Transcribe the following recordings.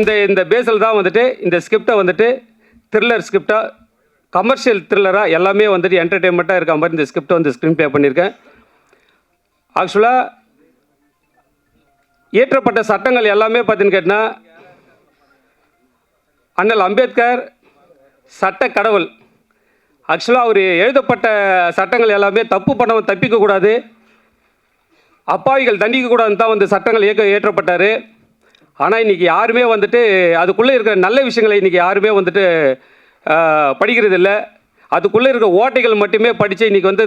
இந்த பேஸில் தான் வந்துட்டு இந்த ஸ்கிரிப்டை வந்துட்டு த்ரில்லர் ஸ்கிரிப்டாக கமர்ஷியல் த்ரில்லராக எல்லாமே வந்துட்டு என்டர்டெயின்மெண்ட்டாக இருக்க மாதிரி இந்த ஸ்கிரிப்டை வந்து ஸ்க்ரீன் ப்ளே பண்ணியிருக்கேன். ஆக்சுவலாக இயற்றப்பட்ட சட்டங்கள் எல்லாமே பார்த்தீங்கன்னு கேட்டால் அண்ணல் அம்பேத்கர் சட்ட கடவுள். ஆக்சுவலாக அவர் எழுதப்பட்ட சட்டங்கள் எல்லாமே தப்பு பண்ணவன் தப்பிக்கக்கூடாது, அப்பாவிகள் தண்டிக்கக்கூடாதுன்னு தான் வந்து சட்டங்கள் ஏற்றப்பட்டார். ஆனால் இன்றைக்கி யாருமே வந்துட்டு அதுக்குள்ளே இருக்கிற நல்ல விஷயங்களை இன்றைக்கி யாருமே வந்துட்டு படிக்கிறது இல்லை. அதுக்குள்ளே இருக்க ஓட்டைகள் மட்டுமே படித்து இன்றைக்கி வந்து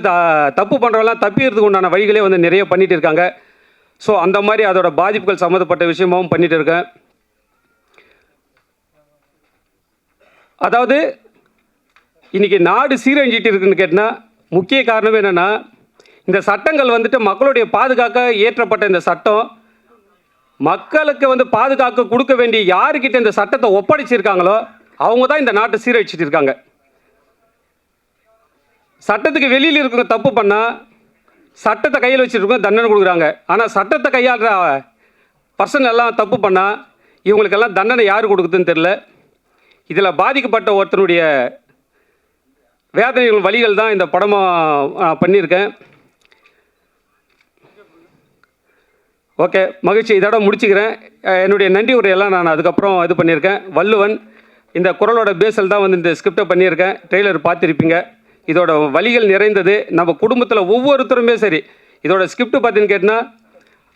தப்பு பண்ணுறவெல்லாம் தப்பிக்கிறதுக்கு உண்டான வழிகளே வந்து நிறைய பண்ணிகிட்டு இருக்காங்க. ஸோ அந்த மாதிரி அதோட பாதிப்புகள் சம்மந்தப்பட்ட விஷயமாகவும் பண்ணிகிட்டு இருக்கேன். அதாவது இன்றைக்கி நாடு சீரழிஞ்சிட்டு இருக்குன்னு கேட்டால் முக்கிய காரணம் என்னென்னா, இந்த சட்டங்கள் வந்துட்டு மக்களுடைய பாதுகாக்க இயற்றப்பட்ட இந்த சட்டம் மக்களுக்கு வந்து பாதுகாக்க கொடுக்க வேண்டிய யாருக்கிட்ட இந்த சட்டத்தை ஒப்படைச்சிருக்காங்களோ அவங்க தான் இந்த நாட்டை சீரழிச்சிட்டு இருக்காங்க. சட்டத்துக்கு வெளியில் இருக்கிற தப்பு பண்ணால் சட்டத்தை கையில் வச்சுருக்கோம் தண்டனை கொடுக்குறாங்க. ஆனால் சட்டத்தை கையாளுற பர்சன் எல்லாம் தப்பு பண்ணால் இவங்களுக்கெல்லாம் தண்டனை யார் கொடுக்குதுன்னு தெரில. இதில் பாதிக்கப்பட்ட ஒருத்தனுடைய வேதனைகள் வழிகள் தான் இந்த படமாக பண்ணியிருக்கேன். ஓகே, மகிழ்ச்சி. இதோட முடிச்சுக்கிறேன். என்னுடைய நன்றி உரையெல்லாம் நான் அதுக்கப்புறம் இது பண்ணியிருக்கேன். வள்ளுவன் இந்த குரலோட பேஸில் தான் வந்து இந்த ஸ்கிரிப்டை பண்ணியிருக்கேன். ட்ரெய்லர் பார்த்துருப்பீங்க. இதோட வழிகள் நிறைந்தது. நம்ம குடும்பத்தில் ஒவ்வொருத்தருமே சரி, இதோட ஸ்கிரிப்ட் பார்த்தீங்கன்னு கேட்டால்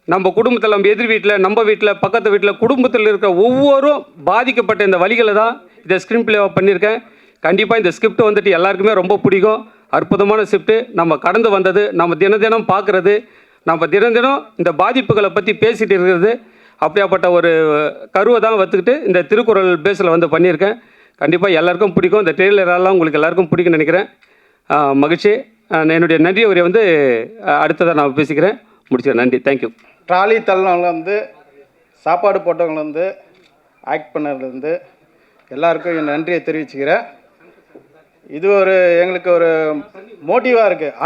நம்ம குடும்பத்தில், நம்ம எதிர் வீட்டில், நம்ம வீட்டில், பக்கத்து வீட்டில், குடும்பத்தில் இருக்கிற ஒவ்வொரும் பாதிக்கப்பட்ட இந்த வழிகளை தான் இதை ஸ்க்ரீன் பிளேவாக பண்ணியிருக்கேன். கண்டிப்பாக இந்த ஸ்கிரிப்ட் வந்துட்டு எல்லாருக்குமே ரொம்ப பிடிக்கும். அற்புதமான ஸ்கிரிப்ட். நம்ம கடந்து வந்தது, நம்ம தினம் பார்க்குறது, நம்ம தினம் இந்த பாதிப்புகளை பற்றி பேசிகிட்டு இருக்கிறது, அப்படியாப்பட்ட ஒரு கருவை தான் வச்சுக்கிட்டு இந்த திருக்குறள் பேஸில் வந்து பண்ணியிருக்கேன். கண்டிப்பாக எல்லாருக்கும் பிடிக்கும். இந்த ட்ரெய்லரெல்லாம் உங்களுக்கு எல்லாருக்கும் பிடிக்கும்னு நினைக்கிறேன். மகிழ்ச்சி. என்னுடைய நன்றி உரையை வந்து அடுத்ததாக நான் பேசிக்கிறேன். முடிச்சுக்கிறேன். நன்றி. தேங்க்யூ. ட்ராலி தள்ளவங்கலேருந்து சாப்பாடு போட்டவங்கலேருந்து ஆக்ட் பண்ணதுலேருந்து எல்லாருக்கும் என் நன்றியை தெரிவிச்சுக்கிறேன். இது எங்களுக்கு ஒரு மோட்டிவாக இருக்குது.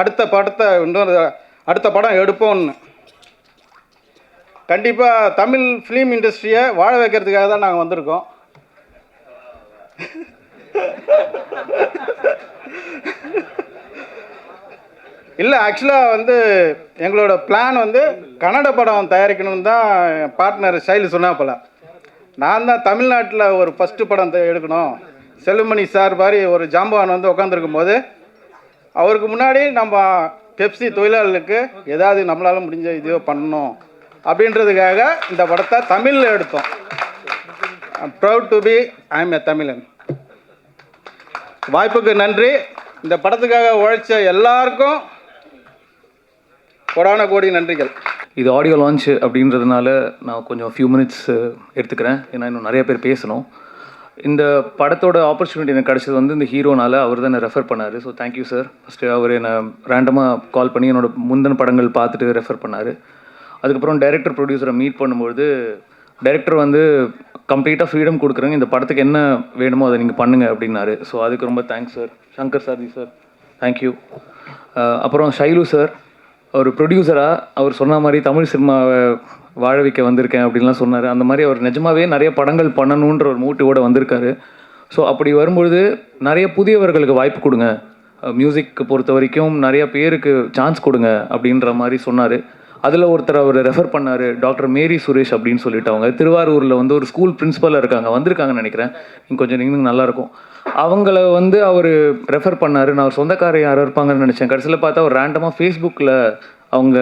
அடுத்த படம் எடுப்போம்னு. கண்டிப்பாக தமிழ் ஃபிலிம் இண்டஸ்ட்ரியை வாழ வைக்கிறதுக்காக தான் நாங்கள் வந்திருக்கோம். இல்லை, ஆக்சுவலாக வந்து எங்களோட பிளான் வந்து கன்னட படம் தயாரிக்கணும்னு தான் பார்ட்னர் ஷைலு சொன்னாப்பல. நான் தான் தமிழ்நாட்டில் ஒரு ஃபஸ்ட்டு படம் எடுக்கணும், செல்லுமணி சார் மாதிரி ஒரு ஜாம்பவான் வந்து உட்காந்துருக்கும் போது அவருக்கு முன்னாடி நம்ம பெப்சி தொழிலாளர்களுக்கு ஏதாவது நம்மளால் முடிஞ்ச இதுவோ பண்ணணும் அப்படின்றதுக்காக இந்த படத்தை தமிழில் எடுத்தோம். Proud to be I am a தமிழன். வாய்ப்புக்கு நன்றி. இந்த படத்துக்காக உழைச்ச எல்லாருக்கும் கோடான கோடி நன்றிகள். இது ஆடியோ லான்ச் அப்படின்றதுனால நான் கொஞ்சம் ஃபியூ மினிட்ஸ் எடுத்துக்கிறேன். ஏன்னா இன்னும் நிறைய பேர் பேசணும். இந்த படத்தோட ஆப்பர்ச்சுனிட்டி எனக்கு கிடச்சது வந்து இந்த ஹீரோனால். அவர் தான் என்னை ரெஃபர் பண்ணார். So thank you sir. ஃபஸ்ட்டு அவர் என்னை ரேண்டமாக கால் பண்ணி என்னோட முந்தின படங்கள் பார்த்துட்டு ரெஃபர் பண்ணார். அதுக்கப்புறம் டைரக்டர் ப்ரொடியூசரை மீட் பண்ணும்பொழுது டைரக்டர் வந்து கம்ப்ளீட்டாக ஃப்ரீடம் கொடுக்குறேங்க, இந்த படத்துக்கு என்ன வேணுமோ அதை நீங்கள் பண்ணுங்கள் அப்படின்னாரு. ஸோ அதுக்கு ரொம்ப thanks sir. Shankar sir thank you. அப்புறம் ஷைலு சார் ஒரு ப்ரொடியூசராக அவர் சொன்ன மாதிரி தமிழ் சினிமாவை வாழ வைக்க வந்திருக்கேன் அப்படின்லாம் சொன்னார். அந்த மாதிரி அவர் நிஜமாகவே நிறைய படங்கள் பண்ணணுன்ற ஒரு மோட்டிவோடு வந்திருக்காரு. ஸோ அப்படி வரும்பொழுது நிறைய புதியவர்களுக்கு வாய்ப்பு கொடுங்க, மியூசிக்கு பொறுத்த வரைக்கும் நிறைய பேருக்கு சான்ஸ் கொடுங்க அப்படின்ற மாதிரி சொன்னார். அதில் ஒருத்தர் அவர் ரெஃபர் பண்ணார், டாக்டர் மேரி சுரேஷ் அப்படின்னு சொல்லிட்டு. அவங்க திருவாரூரில் வந்து ஒரு ஸ்கூல் பிரின்ஸிபலாக இருக்காங்க, வந்திருக்காங்கன்னு நினைக்கிறேன். நீங்கள் நல்லாயிருக்கும். அவங்கள வந்து அவர் ரெஃபர் பண்ணார். நான் ஒரு சொந்தக்காரர் யாரும் இருப்பாங்கன்னு நினச்சேன். கடைசியில் பார்த்தா அவர் ரேண்டமாக ஃபேஸ்புக்கில் அவங்க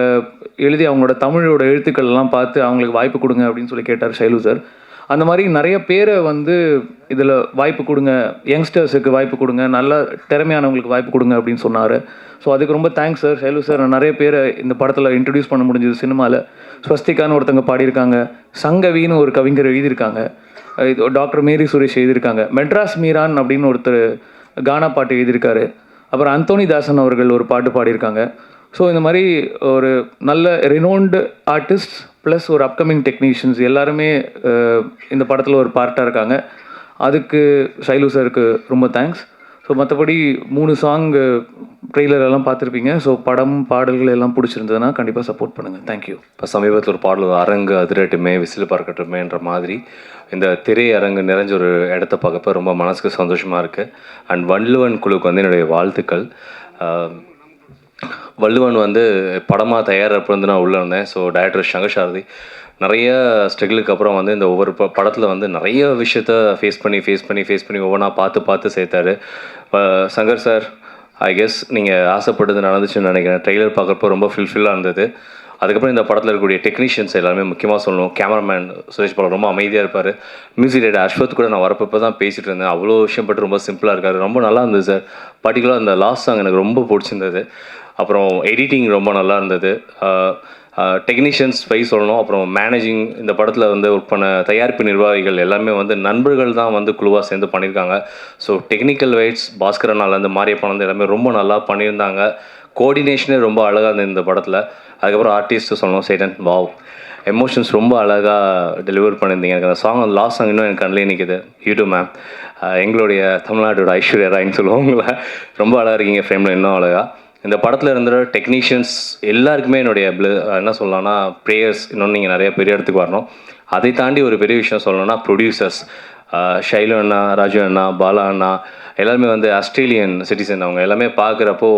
எழுதி அவங்களோட தமிழோட எழுத்துக்கள்லாம் பார்த்து அவங்களுக்கு வாய்ப்பு கொடுங்க அப்படின்னு சொல்லி கேட்டார் ஷைலு சார். அந்த மாதிரி நிறைய பேரை வந்து இதில் வாய்ப்பு கொடுங்க, யங்ஸ்டர்ஸுக்கு வாய்ப்பு கொடுங்க, நல்ல திறமையானவங்களுக்கு வாய்ப்பு கொடுங்க அப்படின்னு சொன்னார். ஸோ அதுக்கு ரொம்ப தேங்க்ஸ் சார். ஷைலு சார் நிறைய பேரை இந்த படத்தில் இன்ட்ரடியூஸ் பண்ண முடிஞ்சது. சினிமாவில் ஸ்வஸ்திகான்னு ஒருத்தங்க பாடியிருக்காங்க, சங்கவின்னு ஒரு கவிஞர் எழுதியிருக்காங்க, இது டாக்டர் மேரி சுரேஷ் எழுதியிருக்காங்க, மெட்ராஸ் மீரான் அப்படின்னு ஒருத்தர் கானா பாட்டு எழுதியிருக்காரு, அப்புறம் அந்தோனி தாசன் அவர்கள் ஒரு பாட்டு பாடியிருக்காங்க. ஸோ இந்த மாதிரி ஒரு நல்ல ரெனோன்டு ஆர்டிஸ்ட் ப்ளஸ் ஒரு அப்கமிங் டெக்னீஷியன்ஸ் எல்லாருமே இந்த படத்தில் ஒரு பார்ட்டாக இருக்காங்க. அதுக்கு ஷைலு சாருக்கு ரொம்ப தேங்க்ஸ். ஸோ ஸோ மற்றபடி 3 சாங் ட்ரெய்லர் எல்லாம் பார்த்துருப்பீங்க. ஸோ படம் பாடல்கள் எல்லாம் பிடிச்சிருந்ததுன்னா கண்டிப்பாக சப்போர்ட் பண்ணுங்கள். தேங்க்யூ. இப்போ சமீபத்தில் ஒரு பாடல் அரங்கு அதிரட்டுமே விசில் பறக்கட்டுமேன்ற மாதிரி இந்த திரையரங்கு நிறைஞ்ச ஒரு இடத்த பார்க்கப்ப ரொம்ப மனசுக்கு சந்தோஷமாக இருக்குது. அண்ட் வள்ளுவன் குழுக்கு வந்து என்னுடைய வாழ்த்துக்கள். வள்ளுவன் வந்து படமாக தயாரிப்பு வந்து நான் உள்ளே இருந்தேன். ஸோ டைரக்டர் சங்கர் சாரதி நிறைய ஸ்ட்ரகிளுக்கு அப்புறம் வந்து இந்த ஒவ்வொரு படத்தில் வந்து நிறைய விஷயத்த ஃபேஸ் பண்ணி ஒவ்வொன்றா பார்த்து சேர்த்தாரு. சங்கர் சார், ஐ கெஸ் நீங்கள் ஆசைப்பட்டது நடந்துச்சுன்னு நினைக்கிறேன். ட்ரெய்லர் பார்க்குறப்போ ரொம்ப ஃபில்ஃபில்லாக இருந்தது. அதுக்கப்புறம் இந்த படத்தில் இருக்கக்கூடிய டெக்னீஷியன்ஸ் எல்லாருமே முக்கியமாக சொல்லணும். கேமராமேன் சுரேஷ் பாலா ரொம்ப அமைதியாக இருப்பார். மியூசிக் டைரக்டர் அஸ்வத் கூட நான் வரப்போ தான் பேசிகிட்டு இருந்தேன். அவ்வளோ விஷயம் பட்டு ரொம்ப சிம்பிளாக இருக்கார். ரொம்ப நல்லா இருந்தது சார். பர்டிகுலராக அந்த லாஸ்ட் சாங் எனக்கு ரொம்ப பிடிச்சிருந்தது. அப்புறம் எடிட்டிங் ரொம்ப நல்லா இருந்தது. டெக்னீஷியன்ஸ் சொல்லணும். அப்புறம் மேனேஜிங், இந்த படத்தில் வந்து ஒர்க் பண்ண தயாரிப்பு நிர்வாகிகள் எல்லாமே வந்து நண்பர்கள் தான் வந்து குழுவாக சேர்ந்து பண்ணியிருக்காங்க. ஸோ டெக்னிக்கல் வைட்ஸ் பாஸ்கரனாலேருந்து மாரியப்பன் எல்லாமே ரொம்ப நல்லா பண்ணியிருந்தாங்க. கோஆர்டினேஷனே ரொம்ப அழகாக இருந்தது இந்த படத்தில். அதுக்கப்புறம் ஆர்டிஸ்ட்டு சொல்லணும், சேடன் வாவ், எமோஷன்ஸ் ரொம்ப அழகாக டெலிவர் பண்ணியிருந்தீங்க. எனக்கு அந்த சாங், அந்த லாஸ்ட் சாங் இன்னும் எனக்கு கண்ணிலே நிற்கிது. யூடியூப் மேம், எங்களுடைய தமிழ்நாட்டோட ஐஸ்வர்யா ராயின்னு சொல்லுவோம். உங்களை ரொம்ப அழகாக இருக்கீங்க ஃப்ரேமில், இன்னும் அழகாக. இந்த படத்தில் இருந்த டெக்னீஷியன்ஸ் எல்லாருக்குமே என்னுடைய என்ன சொல்லலாம்னா ப்ரேயர்ஸ். இன்னொன்று நீங்கள் நிறைய பெரிய இடத்துக்கு வரணும். அதை தாண்டி ஒரு பெரிய விஷயம் சொல்லணும்னா ப்ரொடியூசர்ஸ் ஷைலு அண்ணா, ராஜு அண்ணா, பாலா அண்ணா எல்லாருமே வந்து ஆஸ்திரேலியன் சிட்டிசன். அவங்க எல்லாமே பார்க்குறப்போ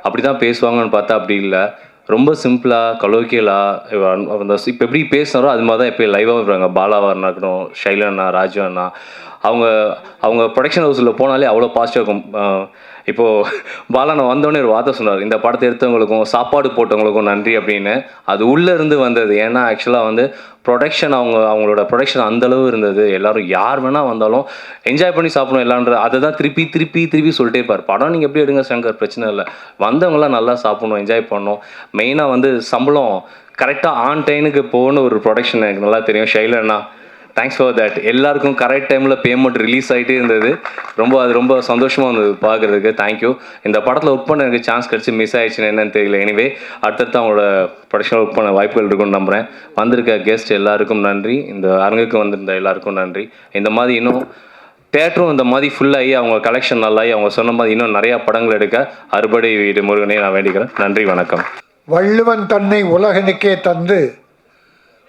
அப்படி தான் பேசுவாங்கன்னு பார்த்தா அப்படி இல்லை. ரொம்ப சிம்பிளாக கலோக்கியலாக அந்த இப்போ எப்படி பேசுனாரோ அது மாதிரி தான் எப்போ லைவாக இருப்பாங்க. பாலாவாக இருக்கட்டும், ஷைலு அண்ணா, ராஜு அண்ணா, அவங்க ப்ரொடக்ஷன் ஹவுஸில் போனாலே அவ்வளோ பாசிட்டிவாக இருக்கும். இப்போது பாலா நான் வந்தோடனே ஒரு வார்த்தை சொன்னார், இந்த படத்தை எடுத்தவங்களுக்கும் சாப்பாடு போட்டவங்களுக்கும் நன்றி அப்படின்னு. அது உள்ளேருந்து வந்தது. ஏன்னா ஆக்சுவலாக வந்து ப்ரொடக்ஷன் அவங்களோட ப்ரொடக்ஷன் அந்தளவு இருந்தது. எல்லோரும் யார் வேணால் வந்தாலும் என்ஜாய் பண்ணி சாப்பிடணும் எல்லான்ற அதை தான் திருப்பி சொல்லிட்டே இருப்பார். படம் நீங்கள் எப்படி எடுங்க சங்கர், பிரச்சனை இல்லை, வந்தவங்களாம் நல்லா சாப்பிடணும், என்ஜாய் பண்ணணும். மெயினாக வந்து சம்பளம் கரெக்டாக ஆன் டைமுக்கு போகணும் ஒரு ப்ரொடக்ஷன். எனக்கு நல்லா தெரியும். ஷைலு அண்ணா, தேங்க்ஸ் ஃபார் தட். எல்லாருக்கும் கரெக்ட் டைமில் பேமெண்ட் ரிலீஸ் ஆகிட்டே இருந்தது. அது ரொம்ப சந்தோஷமாக இருந்தது பார்க்குறதுக்கு. தேங்க்யூ. இந்த படத்தில் ஒர்க் பண்ண எனக்கு சான்ஸ் கிடச்சி மிஸ் ஆகிடுச்சுன்னு என்னன்னு தெரியல. எனிவே அடுத்தடுத்து அவங்களோட ப்ரொடக்ஷனில் ஒர்க் பண்ண வாய்ப்புகள் இருக்குன்னு நம்புகிறேன். வந்திருக்க கெஸ்ட் எல்லாருக்கும் நன்றி. இந்த அரங்குக்கு வந்திருந்த எல்லாருக்கும் நன்றி. இந்த மாதிரி இன்னும் தேட்டரும் இந்த மாதிரி ஃபுல்லாகி அவங்க கலெக்ஷன் நல்லாகி அவங்க சொன்ன மாதிரி இன்னும் நிறையா படங்கள் எடுக்க அறுபடை வீடு முருகனே நான் வேண்டிக்கிறேன். நன்றி, வணக்கம். வள்ளுவன் தன்னை உலகனுக்கே தந்து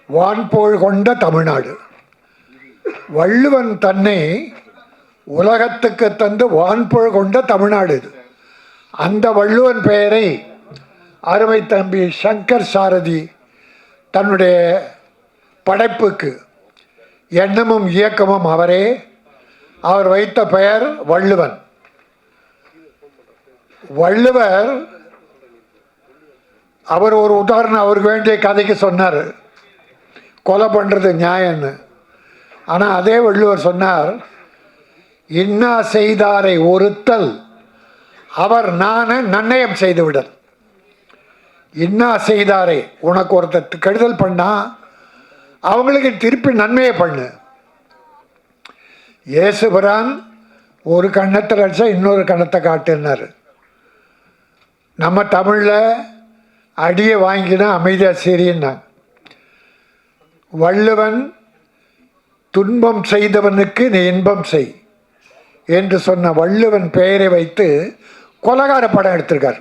வான்போல் கொண்ட தமிழ்நாடு. வள்ளுவன் தன்னை உலகத்துக்கு தந்து வான்புழ கொண்ட தமிழ்நாடு இது. அந்த வள்ளுவன் பெயரை அருமை தம்பி சங்கர் சாரதி தன்னுடைய படைப்புக்கு எண்ணமும் இயக்கமும் அவரே. அவர் வைத்த பெயர் வள்ளுவன். வள்ளுவர் அவர் ஒரு உதாரணம் அவருக்கு வேண்டிய கதைக்கு சொன்னார், கொலை பண்ணுறது நியாயம்னு. ஆனால் அதே வள்ளுவர் சொன்னார், இன்னா செய்தாரை ஒருத்தல் அவர் நன்னயம் செய்து விடல். இன்னா செய்தாரை, உனக்கு ஒருத்தர் கெடுதல் பண்ணா அவங்களுக்கு திருப்பி நன்மையை பண்ணு. இயேசுபிரான் ஒரு கண்ணத்தில் அடித்தா இன்னொரு கண்ணத்தை காட்டுனார். நம்ம தமிழில் அடியை வாங்கினா அமைதியாக சரின்னாங்க. வள்ளுவன் துன்பம் செய்தவனுக்கு நீ இன்பம் செய் என்று சொன்ன வள்ளுவன் பெயரை வைத்து கொலைகார படம் எடுத்திருக்கார்.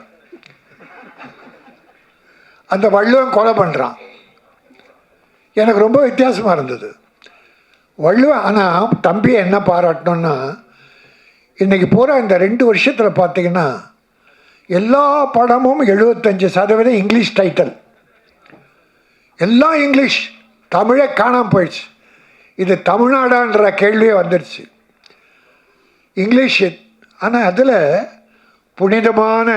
அந்த வள்ளுவன் கொலை பண்ணுறான். எனக்கு ரொம்ப வித்தியாசமாக இருந்தது வள்ளுவன். ஆனால் தம்பி என்ன பாராட்டணும்னா, இன்றைக்கி பூரா இந்த 2 வருஷத்தில் பார்த்தீங்கன்னா எல்லா படமும் 75% இங்கிலீஷ் டைட்டில், எல்லாம் இங்கிலீஷ். தமிழே காணாமல் போயிடுச்சு. இது தமிழ்நாடான்ற கேள்வியே வந்துடுச்சு, இங்கிலீஷ். ஆனால் அதில் புனிதமான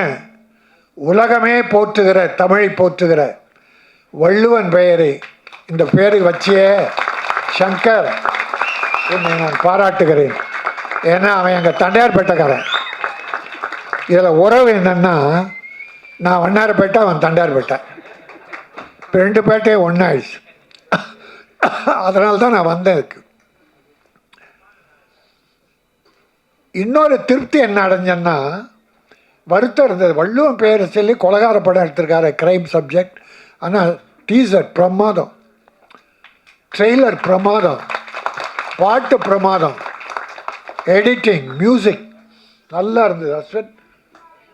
உலகமே போற்றுகிற, தமிழை போற்றுகிற வள்ளுவன் பெயரை இந்த பேருக்கு வச்சியே சங்கர் உன்னை நான் பாராட்டுகிறேன். ஏன்னா அவன் எங்கள் தண்டையார்பேட்டைக்காரன். இதில் உறவு என்னென்னா, நான் வண்ணாரப்பேட்டை, அவன் தண்டையார்பேட்டை, 2 பேட்டையும் ஒன்றாயிடுச்சு. அதனால தான் நான் வந்தேன். இன்னொரு திருப்தி என்ன அடைஞ்சேன்னா, வருத்தம் இருந்தது. வள்ளுவன் பெயரை சொல்லி கொலைகார படம் எடுத்திருக்காரு, கிரைம் சப்ஜெக்ட். ஆனால் டீசர் பிரமாதம், ட்ரெய்லர் பிரமாதம், பாட்டு பிரமாதம், எடிட்டிங், மியூசிக் நல்லா இருந்தது.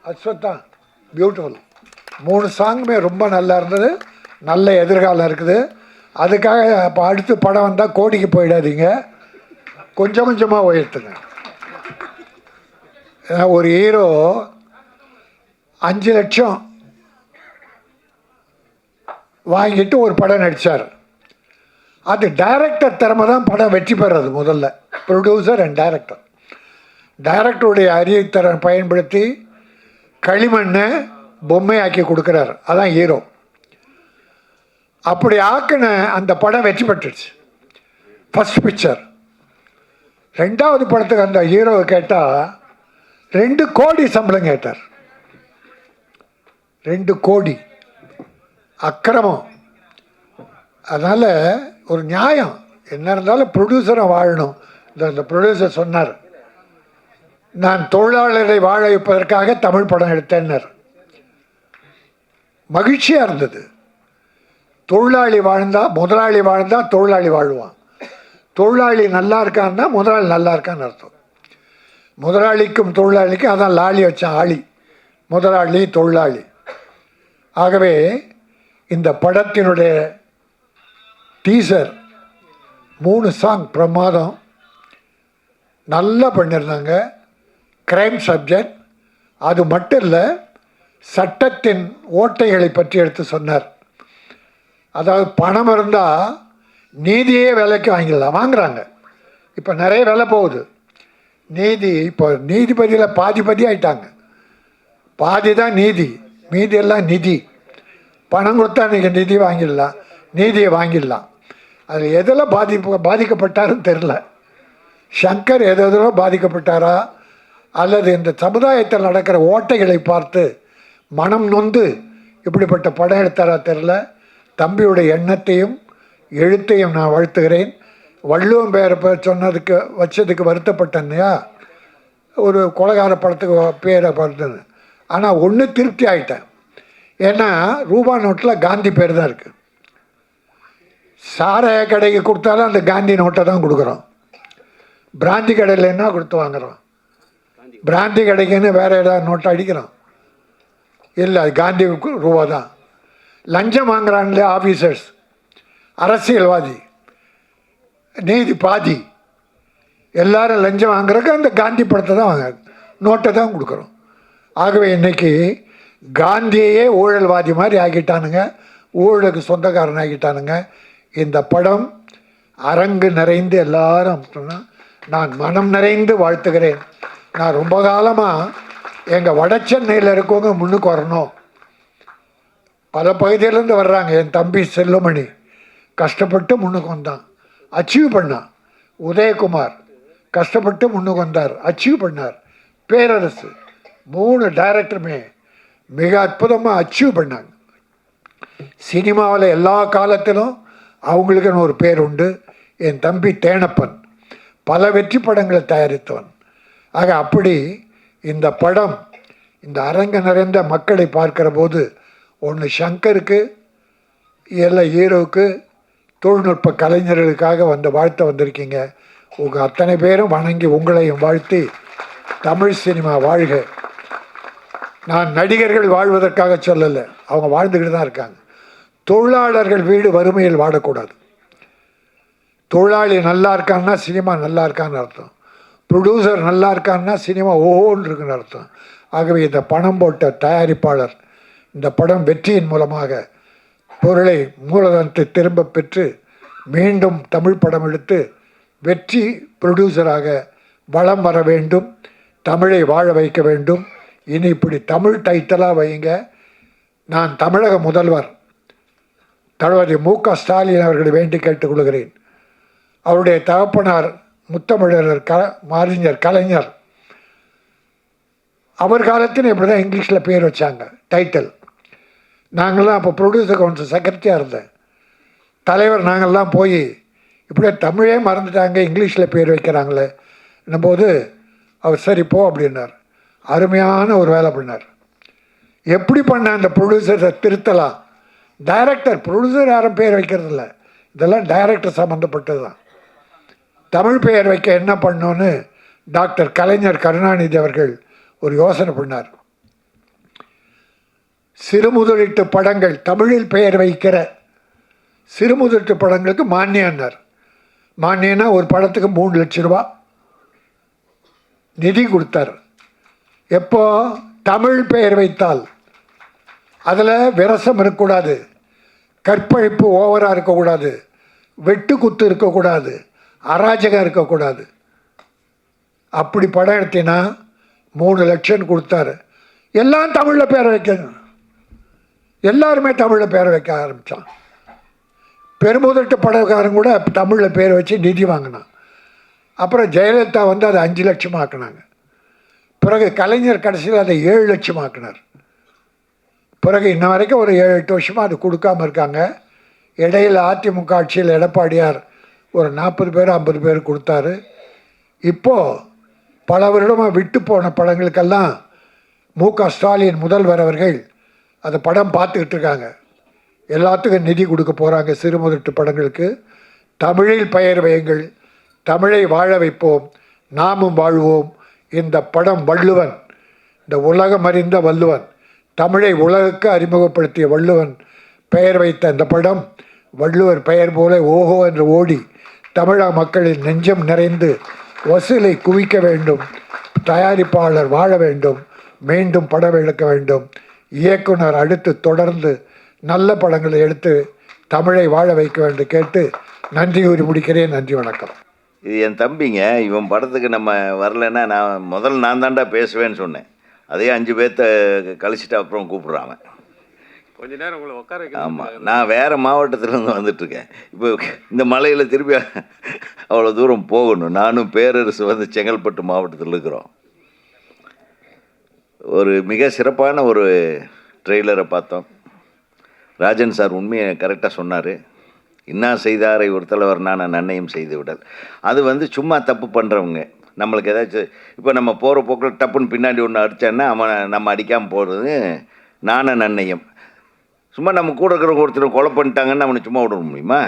அஸ்வத்தா பியூட்டிஃபுல். 3 சாங்குமே ரொம்ப நல்லா இருந்தது. நல்ல எதிர்காலம் இருக்குது. அதுக்காக இப்போ அடுத்த படம் வந்தால் கோடிக்கு போயிடாதீங்க, கொஞ்சம் கொஞ்சமாக உயர்த்துங்க. ஒரு ஹீரோ 5 லட்சம் வாங்கிட்டு ஒரு படம் நடித்தார். அது டைரக்டர் திறமை தான் படம் வெற்றி பெறது. முதல்ல ப்ரொடியூசர் அண்ட் டைரக்டர். டைரக்டருடைய அறிவுத்திறன் பயன்படுத்தி களிமண்ணை பொம்மையாக்கி கொடுக்குறாரு, அதான் ஹீரோ. அப்படி ஆக்கின அந்த படம் வெற்றி பெற்றுச்சு, ஃபஸ்ட் பிக்சர். 2வது படத்துக்கு அந்த ஹீரோவை கேட்டால் 2 கோடி சம்பளம் கேட்டார். 2 கோடி. அக்கிரமம். அதனால் ஒரு நியாயம் என்ன இருந்தாலும் ப்ரொடியூசரை வாழணும். இந்த ப்ரொடியூசர் சொன்னார், நான் தொழிலாளரை வாழ வைப்பதற்காக தமிழ் படம் எடுத்தேன்னார். மகிழ்ச்சியாக இருந்தது. தொழிலாளி வாழ்ந்தால் முதலாளி வாழ்ந்தால் தொழிலாளி வாழ்வான். தொழிலாளி நல்லா இருக்கான்னா முதலாளி நல்லா இருக்கான்னு அர்த்தம். முதலாளிக்கும் தொழிலாளிக்கும் அதான் லாளி வச்சான், ஆளி. முதலாளி தொழிலாளி. ஆகவே இந்த படத்தினுடைய டீசர் 3 சாங் பிரமாதம், நல்லா பண்ணியிருந்தாங்க. Crime subject. அது மட்டும் இல்லை, சட்டத்தின் ஓட்டைகளை பற்றி எடுத்து சொன்னார். அதாவது பணம் இருந்தால் நீதியே விலைக்கு வாங்குறாங்க. இப்போ நிறைய விலை போகுது நீதி. இப்போ நீதிபதியில் பாதி ஆயிட்டாங்க. பாதி தான் நீதி, மீதி எல்லாம் நிதி. பணம் கொடுத்தா நீங்கள் நிதி வாங்கிடலாம், நீதியை வாங்கிடலாம். அதில் எதில் பாதிக்கப்பட்டாருன்னு தெரில. சங்கர் எதிலோ பாதிக்கப்பட்டாரா, அல்லது இந்த சமுதாயத்தில் நடக்கிற ஓட்டைகளை பார்த்து மனம் நொந்து இப்படிப்பட்ட படம் எடுத்தாரா தெரில. தம்பியுடைய எண்ணத்தையும் எழுத்தையும் நான் வாழ்த்துகிறேன். வள்ளுவம் பேரை சொன்னதுக்கு வச்சதுக்கு வருத்தப்பட்டேன்னையா, ஒரு கொலைகார படத்துக்கு பேரை பார்த்தது. ஆனால் ஒன்று திருப்தி ஆகிட்டேன். ஏன்னா ரூபா நோட்டில் காந்தி பேர் தான் இருக்குது. சாராய கடைக்கு கொடுத்தாலும் அந்த காந்தி நோட்டை தான் கொடுக்குறோம். பிராந்தி கடையில் என்ன கொடுத்து வாங்குகிறோம்? பிராந்தி கடைக்குன்னு வேறு ஏதாவது நோட்டை அடிக்கிறோம்? இல்லை, அது காந்தி ரூபா தான். லஞ்சம் வாங்குறாங்களே ஆஃபீஸர்ஸ், அரசியல்வாதி, நீதி பாதி, எல்லாரும் லஞ்சம் வாங்குறதுக்கு அந்த காந்தி படத்தை தான் நோட்டை தான் கொடுக்குறோம். ஆகவே இன்றைக்கி காந்தியையே ஊழல்வாதி மாதிரி ஆக்கிட்டானுங்க, ஊழலுக்கு சொந்தக்காரன் ஆக்கிட்டானுங்க. இந்த படம் அரங்கு நிறைந்து எல்லாரும் நான் மனம் நிறைந்து வாழ்த்துகிறேன். நான் ரொம்ப காலமாக எங்கள் வட சென்னையில் இருக்கவங்க முன்னுக்கு வரணும். பல பகுதியிலேருந்து வர்றாங்க. என் தம்பி செல்லுமணி கஷ்டப்பட்டு முன்னுக்கு வந்தான், அச்சீவ் பண்ணான். உதயகுமார் கஷ்டப்பட்டு முன்னுக்கு வந்தார், அச்சீவ் பண்ணார். பேரரசு 3 டைரக்டருமே மிக அற்புதமாக அச்சீவ் பண்ணாங்க. சினிமாவில் எல்லா காலத்திலும் அவங்களுக்குன்னு ஒரு பேர் உண்டு. என் தம்பி தேனப்பன் பல வெற்றி படங்களை தயாரித்தவன். ஆக அப்படி இந்த படம் இந்த அரங்க நிறைந்த மக்களை பார்க்கிற போது, ஒன்று சங்கருக்கு, எல்லா ஹீரோவுக்கு, தொழில்நுட்ப கலைஞர்களுக்காக வாழ்த்த வந்திருக்கீங்க. உங்கள் அத்தனை பேரும் வணங்கி உங்களையும் வாழ்த்தி தமிழ் சினிமா வாழ்க. நான் நடிகர்கள் வாழ்வதற்காக சொல்லலை, அவங்க வாழ்ந்துக்கிட்டு தான் இருக்காங்க. தொழிலாளர்கள் வீடு வறுமையில் வாடக்கூடாது. தொழிலாளி நல்லா இருக்கான்னா சினிமா நல்லா இருக்கான்னு அர்த்தம். ப்ரொடியூசர் நல்லா இருக்கான்னா சினிமா ஓஹோன்னு இருக்குன்னு அர்த்தம். ஆகவே இந்த பணம் போட்ட தயாரிப்பாளர் இந்த படம் வெற்றியின் மூலமாக பொருளை மூலதனத்தை திரும்ப பெற்று மீண்டும் தமிழ் படம் எடுத்து வெற்றி ப்ரொடியூசராக வளம் வர வேண்டும், தமிழை வாழ வைக்க வேண்டும். இனி இப்படி தமிழ் டைட்டலாக வைங்க. நான் தமிழக முதல்வர் தளபதி மு.க. ஸ்டாலின் அவர்களை வேண்டி கேட்டுக்கொள்கிறேன். அவருடைய தகப்பனார் முத்தமிழர் அறிஞர் கலைஞர், அவர் காலத்தில் இப்படி தான் இங்கிலீஷில் பேர் வச்சாங்க, டைட்டில். நாங்கள்லாம் அப்போ ப்ரொடியூசர் கவுன்சில் செக்ரட்டரியாக இருந்தேன். தலைவர் நாங்கள்லாம் போய் இப்படியே தமிழே மறந்துட்டாங்க, இங்கிலீஷில் பேர் வைக்கிறாங்களே என்னும்போது அவர் சரி போ அப்படின்னார். அருமையான ஒரு வேலை பண்ணார். எப்படி பண்ண அந்த ப்ரொடியூசரை திருத்தலாம்? டைரக்டர், ப்ரொடியூசர் யாரும் பேர் வைக்கிறது இல்லை, இதெல்லாம் டைரக்டர் சம்மந்தப்பட்டது தான். தமிழ் பெயர் வைக்க என்ன பண்ணோன்னு டாக்டர் கலைஞர் கருணாநிதி அவர்கள் ஒரு யோசனை பண்ணார். சிறுமுதலீட்டு படங்கள், தமிழில் பெயர் வைக்கிற சிறுமுதலீட்டு படங்களுக்கு மானியம்னார். மானியம்னா ஒரு படத்துக்கு 3 லட்சம் ரூபா நிதி கொடுத்தார். எப்போ தமிழ் பெயர் வைத்தால் அதில் விரசம் இருக்கக்கூடாது, கற்பழிப்பு ஓவராக இருக்கக்கூடாது, வெட்டு குத்து இருக்கக்கூடாது, அராஜகம் இருக்கக்கூடாது. அப்படி படம் எடுத்தினா 3 லட்சம் கொடுத்தாரு. எல்லாம் தமிழில் பேரை வைக்கணும், எல்லாருமே தமிழில் பேரை வைக்க ஆரம்பித்தான். பெருமுதட்டு படக்காரன் கூட தமிழில் பேர் வச்சு நிதி வாங்கினான். அப்புறம் ஜெயலலிதா வந்து அதை 5 லட்சம் ஆக்கினாங்க. பிறகு கலைஞர் கடைசியில் அதை 7 லட்சம் ஆக்கினார். பிறகு இன்ன வரைக்கும் ஒரு 7-8 வருஷமாக அது கொடுக்காமல் இருக்காங்க. இடையில் அதிமுக ஆட்சியில் எடப்பாடியார் ஒரு 40 பேர் 50 பேர் கொடுத்தாரு. இப்போது பல வருடமாக விட்டு போன படங்களுக்கெல்லாம் மு.க. ஸ்டாலின் முதல்வர் அவர்கள் அந்த படம் பார்த்துக்கிட்டு இருக்காங்க. எல்லாத்துக்கும் நிதி கொடுக்க போகிறாங்க. சிறுமுதட்டு படங்களுக்கு தமிழில் பெயர் வையுங்கள், தமிழை வாழ வைப்போம், நாமும் வாழ்வோம். இந்த படம் வள்ளுவன், இந்த உலகம் அறிந்த வள்ளுவன், தமிழை உலகுக்கு அறிமுகப்படுத்திய வள்ளுவன் பெயர் வைத்த இந்த படம் வள்ளுவர் பெயர் போல ஓஹோ என்று ஓடி தமிழக மக்களின் நெஞ்சம் நிறைந்து வசூலை குவிக்க வேண்டும். தயாரிப்பாளர் வாழ வேண்டும், மீண்டும் படம் எடுக்க வேண்டும். இயக்குனர் அடுத்து தொடர்ந்து நல்ல படங்களை எடுத்து தமிழை வாழ வைக்க வேண்டும் கேட்டு நன்றி கூறி முடிக்கிறேன். நன்றி, வணக்கம். இது என் தம்பிங்க. இவன் படத்துக்கு நம்ம வரலைன்னா நான் தாண்டா பேசுவேன்னு சொன்னேன். அதே 5 பேர்த்த கழிச்சிட்டு அப்புறம் கூப்பிட்றான். கொஞ்ச நேரம் உங்களை உட்கார வைக்க. ஆமாம், நான் வேறு மாவட்டத்துலேருந்து வந்துட்டுருக்கேன். இப்போ இந்த மலையில் திருப்பி அவ்வளோ தூரம் போகணும். நானும் பேரரசு வந்து செங்கல்பட்டு மாவட்டத்தில் இருக்கிறோம். ஒரு மிக சிறப்பான ஒரு ட்ரெய்லரை பார்த்தோம். ராஜன் சார் உண்மையை கரெக்டாக சொன்னார். இன்னா செய்தாரை ஒரு தலைவர் நான் நன்னையும் செய்து விடல். அது வந்து சும்மா தப்பு பண்ணுறவங்க நம்மளுக்கு ஏதாச்சும் இப்போ நம்ம போகிற போக்கில் டப்புன்னு பின்னாடி ஒன்று அடித்தான்னா அவன் நம்ம அடிக்காமல் போகிறது நான நன்னையும். சும்மா நம்ம கூட இருக்கிறவங்க ஒருத்தர் கொலை பண்ணிட்டாங்கன்னு அவனை சும்மா விட முடியுமா?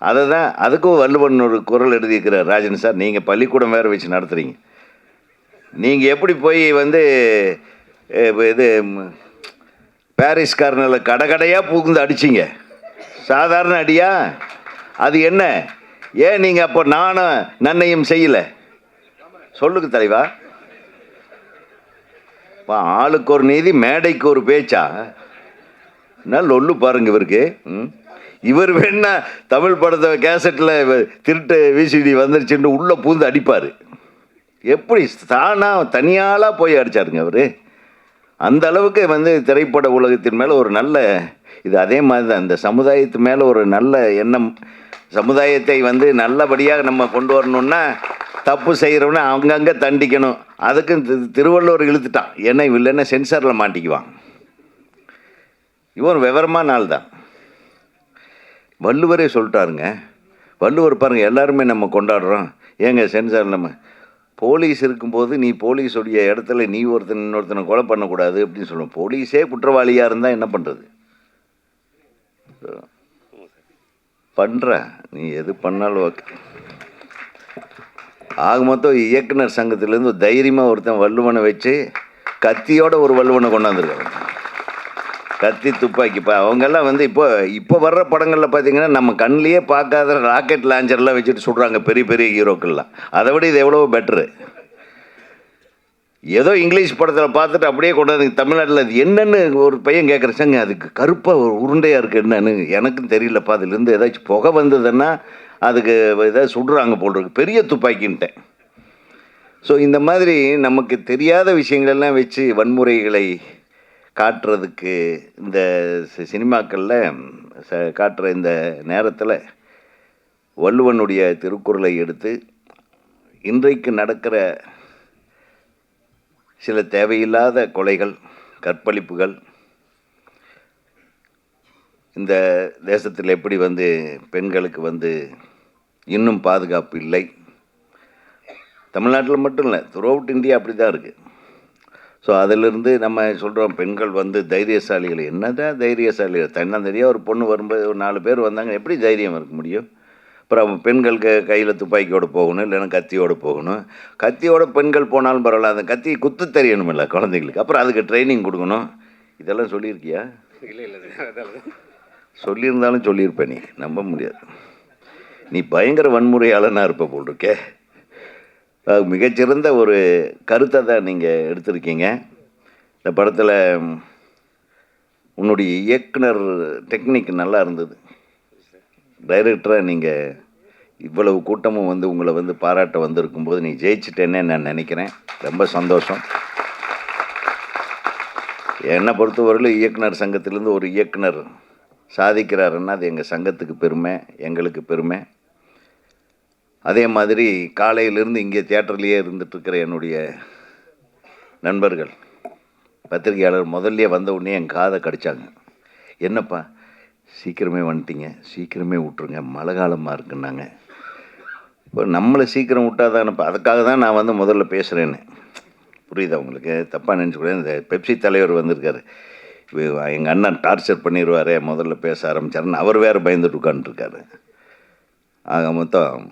அதை தான் அதுக்கும் வள்ளுவன் ஒரு குரல் எழுதியிருக்கிறார் ராஜன் சார். நீங்கள் பள்ளிக்கூடம் வேறு வச்சு நடத்துகிறீங்க. நீங்கள் எப்படி போய் வந்து இது பாரிஸ் கார்னரில் கடையாக புகுந்து அடிச்சிங்க? சாதாரண அடியா அது? என்ன ஏன் நீங்கள் அப்போ நானும் நன்னையும் செய்யலை? சொல்லுங்க தலைவா. இப்போ ஆளுக்கு ஒரு நீதி மேடைக்கு ஒரு பேச்சா? நல்ல ஒன்று பாருங்க இவருக்கு. இவர் வேணா தமிழ் படத்தை கேசட்டில் திருட்டு விசிடி வந்துருச்சுன்னு உள்ளே பூந்து அடிப்பார். எப்படி தானாக தனியாலாக போய் அடித்தாருங்க அவர். அந்த அளவுக்கு வந்து திரைப்பட உலகத்தின் மேலே ஒரு நல்ல இது. அதே மாதிரி தான் இந்த சமுதாயத்து மேலே ஒரு நல்ல எண்ணம். சமுதாயத்தை வந்து நல்லபடியாக நம்ம கொண்டு வரணுன்னா தப்பு செய்கிறவன அங்கங்கே தண்டிக்கணும். அதுக்கு திருவள்ளுவர் இழுத்துட்டான். ஏன்னா இல்லைன்னா சென்சாரில் மாட்டிக்குவான். இவன் விவரமான நாள் தான். வள்ளுவரே சொல்லிட்டாருங்க. வள்ளுவர் பாருங்கள், எல்லாருமே நம்ம கொண்டாடுறோம். ஏங்க சென்சார் நம்ம போலீஸ் இருக்கும்போது நீ போலீஸுடைய இடத்துல நீ இன்னொருத்தனை கொலை பண்ணக்கூடாது அப்படின்னு சொல்லுவோம். போலீஸே குற்றவாளியாக இருந்தால் என்ன பண்ணுறது? பண்ணுற நீ எது பண்ணாலும் ஓகே. ஆக மொத்தம் இயக்குனர் சங்கத்திலேருந்து தைரியமாக ஒருத்தன் வள்ளுவனை வச்சு கத்தியோட ஒரு வள்ளுவனை கொண்டாந்துருக்காங்க. கத்தி துப்பாக்கி. இப்போ அவங்கெல்லாம் வந்து இப்போ வர்ற படங்களில் பார்த்தீங்கன்னா நம்ம கண்ணிலேயே பார்க்காத ராக்கெட் லான்ச்சர்லாம் வச்சுட்டு சுடுறாங்க பெரிய பெரிய ஹீரோக்கள்லாம். அதை விட இது எவ்வளோ பெட்ரு. ஏதோ இங்கிலீஷ் படத்தில் பார்த்துட்டு அப்படியே கொண்டாந்து தமிழ்நாட்டில் அது என்னென்னு ஒரு பையன் கேட்குறச்சாங்க. அதுக்கு கருப்பாக ஒரு உருண்டையாக இருக்குது என்னன்னு எனக்கும் தெரியலப்பா. அதுலேருந்து ஏதாச்சும் புகை வந்ததுன்னா அதுக்கு ஏதாவது சுடுறாங்க போல் இருக்கு. பெரிய துப்பாக்கின்ட்டேன். ஸோ இந்த மாதிரி நமக்கு தெரியாத விஷயங்களெல்லாம் வச்சு வன்முறைகளை காட்டுறதுக்கு இந்த சினிமாக்களில் காட்டுற இந்த நேரத்தில் வள்ளுவனுடைய திருக்குறளை எடுத்து இன்றைக்கு நடக்கிற சில தேவையில்லாத கொலைகள், கற்பழிப்புகள், இந்த தேசத்தில் எப்படி வந்து பெண்களுக்கு வந்து இன்னும் பாதுகாப்பு இல்லை. தமிழ்நாட்டில் மட்டும் இல்லை, த்ரூ அவுட் இந்தியா அப்படி தான் இருக்குது. ஸோ அதிலிருந்து நம்ம சொல்கிறோம் பெண்கள் வந்து தைரியசாலிகள். என்ன தான் தைரியசாலிகள்? தன்னந்தனியாக ஒரு பொண்ணு வரும்போது ஒரு 4 பேர் வந்தாங்க, எப்படி தைரியம் இருக்க முடியும்? அப்புறம் பெண்களுக்கு கையில் துப்பாக்கியோடு போகணும், இல்லைன்னா கத்தியோடு போகணும். கத்தியோட பெண்கள் போனாலும் பரவாயில்ல, அந்த கத்தி குத்து தெரியணுமில்ல குழந்தைங்களுக்கு. அப்புறம் அதுக்கு ட்ரைனிங் கொடுக்கணும். இதெல்லாம் சொல்லியிருக்கியா? சொல்லியிருந்தாலும் சொல்லியிருப்பேன், நீ நம்ப முடியாது. நீ பயங்கர வன்முறையாளனாக இருப்ப போல் இருக்கே. மிகச்சிறந்த ஒரு கருத்தை தான் நீங்கள் எடுத்திருக்கீங்க. இந்த படத்தில் உன்னுடைய இயக்குனர் டெக்னிக் நல்லா இருந்தது. டைரக்டராக நீங்கள் இவ்வளவு கூட்டமும் வந்து உங்களை வந்து பாராட்ட வந்திருக்கும்போது நீ ஜெயிச்சிட்டேன்னே நான் நினைக்கிறேன். ரொம்ப சந்தோஷம். என்னை பொறுத்தவரையிலும் இயக்குனர் சங்கத்திலேருந்து ஒரு இயக்குனர் சாதிக்கிறாருன்னா அது எங்கள் சங்கத்துக்கு பெருமை, எங்களுக்கு பெருமை. அதே மாதிரி காலையிலேருந்து இங்கே தியேட்டர்லேயே இருந்துகிட்ருக்கிற என்னுடைய நண்பர்கள் பத்திரிகையாளர் முதல்ல வந்த உடனே என் காதை கடிச்சாங்க. என்னப்பா சீக்கிரமே வந்துட்டீங்க, சீக்கிரமே விட்ருங்க, மழை காலமாக இருக்குன்னாங்க. இப்போ நம்மளை சீக்கிரம் விட்டாதானப்பா, அதுக்காக தான் நான் வந்து முதல்ல பேசுகிறேன்னு. புரியுதா உங்களுக்கு? தப்பாக நினச்சிக்கூடாது. இந்த பெப்சி தலைவர் வந்திருக்காரு, எங்கள் அண்ணன் டார்ச்சர் பண்ணிடுவாரே முதல்ல பேச ஆரம்பித்தாருன்னு அவர் வேறு பயந்துட்டு உட்காந்துருக்காரு. ஆக மொத்தம்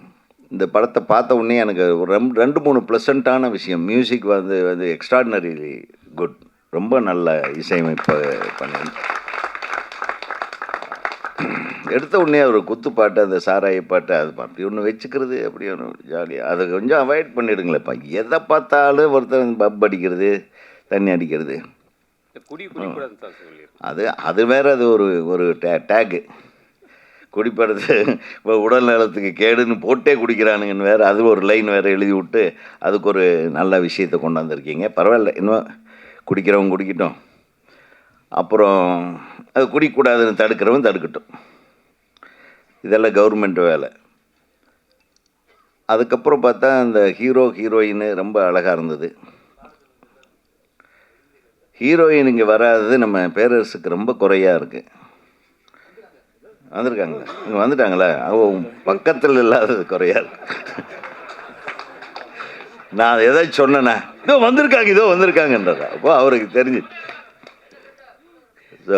இந்த படத்தை பார்த்த உடனே எனக்கு ஒரு 2-3 ப்ளசண்ட்டான விஷயம். மியூசிக் வந்து எக்ஸ்ட்ராடினரிலி குட், ரொம்ப நல்ல இசையமைப்பு பண்ணி எடுத்த உடனே ஒரு குத்து பாட்டு, அந்த சாராய பாட்டு, அது அப்படி ஒன்று வச்சுக்கிறது, அப்படி ஒன்று ஜாலியாக அதை கொஞ்சம் அவாய்ட் பண்ணிவிடுங்களேப்பா. எதை பார்த்தாலும் ஒருத்தர் பப் அடிக்கிறது, தண்ணி அடிக்கிறது, அது வேறு. அது ஒரு டேகு குடிப்படத்து இப்போ உடல் நலத்துக்கு கேடுன்னு போட்டே குடிக்கிறானுங்கன்னு வேறு, அது ஒரு லைன் வேறு எழுதி விட்டு அதுக்கு ஒரு நல்ல விஷயத்தை கொண்டாந்துருக்கீங்க. பரவாயில்ல, இன்னும் குடிக்கிறவங்க குடிக்கட்டும், அப்புறம் அது குடிக்கக்கூடாதுன்னு தடுக்கிறவன் தடுக்கட்டும். இதெல்லாம் கவர்மெண்ட் வேலை. அதுக்கப்புறம் பார்த்தா அந்த ஹீரோயின் ரொம்ப அழகாக இருந்தது. ஹீரோயின் இங்கே வராதது நம்ம பேரரசுக்கு ரொம்ப குறையாக இருக்குது. வந்திருக்காங்களா? இங்கே வந்துட்டாங்களா? பக்கத்தில் இல்லாதது குறையாக இருக்கு. நான் ஏதாச்சும் சொன்னேன்னா இதோ வந்திருக்காங்கன்றதா? அப்போ அவருக்கு தெரிஞ்சு. ஸோ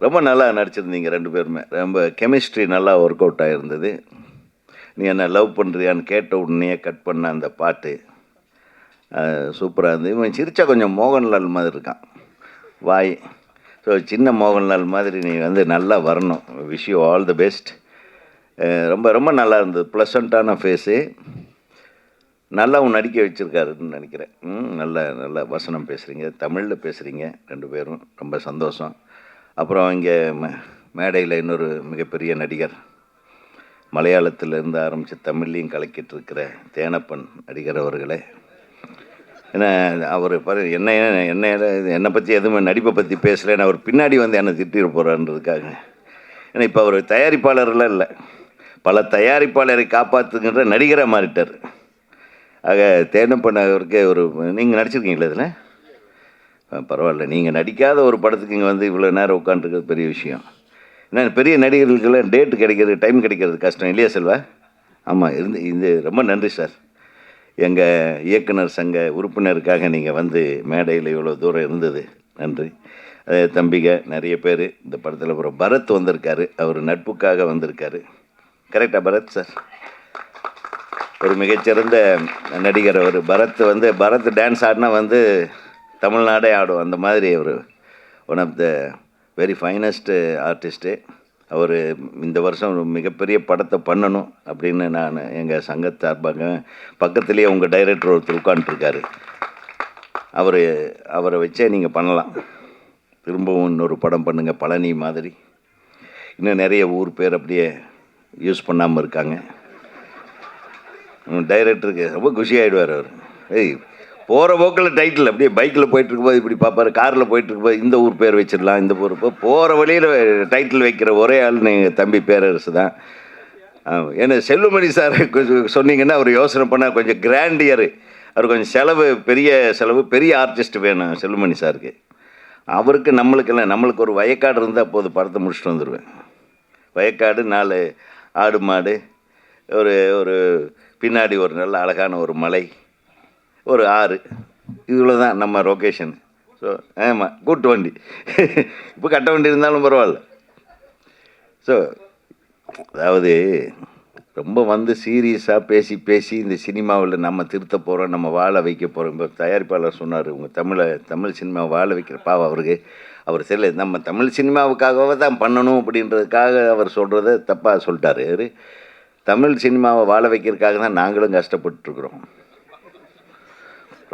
ரொம்ப நல்லா நடிச்சிருந்தீங்க 2 பேருமே. ரொம்ப கெமிஸ்ட்ரி நல்லா ஒர்க் அவுட் ஆகிருந்தது. நீ என்ன லவ் பண்ணுறியான்னு கேட்ட உடனே கட் பண்ண அந்த பாட்டு சூப்பராக இருந்தது. இவன் சிரிச்சா கொஞ்சம் மோகன்லால் மாதிரி இருக்கான் வாய். ஸோ சின்ன மோகன்லால் மாதிரி நீ வந்து நல்லா வரணும். Wish you all the best. ரொம்ப ரொம்ப நல்லா இருந்தது. ப்ளசண்ட்டான ஃபேஸு, நல்லாவும் நடிக்க வச்சுருக்காருன்னு நினைக்கிறேன். நல்ல வசனம் பேசுகிறீங்க, தமிழில் பேசுகிறீங்க 2 பேரும், ரொம்ப சந்தோஷம். அப்புறம் இங்கே மேடையில் இன்னொரு மிகப்பெரிய நடிகர், மலையாளத்திலேருந்து ஆரம்பித்து தமிழ்லையும் கலக்கிட்டு இருக்கிற தேனப்பன் நடிகர் அவர்களே. ஏன்னா அவர் என்னை பற்றி எதுவுமே நடிப்பை பற்றி பேசலைன்னு அவர் பின்னாடி வந்து என்னை திட்டிட போகிறான்றதுக்காக. ஏன்னா இப்போ அவர் தயாரிப்பாளர்லாம் இல்லை, பல தயாரிப்பாளரை காப்பாற்றுங்கிற நடிகராக மாறிட்டார். ஆக தேனப்பன் அவருக்கு நீங்கள் நடிச்சிருக்கீங்களா இதில்? பரவாயில்ல, நீங்கள் நடிக்காத ஒரு படத்துக்கு இங்கே வந்து இவ்வளோ நேரம் உட்காந்துருக்கிறது பெரிய விஷயம். ஏன்னா பெரிய நடிகர்களுக்கெல்லாம் டேட்டு கிடைக்கிறது, டைம் கிடைக்கிறது கஷ்டம் இல்லையா செல்வா? ஆமாம், இது ரொம்ப நன்றி சார். எங்கள் இயக்குனர் சங்க உறுப்பினருக்காக நீங்கள் வந்து மேடையில் இவ்வளோ தூரம் இருந்தது நன்றி. தம்பிக நிறைய பேர் இந்த படத்தில். அப்புறம் பரத் வந்திருக்காரு, அவர் நட்புக்காக வந்திருக்காரு. கரெக்டாக பரத் சார்? ஒரு மிகச்சிறந்த நடிகர் அவர். பரத் டான்ஸ் ஆடினா வந்து தமிழ்நாடே ஆடும், அந்த மாதிரி அவர் one of the very finest artist. அவர் இந்த வருஷம் ஒரு மிகப்பெரிய படத்தை பண்ணணும் அப்படின்னு நான் எங்கள் சங்கத்து சார்பாக, பக்கத்துலேயே உங்கள் டைரக்டர் ஒருத்தர் உட்காந்துருக்காரு, அவரை வச்சே நீங்கள் பண்ணலாம். திரும்பவும் இன்னொரு படம் பண்ணுங்கள், பழனி மாதிரி. இன்னும் நிறைய ஊர் பேர் அப்படியே யூஸ் பண்ணாமல் இருக்காங்க. டைரக்டருக்கு ரொம்ப குஷி ஆகிடுவார் அவர். போகிற போக்கில் டைட்டில் அப்படியே பைக்கில் போயிட்டுருக்கும்போது இப்படி பார்ப்பார், காரில் போயிட்டுருக்கும்போது இந்த ஊர் பேர் வச்சிடலாம், இந்த ஊர் போகிற வழியில் டைட்டில் வைக்கிற ஒரே ஆள் நீங்கள் தம்பி பேரரசு தான். ஏன்னா செல்வமணி சார் சொன்னீங்கன்னா அவர் யோசனை பண்ணால் கொஞ்சம் கிராண்டியர், அவர் கொஞ்சம் பெரிய ஆர்டிஸ்ட் வேணும் செல்வமணி சாருக்கு. அவருக்கு நம்மளுக்கு ஒரு வயக்காடு இருந்தால் போது, படத்தை முடிச்சுட்டு வந்துடுவேன். வயக்காடு, 4 ஆடு மாடு, ஒரு பின்னாடி ஒரு நல்ல அழகான ஒரு மலை, ஒரு ஆறு, இவ்வளோ தான் நம்ம லொக்கேஷன். ஸோ ஆமாம், கூட்டு வண்டி இப்போ கட்ட வண்டி இருந்தாலும் பரவாயில்ல. ஸோ அதாவது ரொம்ப வந்து சீரியஸாக பேசி பேசி இந்த சினிமாவில் நம்ம திருத்த போகிறோம், நம்ம வாழ வைக்க போகிறோம். இப்போ தயாரிப்பாளர் சொன்னார், உங்கள் தமிழ் சினிமாவை வாழ வைக்கிற பாவம் அவருக்கு. அவர் தெரியல, நம்ம தமிழ் சினிமாவுக்காகவே தான் பண்ணணும் அப்படின்றதுக்காக அவர் சொல்கிறத தப்பாக சொல்லிட்டாரு. அவரு தமிழ் சினிமாவை வாழ வைக்கிறதுக்காக தான் நாங்களும் கஷ்டப்பட்டுருக்குறோம்.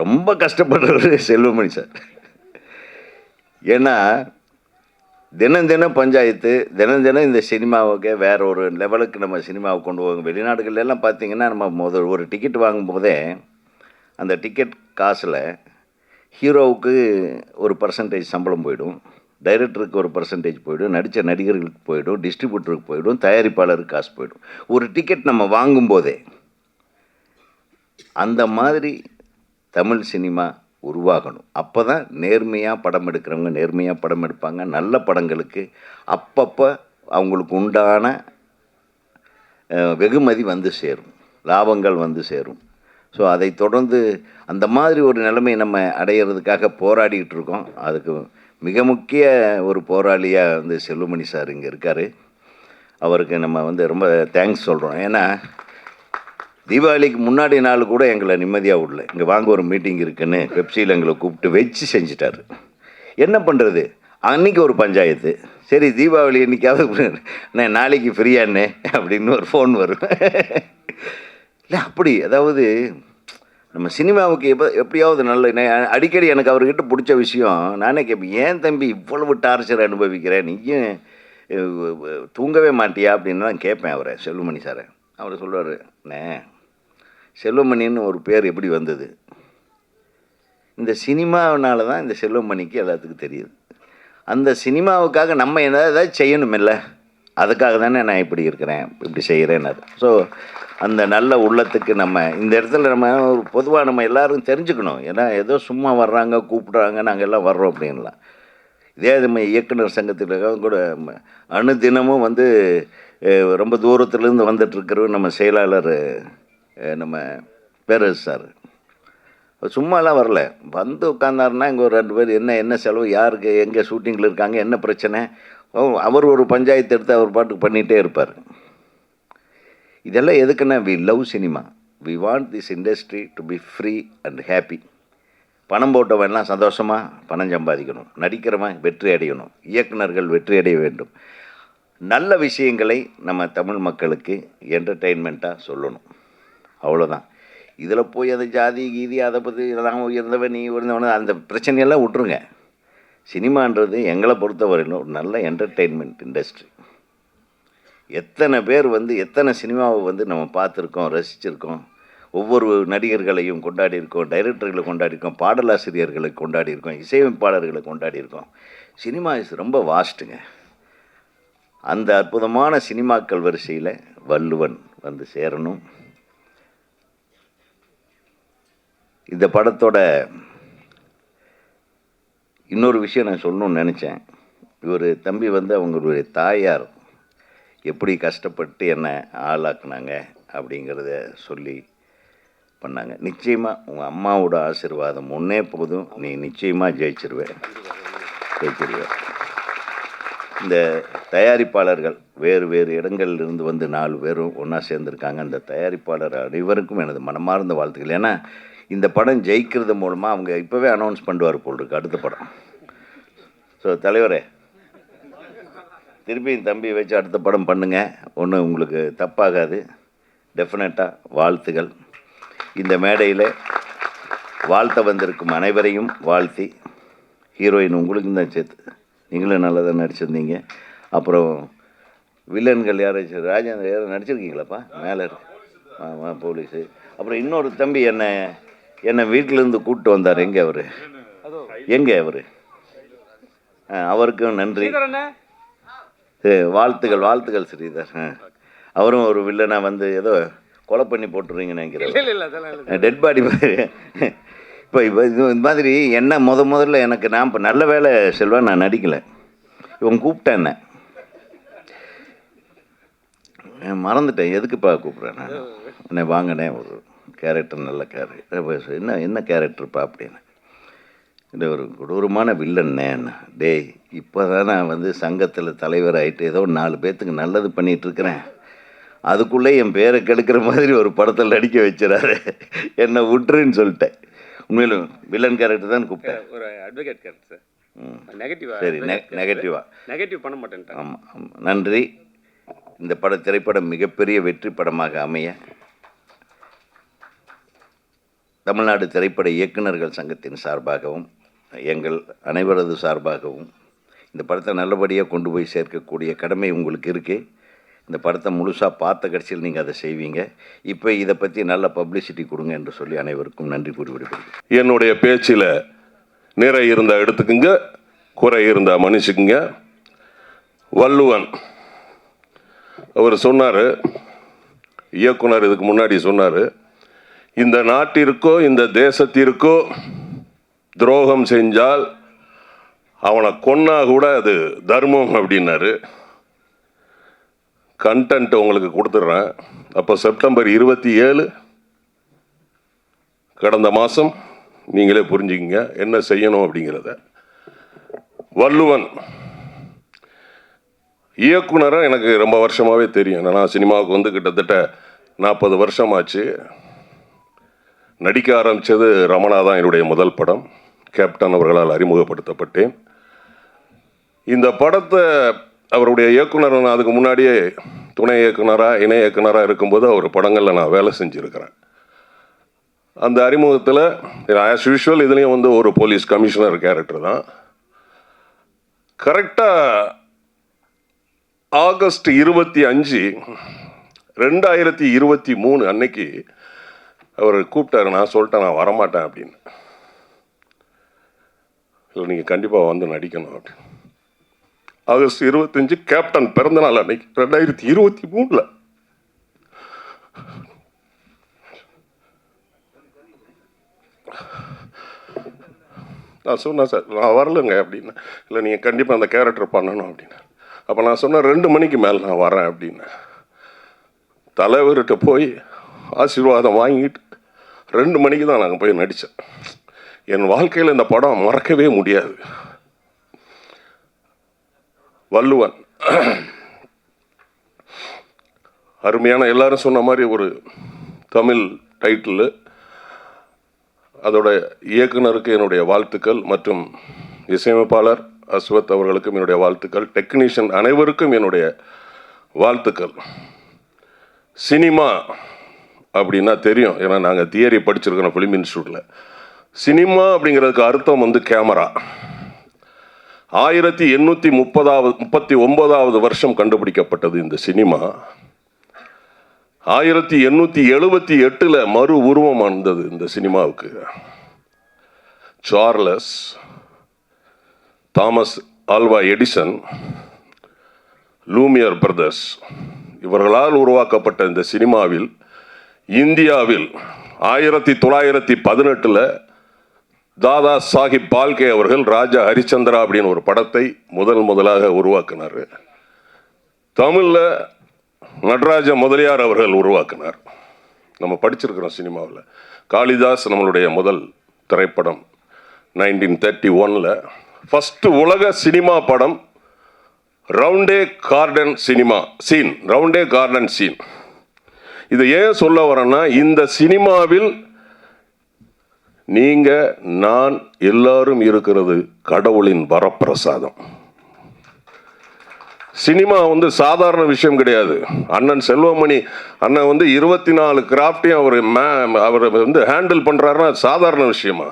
ரொம்ப கஷ்டப்படுறவர் செல்வமணி சார். ஏன்னா தினம் தினம் பஞ்சாயத்து, தினம் தினம் இந்த சினிமாவுக்கு வேற ஒரு லெவலுக்கு நம்ம சினிமாவை கொண்டு போவோம். வெளிநாடுகள்லாம் பார்த்தீங்கன்னா நம்ம ஒரு டிக்கெட் வாங்கும்போதே அந்த டிக்கெட் காசில் ஹீரோவுக்கு ஒரு பர்சன்டேஜ் சம்பளம் போயிடும், டைரக்டருக்கு ஒரு பர்சன்டேஜ் போயிடும், நடித்த நடிகர்களுக்கு போயிடும், டிஸ்ட்ரிபியூட்டருக்கு போயிடும், தயாரிப்பாளருக்கு காசு போயிடும். ஒரு டிக்கெட் நம்ம வாங்கும்போதே அந்த மாதிரி தமிழ் சினிமா உருவாகணும். அப்போ தான் நேர்மையாக படம் எடுக்கிறவங்க நேர்மையாக படம் எடுப்பாங்க. நல்ல படங்களுக்கு அப்பப்போ அவங்களுக்கு உண்டான வெகுமதி வந்து சேரும், லாபங்கள் வந்து சேரும். ஸோ அதை தொடர்ந்து அந்த மாதிரி ஒரு நிலைமை நம்ம அடையிறதுக்காக போராடிக்கிட்டு இருக்கோம். அதுக்கு மிக முக்கிய ஒரு போராளியாக வந்து செல்வமணி சார் இங்கே இருக்கார். அவருக்கு நம்ம வந்து ரொம்ப தேங்க்ஸ் சொல்கிறோம். ஏன்னா தீபாவளிக்கு முன்னாடி நாள் கூட எங்களை நிம்மதியாக விடல. இங்கே வாங்க ஒரு மீட்டிங் இருக்குன்னு பெப்சியில் எங்களை கூப்பிட்டு வச்சு செஞ்சிட்டாரு. என்ன பண்ணுறது, அன்றைக்கி ஒரு பஞ்சாயத்து. சரி தீபாவளி என்றைக்காவது நாளைக்கு ஃப்ரீயானே அப்படின்னு ஒரு ஃபோன் வரும். இல்லை அப்படி, அதாவது நம்ம சினிமாவுக்கு எப்படியாவது நல்ல அடிக்கடி எனக்கு அவர்கிட்ட பிடிச்ச விஷயம், நானே கேட்பேன், ஏன் தம்பி இவ்வளவு டார்ச்சர் அனுபவிக்கிறேன், நீயும் தூங்கவே மாட்டியா அப்படின்னு தான் கேட்பேன் அவரை, செல்வமணி சாரை. அவர் சொல்லுவார், அண்ணே செல்வமணின்னு ஒரு பேர் எப்படி வந்தது, இந்த சினிமாவினால தான் இந்த செல்வமணிக்கு எல்லாத்துக்கும் தெரியுது. அந்த சினிமாவுக்காக நம்ம ஏதாவது செய்யணுமில்ல, அதுக்காக தானே நான் இப்படி இருக்கிறேன், இப்படி செய்கிறேன்னு. ஸோ அந்த நல்ல உள்ளத்துக்கு நம்ம இந்த இடத்துல நம்ம ஒரு பொதுவாக நம்ம எல்லோரும் தெரிஞ்சுக்கணும். ஏன்னா ஏதோ சும்மா வர்றாங்க கூப்பிட்றாங்க நாங்கள் எல்லாம் வர்றோம் அப்படின்லாம். இதே நம்ம இயக்குனர் சங்கத்தில் கூட அணுதினமும் வந்து ரொம்ப தூரத்துலேருந்து வந்துட்டுருக்கிறவர் நம்ம செயலாளர் நம்ம பேரரசு சார். சும்மாலாம் வரல, வந்து உட்காந்தாருன்னா இங்கே ஒரு 2 பேர் என்ன செலவு, யாருக்கு எங்கே ஷூட்டிங்கில் இருக்காங்க, என்ன பிரச்சனை, அவர் ஒரு பஞ்சாயத்து எடுத்து அவர் பாட்டுக்கு பண்ணிகிட்டே இருப்பார். இதெல்லாம் எதுக்குன்னா, we love cinema, we want this industry to be free and happy. பணம் போட்டவன்லாம் சந்தோஷமாக பணம் சம்பாதிக்கணும், நடிக்கிறவன் வெற்றி அடையணும், இயக்குனர்கள் வெற்றி அடைய வேண்டும். நல்ல விஷயங்களை நம்ம தமிழ் மக்களுக்கு என்டர்டெயின்மெண்ட்டாக சொல்லணும், அவ்வளோதான். இதில் போய் அதை ஜாதி கீதி அதை பற்றி நான் உயர்ந்தவன் நீ உயர்ந்தவன் அந்த பிரச்சனையெல்லாம் விட்ருங்க. சினிமான்றது எங்களை பொறுத்தவரையிலும் ஒரு நல்ல என்டர்டெயின்மெண்ட் இண்டஸ்ட்ரி. எத்தனை பேர் வந்து எத்தனை சினிமாவை வந்து நம்ம பார்த்துருக்கோம், ரசிச்சிருக்கோம். ஒவ்வொரு நடிகர்களையும் கொண்டாடியிருக்கோம், டைரக்டர்களை கொண்டாடியிருக்கோம், பாடலாசிரியர்களை கொண்டாடியிருக்கோம், இசையமைப்பாளர்களை கொண்டாடியிருக்கோம். சினிமா ரொம்ப வாஸ்ட்டுங்க. அந்த அற்புதமான சினிமாக்கள் வரிசையில் வள்ளுவன் வந்து சேரணும். இந்த படத்தோட இன்னொரு விஷயம் நான் சொல்லணும்னு நினச்சேன். இவர் தம்பி வந்து அவங்களுடைய தாயார் எப்படி கஷ்டப்பட்டு என்னை ஆளாக்குனாங்க அப்படிங்கிறத சொல்லி பண்ணாங்க. நிச்சயமாக உங்கள் அம்மாவோட ஆசீர்வாதம் ஒன்றே போதும், நீ நிச்சயமாக ஜெயிச்சிருவேன். இந்த தயாரிப்பாளர்கள் வேறு வேறு இடங்கள்லேருந்து வந்து 4 பேரும் ஒன்றா சேர்ந்துருக்காங்க. அந்த தயாரிப்பாளர் அனைவருக்கும் எனது மனமார்ந்த வாழ்த்துக்கள். ஏன்னா இந்த படம் ஜெயிக்கிறது மூலமாக அவங்க இப்போவே அனௌன்ஸ் பண்ணுவார் போல் இருக்கு அடுத்த படம். ஸோ தலைவரே, திருப்பி தம்பி வச்சு அடுத்த படம் பண்ணுங்கள், ஒன்றும் உங்களுக்கு தப்பாகாது. டெஃபினட்டாக வாழ்த்துகள். இந்த மேடையில் வாழ்த்த வந்திருக்கும் அனைவரையும் வாழ்த்தி, ஹீரோயின் உங்களுக்கும் தான் சேர்த்து, நீங்களும் நல்லா தான் நடிச்சிருந்தீங்க. அப்புறம் வில்லன்கள் யாராச்சும் ராஜேந்திர யாரும் நடிச்சிருக்கீங்களாப்பா மேலே இருக்கு போலீஸு. அப்புறம் இன்னொரு தம்பி என்னை வீட்டிலேருந்து கூப்பிட்டு வந்தார். எங்கே அவர் அவருக்கும் நன்றி, வாழ்த்துக்கள் ஸ்ரீதர். அவரும் ஒரு வில்லனை வந்து ஏதோ கொலை பண்ணி போட்டுருவீங்கன்னு நினைக்கிறேன், டெட் பாடி மாதிரி. இப்போ இது மாதிரி என்ன முதல்ல எனக்கு நான் இப்போ நல்ல வேலை செல்வா நான் நடிக்கலை, இவன் கூப்பிட்டேன், என்ன மறந்துட்டேன், எதுக்குப்பா கூப்பிட்றேன் நான், என்ன வாங்கினேன் ஒரு கேரக்டர், நல்ல கேரக்டர், என்ன கேரக்டர்ப்பா அப்படின்னு, இந்த ஒரு கொடூரமான வில்லன், டேய் இப்போ தான் நான் வந்து சங்கத்தில் தலைவர் ஆகிட்டு ஏதோ 4 பேர்த்துக்கு நல்லது பண்ணிகிட்ருக்கிறேன். அதுக்குள்ளே என் பேரை கெடுக்கிற மாதிரி ஒரு படத்தில் நடிக்க வச்சுறாரு. என்னை விட்டுருன்னு சொல்லிட்டேன். உண்மையிலும் வில்லன் கேரக்டர் தான் கூப்பிட்டேன். ஒரு அட்வொகேட் கேரக்டர் சார். நெகட்டிவா? சரி, நெகட்டிவா. நெகட்டிவ் பண்ண மாட்டேன். ஆமாம் ஆமாம், நன்றி. இந்த திரைப்படம் மிகப்பெரிய வெற்றி படமாக அமைய தமிழ்நாடு திரைப்பட இயக்குநர்கள் சங்கத்தின் சார்பாகவும் எங்கள் அனைவரது சார்பாகவும் இந்த படத்தை நல்லபடியாக கொண்டு போய் சேர்க்கக்கூடிய கடமை உங்களுக்கு இருக்குது. இந்த படத்தை முழுசாக பார்த்த கடைசியில் நீங்கள் அதை செய்வீங்க. இப்போ இதை பற்றி நல்ல பப்ளிசிட்டி கொடுங்க என்று சொல்லி அனைவருக்கும் நன்றி கூறி விடுகிறேன். என்னுடைய பேச்சில் நிறை இருந்தால் எடுத்துக்குங்க, குறை இருந்தால் மன்னிச்சுக்குங்க. வள்ளுவன் அவர் சொன்னார், இயக்குனர் இதுக்கு முன்னாடி சொன்னார், இந்த நாட்டிற்கோ இந்த தேசத்திற்கோ துரோகம் செஞ்சால் அவனை கொன்னா கூட அது தர்மம் அப்படின்னாரு. கண்டென்ட் உங்களுக்கு கொடுத்துட்றேன். அப்போ செப்டம்பர் 27 கடந்த மாதம் நீங்களே புரிஞ்சுக்கிங்க என்ன செய்யணும் அப்படிங்கிறத. வள்ளுவன் இயக்குனராக எனக்கு ரொம்ப வருஷமாகவே தெரியும். நான் சினிமாவுக்கு வந்து கிட்டத்தட்ட 40 வருஷம் ஆச்சு. நடிக்க ஆரம்பித்தது ரமணா தான் என்னுடைய முதல் படம். கேப்டன் அவர்களால் அறிமுகப்படுத்தப்பட்டேன். இந்த படத்தை அவருடைய இயக்குனர், நான் அதுக்கு முன்னாடியே துணை இயக்குனராக இணை இயக்குனராக இருக்கும்போது அவர் படங்களில் நான் வேலை செஞ்சுருக்கிறேன். அந்த அறிமுகத்தில் ஆஸ் யூஷுவல் இதுலேயும் வந்து ஒரு போலீஸ் கமிஷனர் கேரக்டர் தான். கரெக்டாக ஆகஸ்ட் 25, 2023 அன்னைக்கு அவர் கூப்பிட்டாரு. நான் சொல்லிட்டேன் நான் வரமாட்டேன் அப்படின்னு. இல்லை நீங்கள் கண்டிப்பாக வந்து நடிக்கணும் அப்படின்னு. ஆகஸ்ட் 25 கேப்டன் பிறந்தநாள் அன்னைக்கு 2023. நான் சொன்னேன் சார் நான் வரலைங்க அப்படின்னு. இல்லை நீங்கள் கண்டிப்பாக அந்த கேரக்டர் பண்ணணும் அப்படின்னு. அப்போ நான் சொன்னேன் 2 மணிக்கு மேலே நான் வரேன் அப்படின்னு. தலைவர்கிட்ட போய் ஆசீர்வாதம் வாங்கிட்டு 2 மணிக்கு தான் நாங்கள் போய் நடித்தேன். என் வாழ்க்கையில் இந்த படம் மறக்கவே முடியாது. வள்ளுவன் அருமையான, எல்லாரும் சொன்ன மாதிரி ஒரு தமிழ் டைட்டில். அதோட இயக்குனருக்கு என்னுடைய வாழ்த்துக்கள் மற்றும் இசையமைப்பாளர் அஸ்வத் அவர்களுக்கும் என்னுடைய வாழ்த்துக்கள். டெக்னீஷியன் அனைவருக்கும் என்னுடைய வாழ்த்துக்கள். சினிமா அப்படின்னா தெரியும், ஏன்னா நாங்கள் தியரி படிச்சிருக்கிறோம் ஃபிலிம் இன்ஸ்டியூட்டில். சினிமா அப்படிங்கிறதுக்கு அர்த்தம் வந்து கேமரா. 1839 வருஷம் கண்டுபிடிக்கப்பட்டது இந்த சினிமா. 1878 மறு உருவம் வந்தது இந்த சினிமாவுக்கு. Charles, Thomas Alva Edison, Lumière brothers இவர்களால் உருவாக்கப்பட்ட இந்த சினிமாவில் இந்தியாவில் 1918 தாதா சாஹிப் பால்கே அவர்கள் ராஜா ஹரிச்சந்திரா அப்படின்னு ஒரு படத்தை முதலாக உருவாக்கினார். தமிழில் நடராஜ முதலியார் அவர்கள் உருவாக்கினார். நம்ம படிச்சிருக்கிறோம் சினிமாவில். காளிதாஸ் நம்மளுடைய முதல் திரைப்படம் 1931. ஃபஸ்ட்டு உலக சினிமா படம் ரவுண்டே கார்டன் சினிமா சீன், ரவுண்டே கார்டன் சீன். இதை ஏன் சொல்ல வரேன்னா, இந்த சினிமாவில் நீங்க நான் எல்லாரும் இருக்கிறது கடவுளின் வரப்பிரசாதம். சினிமா வந்து சாதாரண விஷயம் கிடையாது. அண்ணன் செல்வமணி அண்ணன் வந்து 24 கிராஃப்டையும் அவர் வந்து ஹேண்டில் பண்றாருன்னா சாதாரண விஷயமா?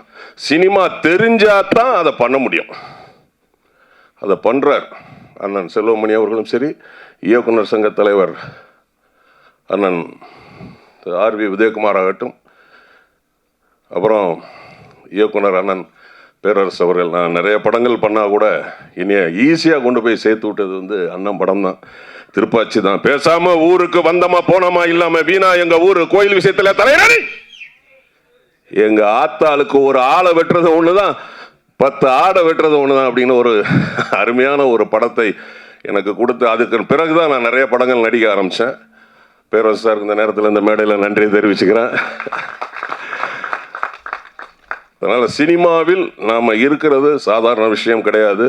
சினிமா தெரிஞ்சாதான் அதை பண்ண முடியும். அதை பண்றார் அண்ணன் செல்வமணி அவர்களும் சரி, இயக்குனர் சங்க தலைவர் அண்ணன் ஆர்வி உதயகுமார் ஆகட்டும், அப்புறம் இயக்குனர் அண்ணன் பேரரசு அவர்கள். நான் நிறைய படங்கள் பண்ணால் கூட இனிய ஈஸியாக கொண்டு போய் சேர்த்து விட்டது வந்து அண்ணன் படம் தான், திருப்பாச்சி தான். பேசாமல் ஊருக்கு வந்தமா போனோமா இல்லாமல் வீணா எங்கள் ஊர் கோயில் விஷயத்தில் தலைவரே, எங்கள் ஆத்தாளுக்கு ஒரு ஆளை வெட்டுறது ஒன்று தான், 10 ஆடை வெட்டுறது ஒன்று தான் அப்படின்னு ஒரு அருமையான ஒரு படத்தை எனக்கு கொடுத்து, அதுக்கு பிறகுதான் நான் நிறைய படங்கள் நடிக்க ஆரம்பித்தேன். பேரரசு சார் இந்த நேரத்தில் இந்த மேடையில் நன்றி தெரிவிச்சுக்கிறேன். அதனால் சினிமாவில் நாம் இருக்கிறது சாதாரண விஷயம் கிடையாது.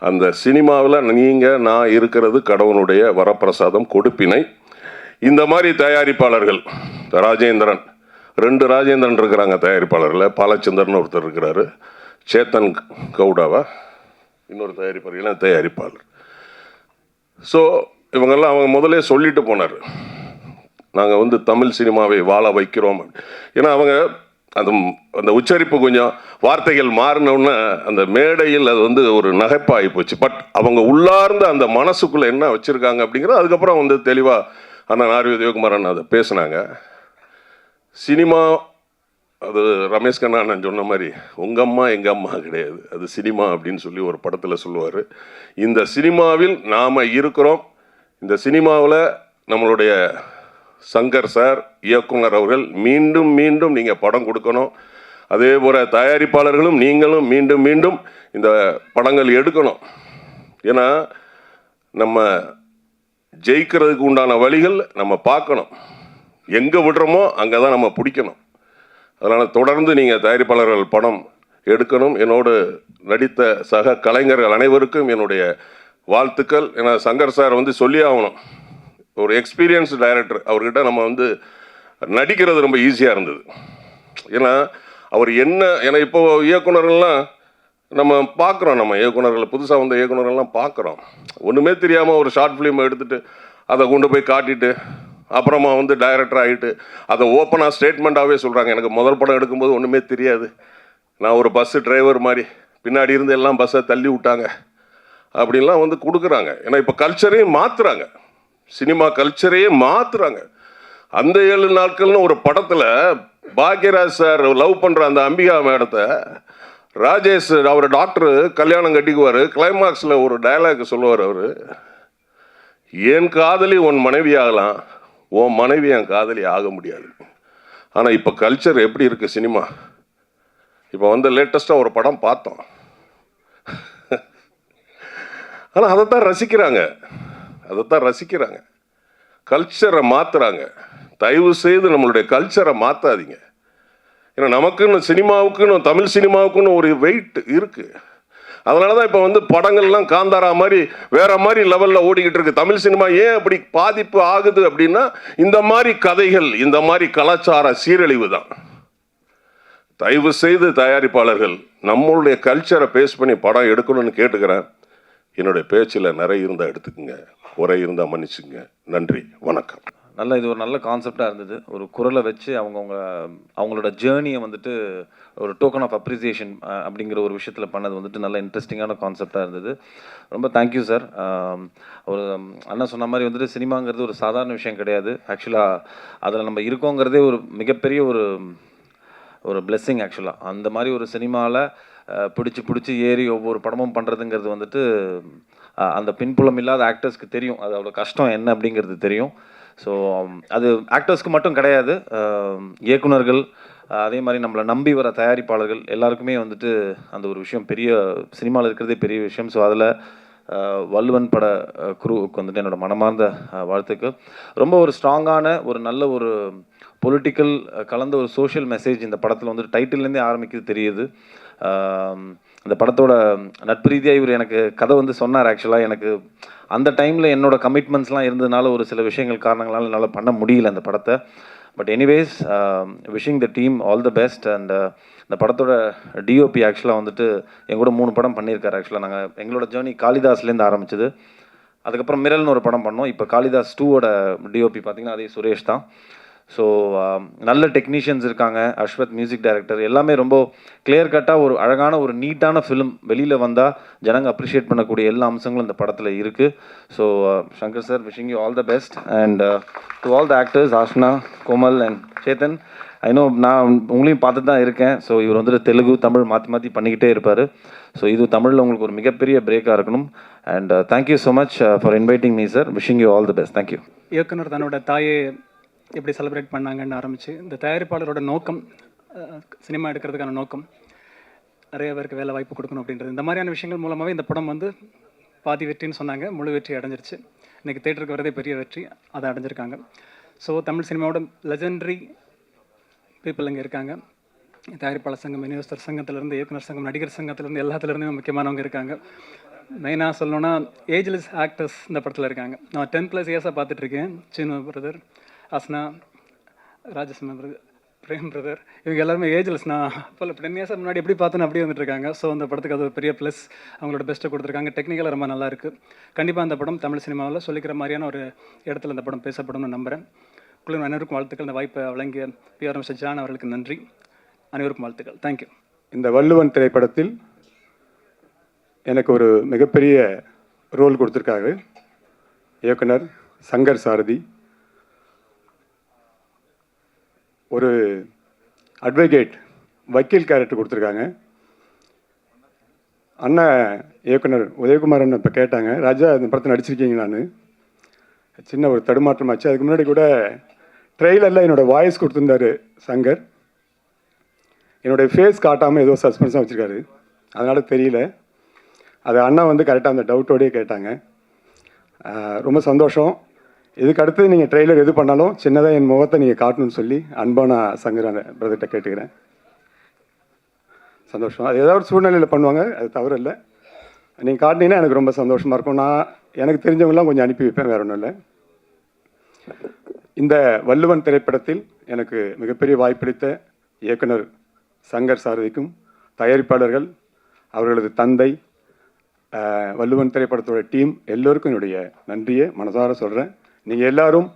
அந்த சினிமாவில் நீங்கள் நான் இருக்கிறது கடவுளுடைய வரப்பிரசாதம், கொடுப்பினை. இந்த மாதிரி தயாரிப்பாளர்கள், ராஜேந்திரன், 2 ராஜேந்திரன் இருக்கிறாங்க தயாரிப்பாளரில். பாலச்சந்திரன் ஒருத்தர் இருக்கிறாரு, சேத்தன் கவுடாவா இன்னொரு தயாரிப்பாளர், இளம் தயாரிப்பாளர். ஸோ இவங்கெல்லாம் அவங்க முதலே சொல்லிட்டு போனார், நாங்கள் வந்து தமிழ் சினிமாவை வாழ வைக்கிறோம். ஏன்னா அவங்க அந்த உச்சரிப்பு கொஞ்சம் வார்த்தைகள் மாறினோன்னு அந்த மேடையில் அது வந்து ஒரு நகைப்பாகி போச்சு. பட் அவங்க உள்ளார்ந்த அந்த மனசுக்குள்ளே என்ன வச்சுருக்காங்க அப்படிங்கிறது அதுக்கப்புறம் வந்து தெளிவாக அண்ணன் ஆர்வி தேவகுமாரன் அதை பேசினாங்க. சினிமா, அது ரமேஷ் கண்ணா நான் சொன்ன மாதிரி உங்கள் அம்மா எங்கள் அம்மா கிடையாது, அது சினிமா அப்படின்னு சொல்லி ஒரு படத்தில் சொல்லுவார். இந்த சினிமாவில் நாம் இருக்கிறோம். இந்த சினிமாவில் நம்மளுடைய சங்கர் சார், இயக்குனர் அவர்கள் மீண்டும் மீண்டும் நீங்கள் படம் கொடுக்கணும். அதே போல் தயாரிப்பாளர்களும் நீங்களும் மீண்டும் மீண்டும் இந்த படங்கள் எடுக்கணும். ஏன்னா நம்ம ஜெயிக்கிறதுக்கு உண்டான வழிகள் நம்ம பார்க்கணும். எங்கே விடுறோமோ அங்கே தான் நம்ம பிடிக்கணும். அதனால் தொடர்ந்து நீங்கள் தயாரிப்பாளர்கள் படம் எடுக்கணும். என்னோடு நடித்த சக கலைஞர்கள் அனைவருக்கும் என்னுடைய வாழ்த்துக்கள். ஏன்னா சங்கர் சார் வந்து சொல்லி ஆகணும், ஒரு எக்ஸ்பீரியன்ஸ் டைரக்டர், அவர்கிட்ட நம்ம வந்து நடிக்கிறது ரொம்ப ஈஸியாக இருந்தது. ஏன்னா அவர் ஏன்னா இப்போ இயக்குனர்கள்லாம் நம்ம பார்க்குறோம், நம்ம இயக்குனர்கள் புதுசாக வந்த இயக்குனர்கள்லாம் பார்க்குறோம், ஒன்றுமே தெரியாமல் ஒரு ஷார்ட் ஃபிலிம் எடுத்துகிட்டு அதை கொண்டு போய் காட்டிட்டு அப்புறமா வந்து டைரக்டர் ஆகிட்டு அதை ஓப்பனாக ஸ்டேட்மெண்ட்டாகவே சொல்கிறாங்க, எனக்கு முதல் படம் எடுக்கும்போது ஒன்றுமே தெரியாது, நான் ஒரு பஸ்ஸு டிரைவர் மாதிரி பின்னாடி இருந்து எல்லாம் பஸ்ஸை தள்ளி விட்டாங்க அப்படின்லாம் வந்து கொடுக்குறாங்க. ஏன்னா இப்போ கல்ச்சரையும் மாற்றுறாங்க, சினிமா கல்ச்சரையே மாற்றுறாங்க. அந்த 7 நாட்கள்னு ஒரு படத்தில் பாக்யராஜ் சார் லவ் பண்ணுற அந்த அம்பிகா மேடத்தை ராஜேஷ் அவர் டாக்டரு கல்யாணம் கட்டிக்குவார். கிளைமாக்ஸில் ஒரு டயலாக் சொல்லுவார் அவர், என் காதலி உன் மனைவி ஆகலாம், உன் மனைவி என் காதலி ஆக முடியாது. ஆனால் இப்போ கல்ச்சர் எப்படி இருக்குது சினிமா? இப்போ வந்து லேட்டஸ்ட்டாக ஒரு படம் பார்த்தோம், ஆனால் அதைத்தான் ரசிக்கிறாங்க, கல்ச்சரை மாற்றுறாங்க. தயவு செய்து நம்மளுடைய கல்ச்சரை மாற்றாதீங்க. ஏன்னா நமக்குன்னு சினிமாவுக்குன்னு, தமிழ் சினிமாவுக்குன்னு ஒரு வெயிட் இருக்குது. அதனால தான் இப்போ வந்து படங்கள்லாம் காந்தாரா மாதிரி வேற மாதிரி லெவலில் ஓடிக்கிட்டு இருக்கு. தமிழ் சினிமா ஏன் அப்படி பாதிப்பு ஆகுது அப்படின்னா இந்த மாதிரி கதைகள், இந்த மாதிரி கலாச்சார சீரழிவு தான். தயவு செய்து தயாரிப்பாளர்கள் நம்மளுடைய கல்ச்சரை பேஸ் பண்ணி படம் எடுக்கணும்னு கேட்டுக்கிறேன். என்னுடைய பேச்சில் நிறைய இருந்தால் எடுத்துக்கோங்க, குறை இருந்தால் மன்னிச்சுங்க. நன்றி, வணக்கம். இது ஒரு நல்ல கான்செப்டாக இருந்தது. ஒரு குரலை வச்சு அவங்களோட ஜேர்னியை வந்துட்டு ஒரு டோக்கன் ஆஃப் அப்ரிசியேஷன் அப்படிங்கிற ஒரு விஷயத்தில் பண்ணது வந்துட்டு நல்ல இன்ட்ரெஸ்டிங்கான கான்செப்டாக இருந்தது. ரொம்ப தேங்க்யூ சார். ஒரு அண்ணா சொன்ன மாதிரி வந்துட்டு சினிமாங்கிறது ஒரு சாதாரண விஷயம் கிடையாது. ஆக்சுவலாக அதில் நம்ம இருக்கோங்கிறதே ஒரு மிகப்பெரிய ஒரு பிளெஸ்ஸிங். ஆக்சுவலாக அந்த மாதிரி ஒரு சினிமாவில் பிடிச்சி ஏறி ஒவ்வொரு படமும் பண்ணுறதுங்கிறது வந்துட்டு அந்த பின்புலம் இல்லாத ஆக்டர்ஸ்க்கு தெரியும், அது அவ்வளோ கஷ்டம் என்ன அப்படிங்கிறது தெரியும். ஸோ அது ஆக்டர்ஸ்க்கு மட்டும் கிடையாது, இயக்குனர்கள் அதே மாதிரி நம்மளை நம்பி வர தயாரிப்பாளர்கள் எல்லாருக்குமே வந்துட்டு அந்த ஒரு விஷயம் பெரிய சினிமாவில் இருக்கிறதே பெரிய விஷயம். ஸோ அதில் வள்ளுவன் பட குரூவுக்கு வந்துட்டு என்னோட மனமார்ந்த வாழ்த்துக்கள். ரொம்ப ஒரு ஸ்ட்ராங்கான ஒரு நல்ல ஒரு பொலிட்டிக்கல் கலந்த ஒரு சோஷியல் மெசேஜ் இந்த படத்தில் வந்துட்டு டைட்டில்லேருந்தே ஆரம்பிக்கிறது தெரியுது. இந்த படத்தோட நட்பு ரீதியாக இவர் எனக்கு கதை வந்து சொன்னார். ஆக்சுவலாக எனக்கு அந்த டைமில் என்னோட கமிட்மெண்ட்ஸ்லாம் இருந்ததுனால ஒரு சில விஷயங்கள் காரணங்களால் என்னால் பண்ண முடியல அந்த படத்தை. But anyways, wishing the team all the best. And இந்த படத்தோட டிஓபி ஆக்சுவலாக வந்துட்டு எங்கூட 3 படம் பண்ணியிருக்காரு. ஆக்சுவலாக எங்களோட ஜேர்னி காளிதாஸ்லேருந்து ஆரம்பிச்சது. அதுக்கப்புறம் மிரல்னு ஒரு படம் பண்ணோம். இப்போ காளிதாஸ் 2ஓட டிஓபி பார்த்திங்கன்னா அதே சுரேஷ் தான். ஸோ நல்ல டெக்னீஷியன்ஸ் இருக்காங்க, அஸ்வத் மியூசிக் டைரக்டர், எல்லாமே ரொம்ப கிளியர் கட்டாக ஒரு அழகான ஒரு நீட்டான ஃபிலிம் வெளியில் வந்தால் ஜனங்க அப்ரிஷியேட் பண்ணக்கூடிய எல்லா அம்சங்களும் இந்த படத்தில் இருக்குது. So Shankar sir, wishing you all the best. And to all the actors, ஆஷ்னா, Komal and Chetan, I know நான் உங்களையும் பார்த்து தான் இருக்கேன். ஸோ இவர் வந்துட்டு தெலுங்கு தமிழ் மாற்றி பண்ணிக்கிட்டே இருப்பார். ஸோ இது தமிழில் உங்களுக்கு ஒரு மிகப்பெரிய பிரேக்காக இருக்கணும். And thank you so much for inviting me sir. Wishing you all the best. Thank you. இயக்குனர் தன்னோட தாயை எப்படி செலிப்ரேட் பண்ணாங்கன்னு ஆரம்பித்து இந்த தயாரிப்பாளரோட நோக்கம், சினிமா எடுக்கிறதுக்கான நோக்கம், நிறைய பேருக்கு வேலை வாய்ப்பு கொடுக்கணும் அப்படின்றது, இந்த மாதிரியான விஷயங்கள் மூலமாகவே இந்த படம் வந்து பாதி வெற்றின்னு சொன்னாங்க, முழு வெற்றி அடைஞ்சிருச்சு. இன்றைக்கி தேட்டருக்கு வரதே பெரிய வெற்றி, அதை அடைஞ்சிருக்காங்க. ஸோ தமிழ் சினிமாவோட லெஜெண்டரி பீப்புள் இங்கே இருக்காங்க. தயாரிப்பாளர் சங்கம், விநியோகஸ்தர் சங்கத்திலேருந்து, இயக்குனர் சங்கம், நடிகர் சங்கத்திலேருந்து, எல்லாத்துலேருந்துமே முக்கியமானவங்க இருக்காங்க. மெயினாக சொல்லணும்னா ஏஜ்லெஸ் ஆக்டர்ஸ் இந்த படத்தில் இருக்காங்க. நான் 10+ இயர்ஸாக பார்த்துட்ருக்கேன். Seenu brother, Asna, Rajasimha brother, Prem brother, இவங்க எல்லாருமே ஏஜ்லெஸ். நான் இப்போ 10 இயர்ஸ் முன்னாடி எப்படி பார்த்தோன்னு அப்படியே வந்துட்டுருக்காங்க. ஸோ அந்த படத்துக்கு அது ஒரு பெரிய ப்ளஸ். அவங்களோட பெஸ்ட்டை கொடுத்துருக்காங்க. டெக்னிக்கலாக ரொம்ப நல்லா இருக்குது. கண்டிப்பாக அந்த படம் தமிழ் சினிமாவில் சொல்லிக்கிற மாதிரியான ஒரு இடத்துல இந்த படம் பேசப்படும்னு நம்புகிறேன். குழு அனைவருக்கும் வாழ்த்துக்கள். இந்த வாய்ப்பை வழங்கிய PR மிஸ்டர் ஜான் அவர்களுக்கு நன்றி. அனைவருக்கும் வாழ்த்துக்கள். தேங்க்யூ. இந்த வள்ளுவன் திரைப்படத்தில் எனக்கு ஒரு மிகப்பெரிய ரோல் கொடுத்துருக்காரு இயக்குனர் சங்கர் சாரதி. ஒரு அட்வொகேட், வக்கீல் கேரக்டர் கொடுத்துருக்காங்க. அண்ணன் இயக்குனர் உதயகுமார் அண்ணன் இப்போ கேட்டாங்க, ராஜா இந்த படத்தை நடிச்சிருக்கீங்களான்னு. சின்ன ஒரு தடுமாற்றமாச்சு. அதுக்கு முன்னாடி கூட ட்ரெய்லரில் என்னோடய வாய்ஸ் கொடுத்துருந்தாரு சங்கர். என்னுடைய ஃபேஸ் காட்டாமல் ஏதோ சஸ்பென்ஸாக வச்சுருக்காரு, அதனால் தெரியல. அது அண்ணா வந்து கரெக்டாக அந்த டவுட்டோடையே கேட்டாங்க. ரொம்ப சந்தோஷம். இதுக்கு அடுத்து நீங்கள் ட்ரெய்லர் எது பண்ணாலும் சின்னதாக என் முகத்தை நீங்கள் காட்டணும்னு சொல்லி அன்பான சங்கர் பிரதர்கிட்ட கேட்டுக்கிறேன். சந்தோஷம். அது ஏதாவது ஒரு சூழ்நிலையில் பண்ணுவாங்க, அது தவறு இல்லை. நீங்கள் காட்டினீங்கன்னா எனக்கு ரொம்ப சந்தோஷமாக இருக்கும். நான் எனக்கு தெரிஞ்சவங்களாம் கொஞ்சம் அனுப்பி வைப்பேன், வேறு ஒன்றும் இல்லை. இந்த வள்ளுவன் திரைப்படத்தில் எனக்கு மிகப்பெரிய வாய்ப்பளித்த இயக்குனர் சங்கர் சாரதிக்கும், தயாரிப்பாளர்கள், அவர்களது தந்தை, வள்ளுவன் திரைப்படத்தோட டீம் எல்லோருக்கும் என்னுடைய நன்றியை மனசார சொல்கிறேன். நீங்கள் எல்லாரும்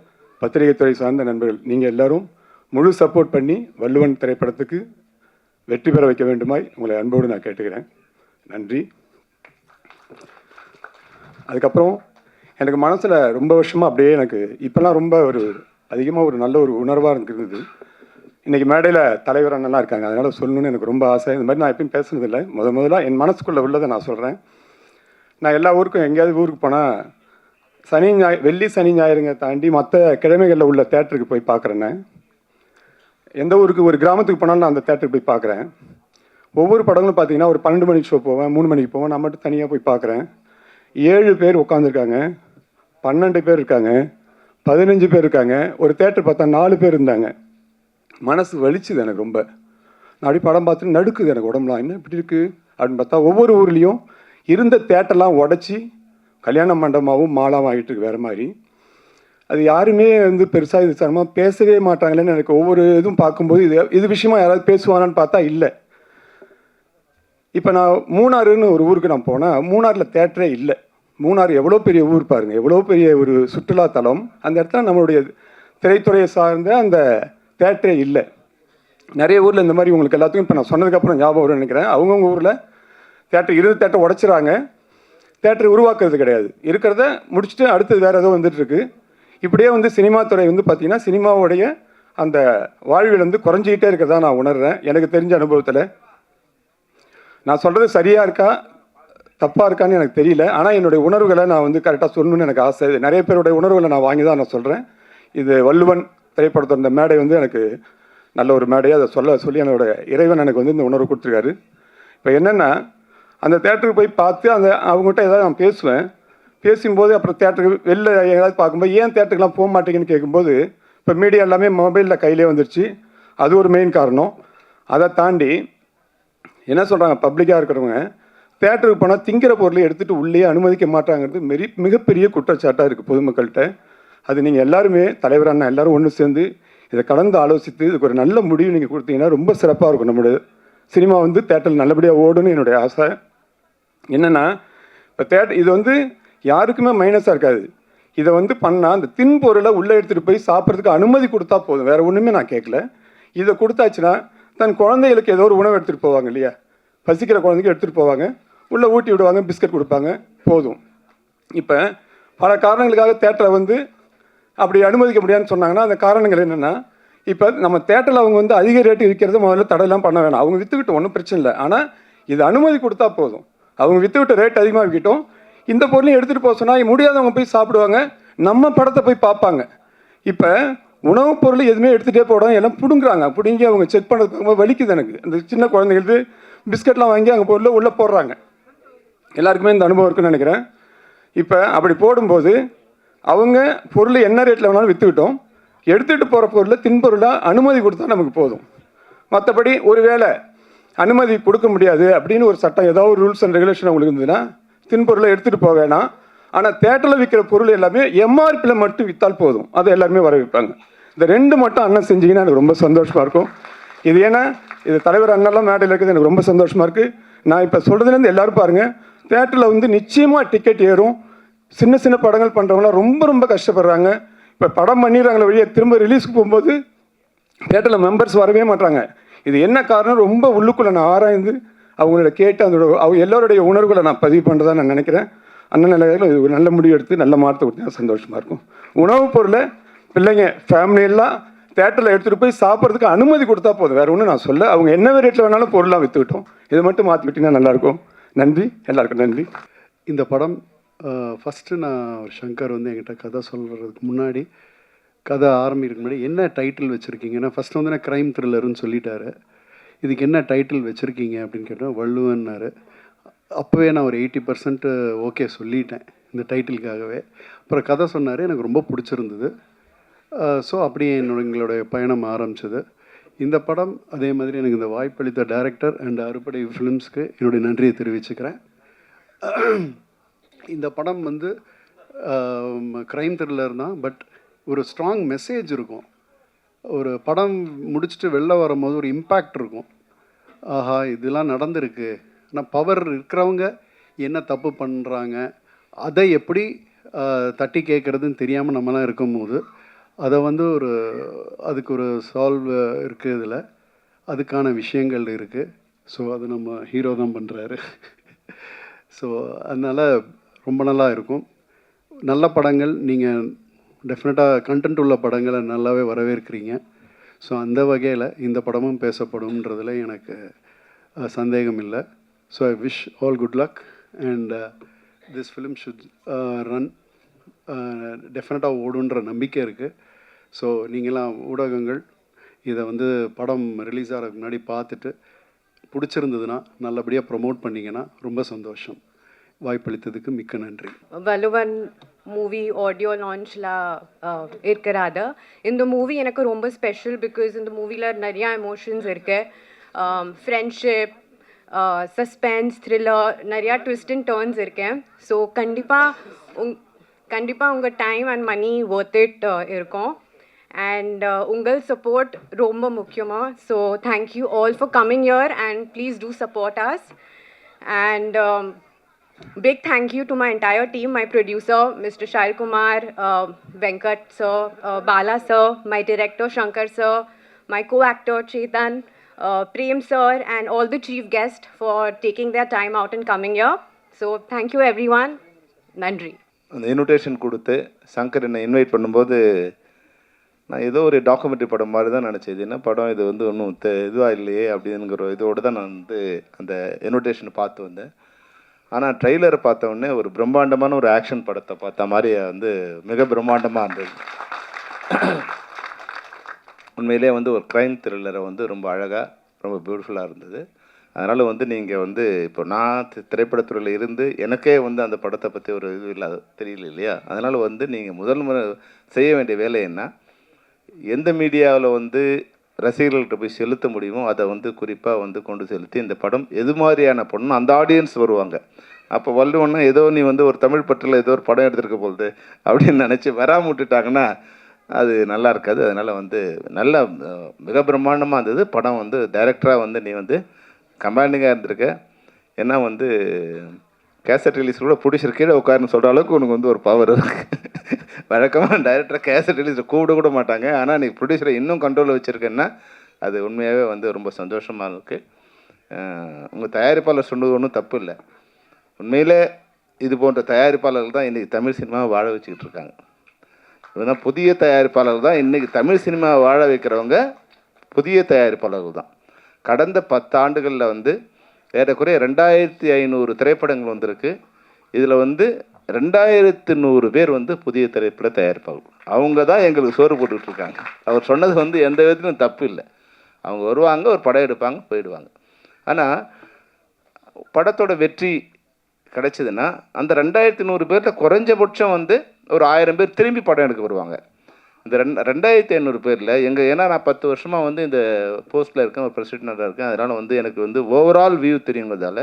பத்திரிகை துறை சார்ந்த நண்பர்கள், நீங்கள் எல்லாரும் முழு சப்போர்ட் பண்ணி வள்ளுவன் திரைப்படத்துக்கு வெற்றி பெற வைக்க வேண்டுமாய் உங்களை அன்போடு நான் கேட்டுக்கிறேன். நன்றி. அதுக்கப்புறம் எனக்கு மனசில் ரொம்ப வருஷமாக அப்படியே எனக்கு இப்போல்லாம் ரொம்ப ஒரு அதிகமாக ஒரு நல்ல ஒரு உணர்வாக இருந்தது. இன்றைக்கி மேடையில் தலைவர் அண்ணெல்லாம் இருக்காங்க, அதனால் சொல்லணுன்னு எனக்கு ரொம்ப ஆசை. இந்த மாதிரி நான் எப்பயும் பேசுனதில்லை. முதல்ல என் மனசுக்குள்ளே உள்ளதை நான் சொல்கிறேன். நான் எல்லா ஊருக்கும் எங்கேயாவது ஊருக்கு போனால் வெள்ளி சனி ஞாயிறுங்க தாண்டி மற்ற கிழமைகளில் உள்ள தேட்டருக்கு போய் பார்க்குறேன்னு. எந்த ஊருக்கு ஒரு கிராமத்துக்கு போனாலும் நான் அந்த தேட்டருக்கு போய் பார்க்குறேன். ஒவ்வொரு படங்களும் பார்த்தீங்கன்னா ஒரு 12 மணிக்கு ஷோ போவேன், 3 மணிக்கு போவேன். நான் மட்டும் தனியாக போய் பார்க்குறேன். 7 பேர் உட்காந்துருக்காங்க, 12 பேர் இருக்காங்க, 15 பேர் இருக்காங்க. ஒரு தேட்டர் பார்த்தா 4 பேர் இருந்தாங்க. மனசு வலிச்சுது எனக்கு ரொம்ப. நான் அப்படி படம் பார்த்துட்டு நடுக்குது எனக்கு உடம்புலாம். என்ன இப்படி இருக்குது அப்படின்னு பார்த்தா ஒவ்வொரு ஊர்லேயும் இருந்த தேட்டர்லாம் உடச்சி கல்யாண மண்டபமாகவும் மாலாவும் ஆகிட்டு இருக்கு வேறு மாதிரி. அது யாருமே வந்து பெருசாக இது சாரமாக பேசவே மாட்டாங்களேன்னு எனக்கு ஒவ்வொரு இதுவும் பார்க்கும்போது இது விஷயமா யாராவது பேசுவானான்னு பார்த்தா இல்லை. இப்போ நான் மூணாறுன்னு ஒரு ஊருக்கு நான் போனேன். மூணாறில் தேட்டரே இல்லை. மூணாறு எவ்வளோ பெரிய ஊர் பாருங்கள், எவ்வளோ பெரிய ஒரு சுற்றுலாத்தலம். அந்த இடத்துல நம்மளுடைய திரைத்துறையை சார்ந்த அந்த தேட்டரே இல்லை. நிறைய ஊரில் இந்த மாதிரி உங்களுக்கு எல்லாத்துக்கும் இப்போ நான் சொன்னதுக்கப்புறம் ஞாபகம் வரும்னு நினைக்கிறேன். அவங்கவுங்க ஊரில் இருந்த தேட்டரை உடைச்சிறாங்க, தேட்டரை உருவாக்குறது கிடையாது. இருக்கிறத முடிச்சுட்டு அடுத்தது வேறு ஏதோ வந்துட்டுருக்கு. இப்படியே வந்து சினிமா துறை வந்து பார்த்திங்கன்னா சினிமாவுடைய அந்த வாழ்வில் வந்து குறைஞ்சிக்கிட்டே இருக்கிறதா நான் உணர்கிறேன் எனக்கு தெரிஞ்ச அனுபவத்தில். நான் சொல்கிறது சரியாக இருக்கா தப்பாக இருக்கான்னு எனக்கு தெரியல. ஆனால் என்னுடைய உணர்வுகளை நான் வந்து கரெக்டாக சொல்லணும்னு எனக்கு ஆசை. நிறைய பேருடைய உணர்வுகளை நான் வாங்கி தான் நான் சொல்கிறேன். இது வள்ளுவன் திரைப்படத்தோட இந்த மேடை வந்து எனக்கு நல்ல ஒரு மேடையை அதை சொல்லி என்னோட இறைவன் எனக்கு வந்து இந்த உணர்வு கொடுத்துருக்காரு. இப்போ என்னென்னா அந்த தேட்டருக்கு போய் பார்த்து அவங்ககிட்ட ஏதாவது நான் பேசுவேன். பேசும்போது அப்புறம் தேட்டருக்கு வெளில ஏதாவது பார்க்கும்போது ஏன் தேட்டருக்குலாம் போக மாட்டேங்குன்னு கேட்கும்போது இப்போ மீடியா எல்லாமே மொபைலில் கையிலே வந்துடுச்சு. அது ஒரு மெயின் காரணம். அதை தாண்டி என்ன சொல்கிறாங்க, பப்ளிக்காக இருக்கிறவங்க தேட்டருக்கு போனால் திங்கிற பொருளை எடுத்துகிட்டு உள்ளே அனுமதிக்க மாட்டாங்கிறது மிகப்பெரிய குற்றச்சாட்டாக இருக்குது பொதுமக்கள்கிட்ட. அது நீங்கள் எல்லாருமே தலைவரான எல்லாரும் ஒன்று சேர்ந்து இதை கலந்து ஆலோசித்து இதுக்கு ஒரு நல்ல முடிவு நீங்கள் கொடுத்தீங்கன்னா ரொம்ப சிறப்பாக இருக்கும். நம்மளுடைய சினிமா வந்து தேட்டரில் நல்லபடியாக ஓடுன்னு என்னுடைய ஆசை. என்னென்னா இப்போ இது வந்து யாருக்குமே மைனஸாக இருக்காது. இதை வந்து பண்ணால் அந்த தின்பொருளை உள்ளே எடுத்துகிட்டு போய் சாப்பிட்றதுக்கு அனுமதி கொடுத்தா போதும், வேறு ஒன்றுமே நான் கேட்கல. இதை கொடுத்தாச்சுன்னா தன் குழந்தைகளுக்கு ஏதோ ஒரு உணவு எடுத்துகிட்டு போவாங்க இல்லையா, பசிக்கிற குழந்தைக்கு எடுத்துகிட்டு போவாங்க, உள்ளே ஊட்டி விடுவாங்க, பிஸ்கட் கொடுப்பாங்க, போதும். இப்போ பல காரணங்களுக்காக தேட்டரை வந்து அப்படி அனுமதிக்க முடியாதுன்னு சொன்னாங்கன்னா அந்த காரணங்கள் என்னென்னா, இப்போ நம்ம தேட்டரில் அவங்க வந்து அதிக ரேட்டு விற்கிறத முதல்ல தடையெல்லாம் பண்ண வேணாம். அவங்க விற்றுக்கிட்டு ஒன்றும் பிரச்சனை இல்லை. ஆனால் இது அனுமதி கொடுத்தா போதும். அவங்க விற்றுக்கிட்ட ரேட் அதிகமாக விற்கட்டும். இந்த பொருளையும் எடுத்துகிட்டு போக சொன்னால் முடியாதவங்க போய் சாப்பிடுவாங்க, நம்ம படத்தை போய் பார்ப்பாங்க. இப்போ உணவுப் பொருள் எதுவுமே எடுத்துகிட்டே போடாமல் எல்லாம் பிடுங்குறாங்க. பிடுங்கி அவங்க செக் பண்ணுறதுக்கு வலிக்குது எனக்கு. அந்த சின்ன குழந்தைங்களுக்கு பிஸ்கட்லாம் வாங்கி அங்கே பொருளை உள்ளே போடுறாங்க. எல்லாருக்குமே இந்த அனுபவம் இருக்குன்னு நினைக்கிறேன். இப்போ அப்படி போடும்போது அவங்க பொருள் என்ன ரேட்டில் வேணாலும் விற்றுக்கிட்டோம், எடுத்துகிட்டு போகிற பொருளை தின்பொருளாக அனுமதி கொடுத்தா நமக்கு போதும். மற்றபடி ஒரு வேளை அனுமதி கொடுக்க முடியாது அப்படின்னு ஒரு சட்டம் ஏதாவது ஒரு ரூல்ஸ் அண்ட் ரெகுலேஷன் அவங்களுக்கு இருந்ததுன்னா தின்பொருளை எடுத்துகிட்டு போக வேணாம். ஆனால் தேட்டரில் விற்கிற பொருள் எல்லாமே எம்ஆர்பியில் மட்டும் விற்றால் போதும், அதை எல்லாருமே வர வைப்பாங்க. இந்த 2 மட்டும் அண்ணன் செஞ்சீங்கன்னா எனக்கு ரொம்ப சந்தோஷமாக இருக்கும். இது ஏன்னா இது தலைவர் அண்ணெல்லாம் மேடையில் இருக்குது, எனக்கு ரொம்ப சந்தோஷமாக இருக்குது. நான் இப்போ சொல்கிறதுலேருந்து எல்லோரும் பாருங்கள், தேட்டரில் வந்து நிச்சயமாக டிக்கெட் ஏறும். சின்ன சின்ன படங்கள் பண்ணுறவங்களாம் ரொம்ப ரொம்ப கஷ்டப்படுறாங்க. இப்போ படம் பண்ணிடுறாங்களே வழியே திரும்ப ரிலீஸ்க்கு போகும்போது தேட்டரில் மெம்பர்ஸ் வரவே மாட்டாங்க. இது என்ன காரணம்? ரொம்ப உள்ளுக்குள்ளே நான் ஆராய்ந்து அவங்களோட கேட்டு அவங்க எல்லோருடைய உணர்வுகளை நான் பதிவு பண்ணுறதா நான் நினைக்கிறேன். அண்ணன் நிலையில் இது ஒரு நல்ல முடிவு எடுத்து நல்ல மாற்றத்தை கொடுத்தா சந்தோஷமாக இருக்கும். உணவுப் பொருளை பிள்ளைங்க ஃபேமிலியெல்லாம் தேட்டரில் எடுத்துகிட்டு போய் சாப்பிட்றதுக்கு அனுமதி கொடுத்தா போதும், வேறு ஒன்றும் நான் சொல்ல. அவங்க என்ன ரேட்டில் வேணாலும் பொருளாக விற்றுக்கிட்டோம், இதை மட்டும் மாற்றிக்கிட்டிங்கன்னா நல்லாயிருக்கும். நன்றி, எல்லாருக்கும் நன்றி. இந்த படம் ஃபஸ்ட்டு நான் சங்கர் வந்து என்கிட்ட கதை சொல்கிறதுக்கு முன்னாடி, கதை ஆரம்பிக்கிறதுக்கு முன்னாடி என்ன டைட்டில் வச்சுருக்கீங்கன்னா, ஃபஸ்ட்டு வந்து நான் க்ரைம் த்ரில்லர்னு சொல்லிட்டாரு. இதுக்கு என்ன டைட்டில் வச்சுருக்கீங்க அப்படின்னு கேட்டேன். வள்ளுவன்னாரு. அப்போவே நான் ஒரு 80% ஓகே சொல்லிட்டேன் இந்த டைட்டிலுக்காகவே. அப்புறம் கதை சொன்னார், எனக்கு ரொம்ப பிடிச்சிருந்தது. ஸோ அப்படியே எங்களுடைய பயணம் ஆரம்பிச்சது. இந்த படம் அதே மாதிரி எனக்கு இந்த வாய்ப்பளித்த டைரக்டர் அண்ட் அறுபடை ஃபிலிம்ஸ்க்கு என்னுடைய நன்றியை தெரிவிச்சுக்கிறேன். இந்த படம் வந்து க்ரைம் த்ரில்லர் தான், பட் ஒரு ஸ்ட்ராங் மெசேஜ் இருக்கும். ஒரு படம் முடிச்சுட்டு வெளில வரும்போது ஒரு இம்பேக்ட் இருக்கும். ஆஹா, இதெல்லாம் நடந்திருக்கு, ஆனால் பவர் இருக்கிறவங்க என்ன தப்பு பண்ணுறாங்க, அதை எப்படி தட்டி கேட்குறதுன்னு தெரியாமல் நம்மளாம் இருக்கும்போது அதை வந்து அதுக்கு ஒரு சால்வ் இருக்குது. இதில் அதுக்கான விஷயங்கள் இருக்குது. ஸோ அது நம்ம ஹீரோ தான் பண்ணுறாரு. ஸோ அதனால் ரொம்ப நல்லா இருக்கும். நல்ல படங்கள் நீங்கள் டெஃபினட்டாக கண்டென்ட் உள்ள படங்களை நல்லாவே வரவேற்கிறீங்க. ஸோ அந்த வகையில் இந்த படமும் பேசப்படும்ன்றதில் எனக்கு சந்தேகம் இல்லை. So I wish all good luck and this film should run. டெஃபினட்டாக ஓடுன்ற நம்பிக்கை இருக்குது. ஸோ நீங்களாம் ஊடகங்கள் இதை வந்து படம் ரிலீஸ் ஆகிறதுக்கு முன்னாடி பார்த்துட்டு பிடிச்சிருந்ததுன்னா நல்லபடியாக ப்ரொமோட் பண்ணிங்கன்னா ரொம்ப சந்தோஷம். வாய்ப்பளித்ததுக்கு மிக்க நன்றி. வலுவன் மூவி ஆடியோ லான்ச்சில் இருக்கிறாது. இந்த மூவி எனக்கு ரொம்ப ஸ்பெஷல் பிகாஸ் இந்த மூவியில் நிறையா எமோஷன்ஸ் இருக்குது. ஃப்ரெண்ட்ஷிப், சஸ்பென்ஸ், த்ரில்லர், நிறையா ட்விஸ்ட் அண்ட் டர்ன்ஸ் இருக்கேன். ஸோ கண்டிப்பாக உங்கள் time and money worth it இருக்கும். அண்ட் உங்கள் சப்போர்ட் ரொம்ப முக்கியமாக. So thank you all for coming here and please do support us. And big thank you to my entire team, my producer Mr. Shail Kumar, Venkat sir, Bala sir, my director Shankar sir, my co-actor Chetan, Prem sir, and all the chief guests for taking their time out and coming here. So thank you everyone. Nandri. அந்த invitation கொடுத்து சங்கர் என்னை invite பண்ணும்போது நான் ஏதோ ஒரு documentary படம் மாதிரி தான் நினச்சேன். இது என்ன படம், இது வந்து ஒன்றும் இதுவாக இல்லையே அப்படிங்கிற இதோடு தான் நான் வந்து அந்த இன்விடேஷனை பார்த்து வந்தேன். ஆனால் ட்ரெய்லரை பார்த்த உடனே ஒரு பிரம்மாண்டமான ஒரு ஆக்ஷன் படத்தை பார்த்த மாதிரி வந்து மிக பிரம்மாண்டமாக இருந்தது. உண்மையிலே வந்து ஒரு க்ரைம் த்ரில்லரை வந்து ரொம்ப அழகாக ரொம்ப பியூட்டிஃபுல்லாக இருந்தது. அதனால் வந்து நீங்கள் வந்து இப்போ நான் திரைப்படத்துறையில் இருந்து எனக்கே வந்து அந்த படத்தை பற்றி ஒரு இது இல்லாத தெரியல இல்லையா. அதனால் வந்து நீங்கள் முதல் முறை செய்ய வேண்டிய வேலை என்ன, எந்த மீடியாவில் வந்து ரசிகர்கள்ட்ட போய் செலுத்த முடியுமோ அதை வந்து குறிப்பாக வந்து கொண்டு செலுத்தி இந்த படம் எது மாதிரியான படம் அந்த ஆடியன்ஸ் வருவாங்க. அப்போ வள்ளுவன்னா ஏதோ நீ வந்து ஒரு தமிழ் பற்றில் ஏதோ ஒரு படம் எடுத்துருக்க போகுது அப்படின்னு நினச்சி வராமல் விட்டுட்டாங்கன்னா அது நல்லா இருக்காது. அதனால் வந்து நல்ல மிக பிரம்மாண்டமாக இருந்தது படம். வந்து டைரக்டராக வந்து நீ வந்து கமாண்டிங்காக இருந்திருக்க. ஏன்னா வந்து கேசட் ரிலீஸ் கூட ப்ரொடியூசர் கீழே உட்காருன்னு சொல்கிற அளவுக்கு உனக்கு வந்து ஒரு பவர் இருக்குது. வழக்கமாக டைரக்டராக கேசட் ரிலீஸில் கூட மாட்டாங்க. ஆனால் நீ ப்ரொடியூசரை இன்னும் கண்ட்ரோலில் வச்சுருக்கேன்னா அது உண்மையாகவே வந்து ரொம்ப சந்தோஷமாக இருக்குது. உங்கள் தயாரிப்பாளர் சொன்னது ஒன்றும் தப்பு இல்லை. உண்மையிலே இது போன்ற தயாரிப்பாளர்கள் தான் இன்றைக்கி தமிழ் சினிமாவை வாழ வச்சுக்கிட்டு இருக்காங்க. இதுதான் புதிய தயாரிப்பாளர்கள் தான் இன்றைக்கி தமிழ் சினிமாவை வாழ வைக்கிறவங்க புதிய தயாரிப்பாளர்கள் தான். கடந்த 10 ஆண்டுகளில் வந்து ஏறக்குறைய 2500 திரைப்படங்கள் வந்திருக்கு. இதில் வந்து 2100 பேர் வந்து புதிய திரைப்பட தயாரிப்பாளர்கள். அவங்க தான் எங்களுக்கு சோறு போட்டுட்ருக்காங்க. அவர் சொன்னது வந்து எந்த விதத்திலும் தப்பு இல்லை. அவங்க வருவாங்க, ஒரு படம் எடுப்பாங்க, போயிடுவாங்க. ஆனால் படத்தோட வெற்றி கிடைச்சதுன்னா அந்த 2100 பேரில் குறைஞ்சபட்சம் வந்து ஒரு 1000 பேர் திரும்பி படம் எடுக்க வருவாங்க. இந்த 2500 பேரில் ஏன்னா நான் 10 வருஷமாக வந்து இந்த போஸ்ட்டில் இருக்கேன், ஒரு பிரசிடெண்ட்டாக இருக்கேன். அதனால் வந்து எனக்கு வந்து ஓவரால் வியூ தெரியுங்கிறதால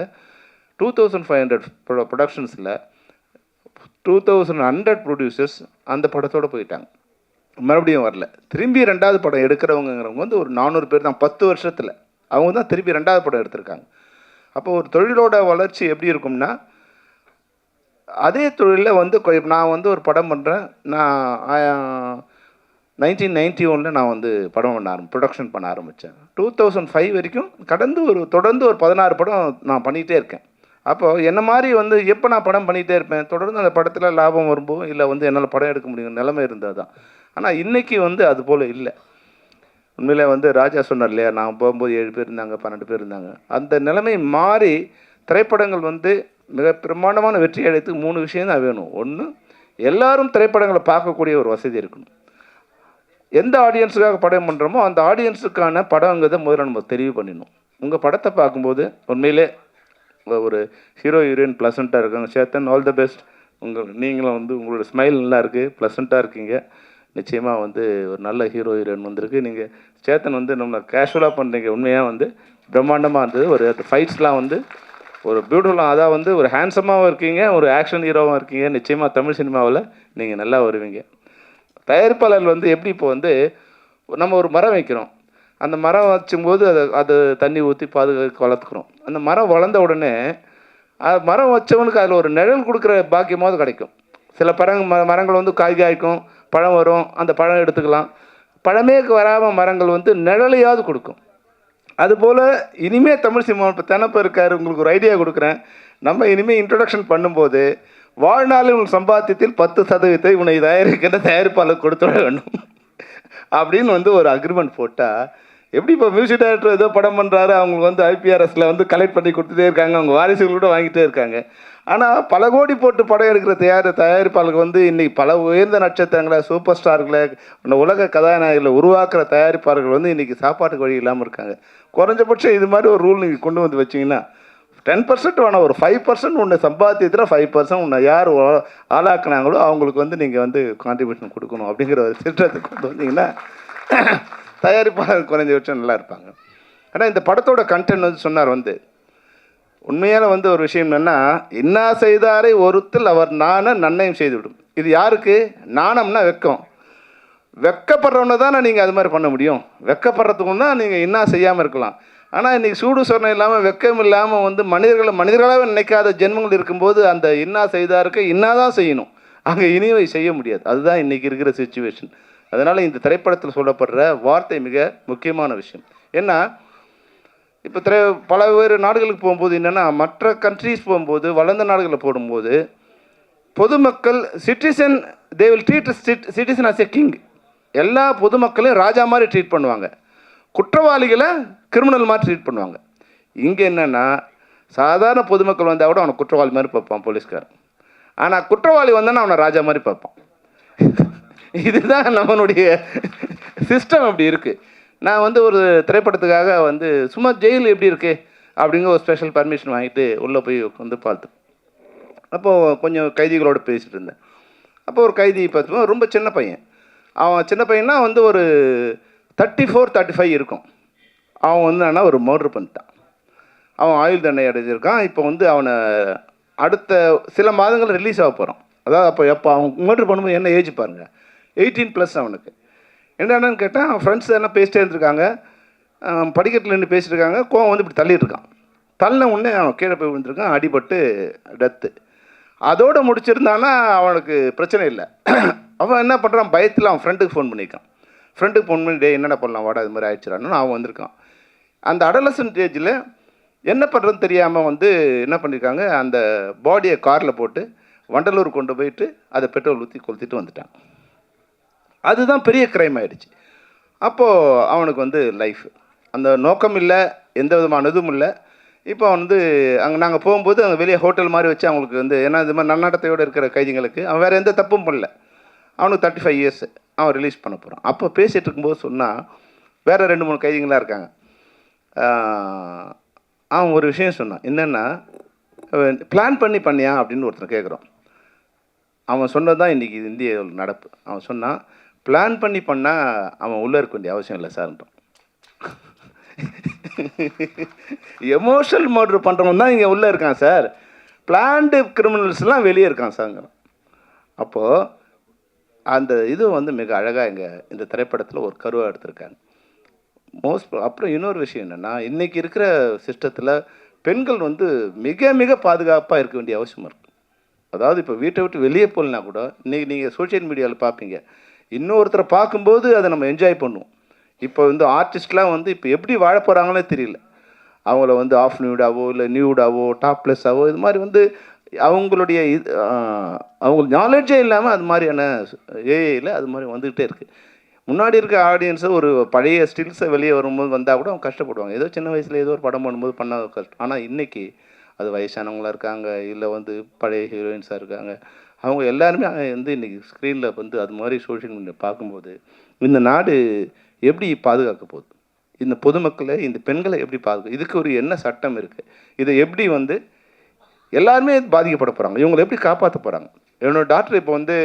2500 ப்ரொடக்ஷன்ஸில் 2100 ப்ரொடியூசர்ஸ் அந்த படத்தோடு போயிட்டாங்க, மறுபடியும் வரல. திரும்பி 2வது படம் எடுக்கிறவங்கிறவங்க வந்து ஒரு 400 பேர் தான் 10 வருஷத்தில். அவங்க தான் திருப்பி 2வது படம் எடுத்திருக்காங்க. அப்போ ஒரு தொழிலோட வளர்ச்சி எப்படி இருக்கும்னா, அதே தொழிலில் வந்து நான் வந்து ஒரு படம் பண்ணுறேன். நான் 1991 நான் வந்து படம் ப்ரொடக்ஷன் பண்ண ஆரம்பித்தேன். 2005 வரைக்கும் தொடர்ந்து ஒரு 16 படம் நான் பண்ணிகிட்டே இருக்கேன். அப்போது என்ன மாதிரி வந்து எப்போ நான் படம் பண்ணிகிட்டே இருப்பேன், தொடர்ந்து அந்த படத்தில் லாபம் வரும்போது இல்லை வந்து என்னால் படம் எடுக்க முடியும் நிலைமை இருந்தது தான். ஆனால் இன்றைக்கி வந்து அது போல் இல்லை. உண்மையிலே வந்து ராஜா சொன்னார் இல்லையா, நான் போகும்போது 7 பேர் இருந்தாங்க, 12 பேர் இருந்தாங்க. அந்த நிலைமை மாறி திரைப்படங்கள் வந்து மிக பிரமாண்டமான வெற்றி அடைத்துக்கு 3 விஷயம் தான் வேணும். ஒன்று, எல்லாரும் திரைப்படங்களை பார்க்கக்கூடிய ஒரு வசதி இருக்கணும். எந்த ஆடியன்ஸுக்காக படம் பண்ணுறோமோ அந்த ஆடியன்ஸுக்கான படங்கிறத முதல்ல நம்ம தெரிவு பண்ணிடணும். உங்கள் படத்தை பார்க்கும்போது உண்மையிலே ஒரு ஹீரோ ஹீரோயின் ப்ளசண்ட்டாக இருக்காங்க. Chetan, all the best. நீங்களும் வந்து உங்களோட ஸ்மைல் நல்லா இருக்குது, ப்ளசண்ட்டாக இருக்கீங்க. நிச்சயமாக வந்து ஒரு நல்ல ஹீரோ ஹீரோயின் வந்திருக்கு. நீங்கள் சேத்தன் வந்து நம்ம கேஷுவலாக பண்ணுறீங்க, உண்மையாக வந்து பிரம்மாண்டமாக இருந்தது. ஒரு ஃபைட்ஸ்லாம் வந்து ஒரு பியூட்டிஃபுல்லாக, அதான் வந்து ஒரு ஹேண்ட்ஸமாகவும் இருக்கீங்க, ஒரு ஆக்ஷன் ஹீரோவாகவும் இருக்கீங்க. நிச்சயமாக தமிழ் சினிமாவில் நீங்கள் நல்லா வருவீங்க. தயாரிப்பாளர்கள் வந்து எப்படி இப்போ வந்து நம்ம ஒரு மரம் வைக்கிறோம், அந்த மரம் வச்சும்போது அது தண்ணி ஊற்றி பாதுகாத்து வளர்த்துக்கிறோம். அந்த மரம் வளர்ந்த உடனே மரம் வச்சவனுக்கு அதில் ஒரு நிழல் கொடுக்குற பாக்கியமாவது கிடைக்கும். சில மரங்கள் வந்து காய் காய்க்கும், பழம் வரும், அந்த பழம் எடுத்துக்கலாம். பழமே வராமல் மரங்கள் வந்து நிழலையாவது கொடுக்கும். அதுபோல் இனிமேல் தமிழ் சினிமா இப்போ தினப்போ இருக்கார், உங்களுக்கு ஒரு ஐடியா கொடுக்குறேன். நம்ம இனிமேல் இன்ட்ரொடக்ஷன் பண்ணும்போது வாழ்நாளில் உங்கள் சம்பாத்தியத்தில் 10% இவனை தயாரிக்கிற தயாரிப்பாளர் கொடுத்துட வேண்டும் அப்படின்னு வந்து ஒரு அக்ரிமெண்ட் போட்டால் எப்படி. இப்போ மியூசிக் டைரக்டர் ஏதோ படம் பண்ணுறாரு, அவங்களுக்கு வந்து ஐபிஆர்எஸில் வந்து கலெக்ட் பண்ணி கொடுத்துட்டே இருக்காங்க, அவங்க வாரிசுகள் கூட வாங்கிட்டே இருக்காங்க. ஆனால் பல கோடி போட்டு படம் எடுக்கிற தயாரிப்பாளர்கள் வந்து இன்றைக்கி பல உயர்ந்த நட்சத்திரங்களை, சூப்பர் ஸ்டார்களை, உலக கதாநாயகர்களை உருவாக்குற தயாரிப்பாளர்கள் வந்து இன்றைக்கி சாப்பாட்டுக்கு வழி இல்லாமல் இருக்காங்க. குறைஞ்சபட்சம் இது மாதிரி ஒரு ரூல் நீங்கள் கொண்டு வந்து வச்சிங்கன்னா 10% வேணாம், ஒரு 5% உன்னை சம்பாத்தியத்தில் 5% உன்னை யார் ஆளாக்குனாங்களோ அவங்களுக்கு வந்து நீங்கள் வந்து கான்ட்ரிபியூஷன் கொடுக்கணும் அப்படிங்கிற ஒரு திட்டத்தை கொண்டு வந்தீங்கன்னா தயாரிப்பாளர் குறைஞ்சபட்சம் நல்லா இருப்பாங்க. ஆனால் இந்த படத்தோட கண்டென்ட் வந்து சொன்னார் வந்து உண்மையான வந்து ஒரு விஷயம் என்னென்னா, இன்னா செய்தாரை ஒருத்தல் அவர் நன்னயம் செய்துவிடும். இது யாருக்கு? நாணம்னா வெக்கம். வெக்கப்படுறவனை தானே நீங்கள் அது மாதிரி பண்ண முடியும். வெக்கப்படுறதுக்கும் தான் நீங்கள் இன்னா செய்யாமல் இருக்கலாம். ஆனால் இன்றைக்கி சூடு சொரணை இல்லாமல் வெக்கம் இல்லாமல் வந்து மனிதர்களாகவே நினைக்காத ஜென்மங்கள் இருக்கும்போது அந்த இன்னா செய்தாருக்கு இன்னாதான் செய்யணும், அங்கே இனிவை செய்ய முடியாது. அதுதான் இன்றைக்கி இருக்கிற சிச்சுவேஷன். அதனால் இந்த திரைப்படத்தில் சொல்லப்படுற வார்த்தை மிக முக்கியமான விஷயம். ஏன்னா இப்போ பல வேறு நாடுகளுக்கு போகும்போது என்னென்னா, மற்ற கண்ட்ரீஸ் போகும்போது, வளர்ந்த நாடுகளில் போடும்போது பொதுமக்கள் citizen they will treat citizen as a king. எல்லா பொதுமக்களையும் ராஜா மாதிரி ட்ரீட் பண்ணுவாங்க, குற்றவாளிகளை கிரிமினல் மாதிரி ட்ரீட் பண்ணுவாங்க. இங்கே என்னென்னா, சாதாரண பொதுமக்கள் வந்தால் கூட அவனை குற்றவாளி மாதிரி பார்ப்பான் போலீஸ்காரன். ஆனால் குற்றவாளி வந்தானா அவனை ராஜா மாதிரி பார்ப்பான். இதுதான் நம்மளுடைய சிஸ்டம் அப்படி இருக்குது. நான் வந்து ஒரு திரைப்படத்துக்காக வந்து சும்மா ஜெயில் எப்படி இருக்குது அப்படிங்கிற ஒரு ஸ்பெஷல் பர்மிஷன் வாங்கிட்டு உள்ளே போய் வந்து பார்த்தேன். அப்போது கொஞ்சம் கைதிகளோடு பேசிகிட்டு இருந்தேன். அப்போ ஒரு கைதி பார்த்தோம், ரொம்ப சின்ன பையன். அவன் சின்ன பையனா வந்து ஒரு 34-35 இருக்கும். அவன் வந்து ஆனால் ஒரு மர்டர் பண்ணிட்டான். அவன் ஆயுள் தண்டனை அடைஞ்சிருக்கான். இப்போ வந்து அவனை அடுத்த சில மாதங்கள் ரிலீஸ் ஆக போகிறான். அதாவது அப்போ அவன் மர்டர் பண்ணும்போது என்ன ஏஜ் பாருங்கள், 18+ அவனுக்கு. என்னென்னு கேட்டால் அவன் ஃப்ரெண்ட்ஸ் எல்லாம் பேசிட்டே இருந்திருக்காங்க, படிக்கட்டில் நின்று பேசிட்டு இருக்காங்க. கோவம் வந்து இப்படி தள்ளிட்டுருக்கான். தள்ளின உடனே அவன் கீழே போய் விழுந்திருக்கான், அடிபட்டு டெத்து. அதோடு முடிச்சிருந்தானா அவனுக்கு பிரச்சனை இல்லை. அவன் என்ன பண்ணுறான், பயத்தில் அவன் ஃப்ரெண்டுக்கு ஃபோன் பண்ணியிருக்கான். ஃப்ரெண்டுக்கு ஃபோன் பண்ணி, டே என்னென்ன பண்ணலாம் வாடா, இது மாதிரி ஆயிடுச்சுறான்னு அவன் வந்திருக்கான். அந்த அடலசன்ட் ஏஜில் என்ன பண்ணுறதுன்னு தெரியாமல் வந்து என்ன பண்ணியிருக்காங்க, அந்த பாடியை காரில் போட்டு வண்டலூர் கொண்டு போயிட்டு அதை பெட்ரோல் ஊற்றி கொளுத்திட்டு வந்துட்டான். அதுதான் பெரிய க்ரைம் ஆகிடுச்சு. அப்போது அவனுக்கு வந்து லைஃப் அந்த நோக்கம் இல்லை, எந்த விதமான இதுவும் இல்லை. இப்போ அவன் வந்து அங்கே நாங்கள் போகும்போது அங்கே வெளியே ஹோட்டல் மாதிரி வச்சு அவங்களுக்கு வந்து, ஏன்னா இது மாதிரி நன்னடத்தையோடு இருக்கிற கைதிகளுக்கு அவன் வேறு எந்த தப்பும் பண்ணல. அவனுக்கு 35 இயர்ஸ், அவன் ரிலீஸ் பண்ண போகிறான். அப்போ பேசிகிட்டு இருக்கும்போது சொன்னால், வேறு 2-3 கைதிகளாக இருக்காங்க. அவன் ஒரு விஷயம் சொன்னான், என்னென்னா பிளான் பண்ணியா அப்படின்னு ஒருத்தர் கேட்குறோம். அவன் சொன்னது தான் இன்றைக்கி இந்திய நடப்பு. அவன் சொன்னான், பிளான் பண்ணால் அவன் உள்ளே இருக்க வேண்டிய அவசியம் இல்லை சார்ன்றான். எமோஷனல் மர்டர் பண்ணுறவங்க தான் இங்கே உள்ளே இருக்கான் சார். பிளான்டு கிரிமினல்ஸ்லாம் வெளியே இருக்கான் சார். அப்போது அந்த இது வந்து மிக அழகாக இங்கே இந்த திரைப்படத்தில் ஒரு கருவாக எடுத்திருக்காங்க. அப்புறம் இன்னொரு விஷயம் என்னென்னா, இன்றைக்கி இருக்கிற சிஸ்டத்தில் பெண்கள் வந்து மிக மிக பாதுகாப்பாக இருக்க வேண்டிய அவசியம் இருக்குது. அதாவது இப்போ வீட்டை விட்டு வெளியே போகலனா கூட இன்றைக்கி நீங்கள் சோஷியல் மீடியாவில் பார்ப்பீங்க, இன்னொருத்தரை பார்க்கும்போது அதை நம்ம என்ஜாய் பண்ணுவோம். இப்போ வந்து ஆர்டிஸ்ட்லாம் வந்து இப்போ எப்படி வாழ போகிறாங்களே தெரியல. அவங்கள வந்து ஆஃப் நியூடாவோ இல்லை நியூடாவோ டாப்லெஸ்ஸாவோ இது மாதிரி வந்து அவங்களுடைய அவங்களுக்கு நாலேஜே இல்லாமல் அது மாதிரியான ஏஐயில் அது மாதிரி வந்துக்கிட்டே இருக்குது. முன்னாடி இருக்க ஆடியன்ஸை ஒரு பழைய ஸ்டில்ஸை வெளியே வரும்போது வந்தால் கூட அவங்க கஷ்டப்படுவாங்க. ஏதோ சின்ன வயசில் ஏதோ ஒரு படம் பண்ணும்போது பண்ணாத கஷ்டம். ஆனால் இன்றைக்கி அது வயசானவங்களாக இருக்காங்க, இல்லை வந்து பழைய ஹீரோயின்ஸாக இருக்காங்க, அவங்க எல்லாருமே வந்து இன்றைக்கி ஸ்க்ரீனில் வந்து அது மாதிரி சோஷியல் மீடியா பார்க்கும்போது இந்த நாடு எப்படி பாதுகாக்க போகுது, இந்த பொதுமக்களை இந்த பெண்களை எப்படி பாதுகாக்க, இதுக்கு ஒரு என்ன சட்டம் இருக்குது, இதை எப்படி வந்து எல்லாருமே பாதிக்கப்பட போகிறாங்க, இவங்களை எப்படி காப்பாற்ற போகிறாங்க. என்னோடய டாக்டர் இப்போ வந்து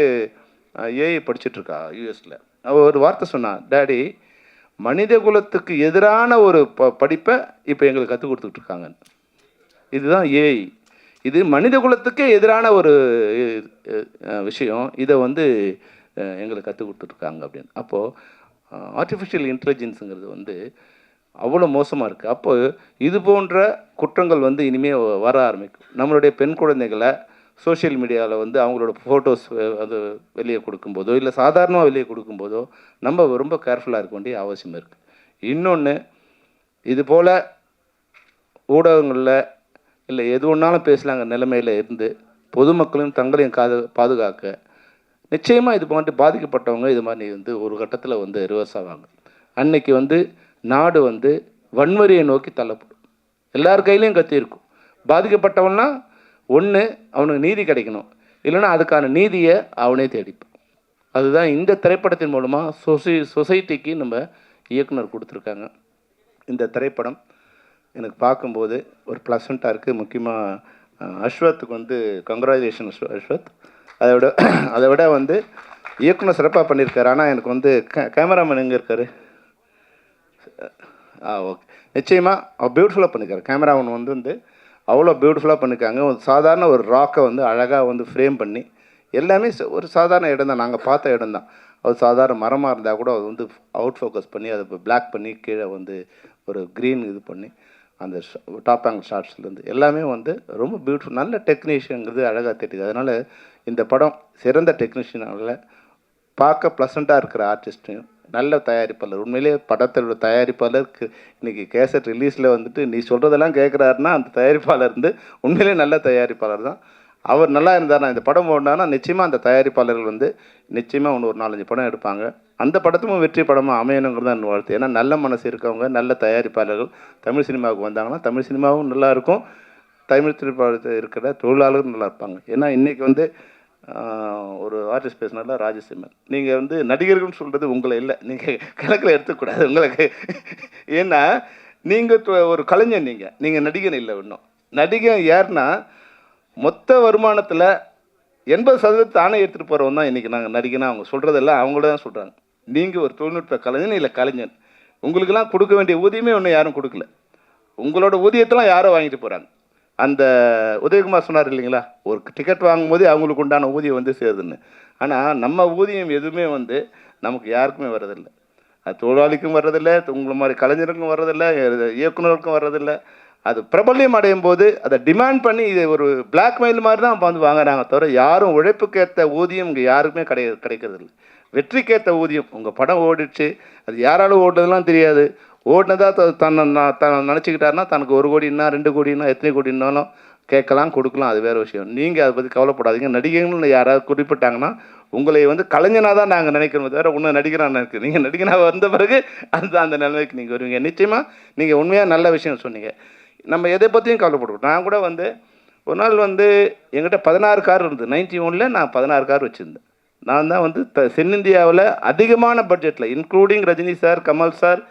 ஏஐ படிச்சுட்ருக்கா யூஎஸில். அவள் ஒரு வார்த்தை சொன்னான், டேடி மனித குலத்துக்கு எதிரான ஒரு படிப்பை இப்போ எங்களுக்கு கற்றுக் கொடுத்துட்ருக்காங்க. இதுதான் ஏஐ. இது மனித குலத்துக்கே எதிரான ஒரு விஷயம், இதை வந்து எங்களுக்கு கற்றுக் கொடுத்துட்ருக்காங்க அப்படின்னு. அப்போது ஆர்டிஃபிஷியல் இன்டெலிஜென்ஸுங்கிறது வந்து அவ்வளோ மோசமாக இருக்குது. அப்போ இது போன்ற குற்றங்கள் வந்து இனிமேல் வர ஆரம்பிக்கும். நம்மளுடைய பெண் குழந்தைகளை சோஷியல் மீடியாவில் வந்து அவங்களோட ஃபோட்டோஸ் அது வெளியே கொடுக்கும்போதோ இல்லை சாதாரணமாக வெளியே கொடுக்கும்போதோ நம்ம ரொம்ப கேர்ஃபுல்லாக இருக்க வேண்டிய அவசியம் இருக்குது. இன்னொன்று, இது போல் ஊடகங்களில் இல்லை எது ஒன்றாலும் பேசலாங்க நிலைமையில் இருந்து பொதுமக்களும் தங்களையும் பாதுகாக்க நிச்சயமாக இது போன்று பாதிக்கப்பட்டவங்க இது மாதிரி வந்து ஒரு கட்டத்தில் வந்து ரிவர்ஸ் ஆவாங்க. அன்னைக்கு வந்து நாடு வந்து வன்முறையை நோக்கி தள்ளப்படும். எல்லார் கையிலையும் கத்தி இருக்கும். பாதிக்கப்பட்டவன்னா ஒன்று அவனுக்கு நீதி கிடைக்கணும், இல்லைன்னா அதுக்கான நீதியை அவனே தேடிப்பான். அதுதான் இந்த திரைப்படத்தின் மூலமாக சொசைட்டிக்கு நம்ம இயக்குனர் கொடுத்துருக்காங்க. இந்த திரைப்படம் எனக்கு பார்க்கும்போது ஒரு ப்ளசண்ட்டாக இருக்குது. முக்கியமாக அஸ்வத்துக்கு வந்து கங்க்ராச்சுலேஷன் அஸ்வத். அதை விட வந்து இயக்குனர் சிறப்பாக பண்ணியிருக்காரு. ஆனால் எனக்கு வந்து கேமராமேன் எங்கே இருக்கார்? ஓகே, நிச்சயமாக பியூட்டிஃபுல்லாக பண்ணியிருக்காரு. கேமராமேன் வந்து அவ்வளோ பியூட்டிஃபுல்லாக பண்ணியிருக்காங்க. ஒரு சாதாரண ஒரு ராக்கை வந்து அழகாக வந்து ஃப்ரேம் பண்ணி எல்லாமே ஒரு சாதாரண இடம் தான், நாங்கள் பார்த்த இடம் தான். அது சாதாரண மரமாக இருந்தால் கூட அது வந்து அவுட் ஃபோக்கஸ் பண்ணி அதை பிளாக் பண்ணி கீழே வந்து ஒரு க்ரீன் இது பண்ணி அந்த டாப் ஆங்கிள் ஷார்ட்ஸ்லேருந்து எல்லாமே வந்து ரொம்ப பியூட்டிஃபுல், நல்ல டெக்னீஷியனுங்கிறது அழகாக தெரியுது. அதனால் இந்த படம் சிறந்த டெக்னீஷியனால் பார்க்க ப்ளசண்ட்டாக இருக்கிற ஆர்டிஸ்ட்டையும் நல்ல தயாரிப்பாளர், உண்மையிலே படத்தோட தயாரிப்பாளருக்கு இன்றைக்கி கேசட் ரிலீஸில் வந்துட்டு நீ சொல்கிறதெல்லாம் கேட்குறாருன்னா அந்த தயாரிப்பாளர் வந்து உண்மையிலே நல்ல தயாரிப்பாளர் தான். அவர் நல்லா இருந்தார்னா, இந்த படம் ஓடினான்னா நிச்சயமாக அந்த தயாரிப்பாளர்கள் வந்து நிச்சயமாக ஒரு 4-5 படம் எடுப்பாங்க. அந்த படத்தும் வெற்றி படமாக அமையணுங்கிறது தான் என் வாழ்த்து. ஏன்னா நல்ல மனசு இருக்கவங்க, நல்ல தயாரிப்பாளர்கள் தமிழ் சினிமாவுக்கு வந்தாங்கன்னா தமிழ் சினிமாவும் நல்லாயிருக்கும், தமிழ் திரைப்படத்தில் இருக்கிற தொழிலாளர்கள் நல்லா இருப்பாங்க. ஏன்னா இன்றைக்கி வந்து ஒரு ஆர்டிஸ்ட் பேசினால ராஜசிம்மன், நீங்கள் வந்து நடிகர்கள்னு சொல்கிறது உங்களை இல்லை, நீங்கள் கணக்கில் எடுத்துக்கூடாது உங்களுக்கு. ஏன்னா நீங்கள் ஒரு கலைஞர், நீங்கள் நடிகன் இல்லை. இன்னும் நடிகன் யாருன்னா மொத்த வருமானத்தில் 80% தானே எடுத்துகிட்டு போகிறவன் தான் இன்றைக்கி நாங்கள் நடிகனா. அவங்க சொல்கிறதெல்லாம் அவங்கள தான் சொல்கிறாங்க. நீங்கள் ஒரு தொழில்நுட்ப கலைஞன் இல்லை கலைஞன், உங்களுக்கெல்லாம் கொடுக்க வேண்டிய ஊதியமே ஒன்றும் யாரும் கொடுக்கல. உங்களோட ஊதியத்தெல்லாம் யாரோ வாங்கிட்டு போகிறாங்க. அந்த உதயகுமார் சொன்னார் இல்லைங்களா, ஒரு டிக்கெட் வாங்கும்போதே அவங்களுக்கு உண்டான ஊதியம் வந்து சேருதுன்னு. ஆனால் நம்ம ஊதியம் எதுவுமே வந்து நமக்கு யாருக்குமே வர்றதில்லை. அது தொழிலாளிக்கும் வர்றதில்லை, உங்களை மாதிரி கலைஞருக்கும் வர்றதில்லை, இயக்குநருக்கும் வர்றதில்லை. அது பிரபல்யம் அடையும் போது அதை டிமாண்ட் பண்ணி இது ஒரு பிளாக்மெயில் மாதிரி தான் வந்து வாங்குறாங்க தவிர யாரும் உழைப்புக்கேற்ற ஊதியம் இங்கே யாருக்குமே கிடைக்கிறதில்ல. வெற்றிக்கேற்ற ஊதியம். உங்கள் படம் ஓடிடுச்சு, அது யாராலும் ஓடுறதுலாம் தெரியாது, ஓடினதாக தன்னை நினச்சிக்கிட்டாருன்னா தனக்கு 1 கோடின்னா 2 கோடின்னா எத்தனை கோடினாலும் கேட்கலாம், கொடுக்கலாம், அது வேறு விஷயம். நீங்கள் அதை பற்றி கவலைப்படாதீங்க. நடிகர்கள்னு யாராவது குறிப்பிட்டாங்கன்னா உங்களை வந்து கலைஞனாக தான் நாங்கள் நினைக்கிறோம் தவிர ஒன்றும் நடிகராக நினைக்கிறோம். நீங்கள் நடிகனாக வந்த பிறகு அந்த நிலைமைக்கு நீங்கள் வருவீங்க. நிச்சயமாக நீங்கள் உண்மையாக நல்ல விஷயம் சொன்னீங்க. நம்ம எதை பற்றியும் கவலைப்படுவோம். நான் கூட வந்து ஒரு நாள் வந்து எங்கிட்ட 16 கார் இருந்தது. 91 நான் 16 கார் வச்சுருந்தேன். நான் தான் வந்து தென்னிந்தியாவில் அதிகமான பட்ஜெட்டில், including Rajini sir, Kamal sir,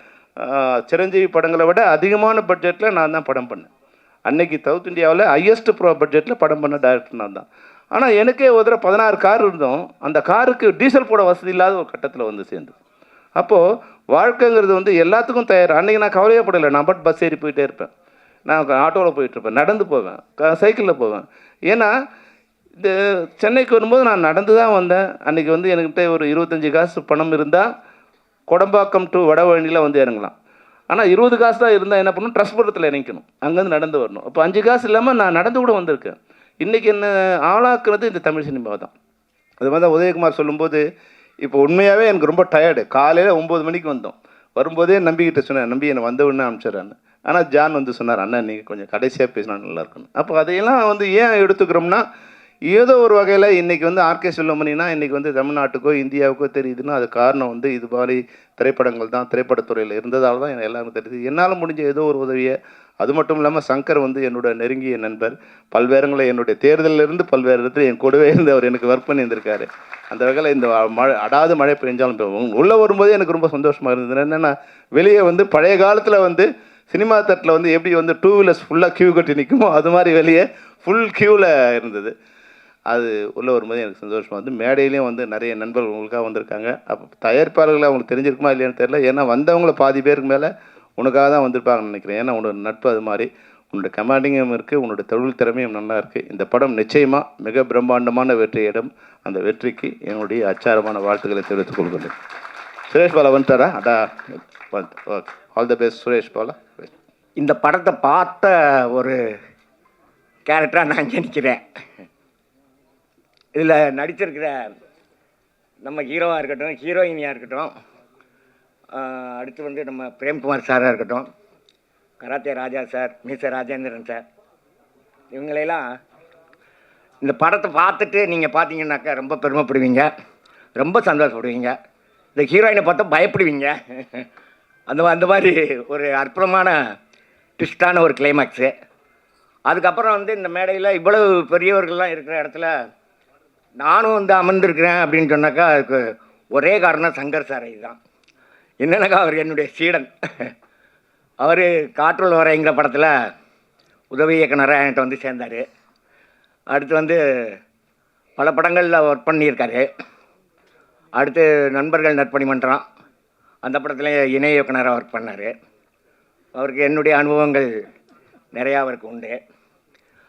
Chiranjeevi படங்களை விட அதிகமான பட்ஜெட்டில் நான் தான் படம் பண்ணேன். அன்னைக்கு சவுத் இந்தியாவில் ஹையஸ்ட் பட்ஜெட்டில் படம் பண்ண டைரக்டர் நான் தான். ஆனால் எனக்கே ஒரு 16 கார் இருந்தோம். அந்த காருக்கு டீசல் போட வசதி இல்லாத ஒரு கட்டத்தில் வந்து சேர்ந்து அப்போது வாழ்க்கைங்கிறது வந்து எல்லாத்துக்கும் தயார். அன்றைக்கி நான் கவலையே படலை. நான் பட் பஸ் ஏறி போயிட்டே இருப்பேன், நான் ஆட்டோவில் போயிட்டுருப்பேன், நடந்து போவேன், சைக்கிளில் போவேன். ஏன்னா இந்த சென்னைக்கு வரும்போது நான் நடந்து தான் வந்தேன். அன்றைக்கி வந்து என்கிட்ட ஒரு 25 காசு பணம் இருந்தால் கொடம்பாக்கம் டு வடவழியில் வந்து இறங்கலாம். ஆனால் 20 காசு தான் இருந்தால் என்ன பண்ணணும், ட்ரஸ்புரத்தில் இறங்கிக்கணும், அங்கேருந்து நடந்து வரணும். அப்போ 5 காசு இல்லாமல் நான் நடந்து கூட வந்திருக்கேன். இன்றைக்கி என்ன ஆளாக்குறது இந்த தமிழ் சினிமா தான். அது மாதிரி தான் உதயகுமார் சொல்லும்போது, இப்போ உண்மையாகவே எனக்கு ரொம்ப டயர்டு. காலையில் 9 மணிக்கு வந்தோம். வரும்போதே நம்பிக்கிட்ட சொன்னேன், நம்பி என்னை வந்த உடனே அனுப்பிச்சிட்றான்னு. ஆனால் ஜான் வந்து சொன்னார், அண்ணா நீங்கள் கொஞ்சம் கடைசியாக பேசினா நல்லா இருக்கணும். அப்போ அதையெல்லாம் வந்து ஏன் எடுத்துக்கிறோம்னா, ஏதோ ஒரு வகையில் இன்றைக்கி வந்து ஆர்கே செல்வமணினா இன்றைக்கி வந்து தமிழ்நாட்டுக்கோ இந்தியாவுக்கோ தெரியுதுன்னா அது காரணம் வந்து இது மாதிரி திரைப்படங்கள் தான், திரைப்படத்துறையில் இருந்ததால் தான் எனக்கு எல்லாருக்கும் தெரியுது. என்னால் முடிஞ்ச ஏதோ ஒரு உதவியை, அது மட்டும் இல்லாமல் சங்கர் வந்து என்னோட நெருங்கிய நண்பர், பல்வேறுங்களை என்னுடைய தேர்தலிலிருந்து பல்வேறு இடத்துல என் கூடவே இருந்து அவர் எனக்கு ஒர்க் பண்ணியிருந்திருக்காரு. அந்த வகையில் இந்த மழை அடாது மழை பெஞ்சாலும் உள்ளே வரும்போதே எனக்கு ரொம்ப சந்தோஷமாக இருந்தது. என்னென்னா வெளியே வந்து பழைய காலத்தில் வந்து சினிமா தட்டில் வந்து எப்படி வந்து 2 வீலர்ஸ் ஃபுல்லாக க்யூ கட்டி நிற்குமோ அது மாதிரி வெளியே ஃபுல் க்யூவில் இருந்தது. அது உள்ளே வரும்போது எனக்கு சந்தோஷமாக வந்து மேடையிலையும் வந்து நிறைய நண்பர்கள் உங்களுக்காக வந்திருக்காங்க. அப்போ தயாரிப்பாளர்கள் அவங்களுக்கு தெரிஞ்சிருக்குமா இல்லையான்னு தெரியல. ஏன்னா வந்தவங்கள பாதி பேருக்கு மேலே உனக்காக தான் வந்திருப்பாங்கன்னு நினைக்கிறேன். ஏன்னா உன்னோட நட்பு அது மாதிரி, உன்னோட கமாண்டிங்கும் இருக்குது, உன்னோட தொழில் திறமையும் நல்லா இருக்குது. இந்த படம் நிச்சயமாக மிக பிரம்மாண்டமான வெற்றியிடம். அந்த வெற்றிக்கு என்னுடைய அச்சாரமான வாழ்த்துக்களை தெரிவித்துக் கொள்கிறேன். சுரேஷ் பாலா வந்துட்டாரா? அடா okay, all the best Suresh Bala. இந்த படத்தை பார்த்த ஒரு கேரக்டராக நான் இங்கே நிற்கிறேன். இதில் நடிச்சிருக்கிற நம்ம ஹீரோவாக இருக்கட்டும், ஹீரோயினியாக இருக்கட்டும், அடுத்து வந்து நம்ம பிரேம்குமார் சாராக இருக்கட்டும், கராத்தே ராஜா சார், மிஸ்டர் ராஜேந்திரன் சார், இவங்களையெல்லாம் இந்த படத்தை பார்த்துட்டு நீங்கள் பார்த்தீங்கன்னாக்கா ரொம்ப பெருமைப்படுவீங்க, ரொம்ப சந்தோஷப்படுவீங்க. இந்த ஹீரோயினை பார்த்தா பயப்படுவீங்க. அந்த மாதிரி ஒரு அற்புதமான ட்விஸ்டான ஒரு கிளைமேக்ஸு. அதுக்கப்புறம் வந்து இந்த மேடையில் இவ்வளவு பெரியவர்கள்லாம் இருக்கிற இடத்துல நானும் வந்து அமர்ந்திருக்கிறேன் அப்படின்னு சொன்னாக்கா அதுக்கு ஒரே காரணம் சங்கர் சாரை தான். என்னன்னாக்கா அவர் என்னுடைய சீடன். அவர் காற்றுள் வரைங்கிற படத்தில் உதவி இயக்குனராக என்கிட்ட வந்து சேர்ந்தார். அடுத்து வந்து பல படங்களில் ஒர்க் பண்ணியிருக்காரு. அடுத்து நண்பர்கள் நற்பணி மன்றம், அந்த படத்தில் இணை இயக்குனராக ஒர்க் பண்ணார். அவருக்கு என்னுடைய அனுபவங்கள் நிறையா அவருக்கு உண்டு.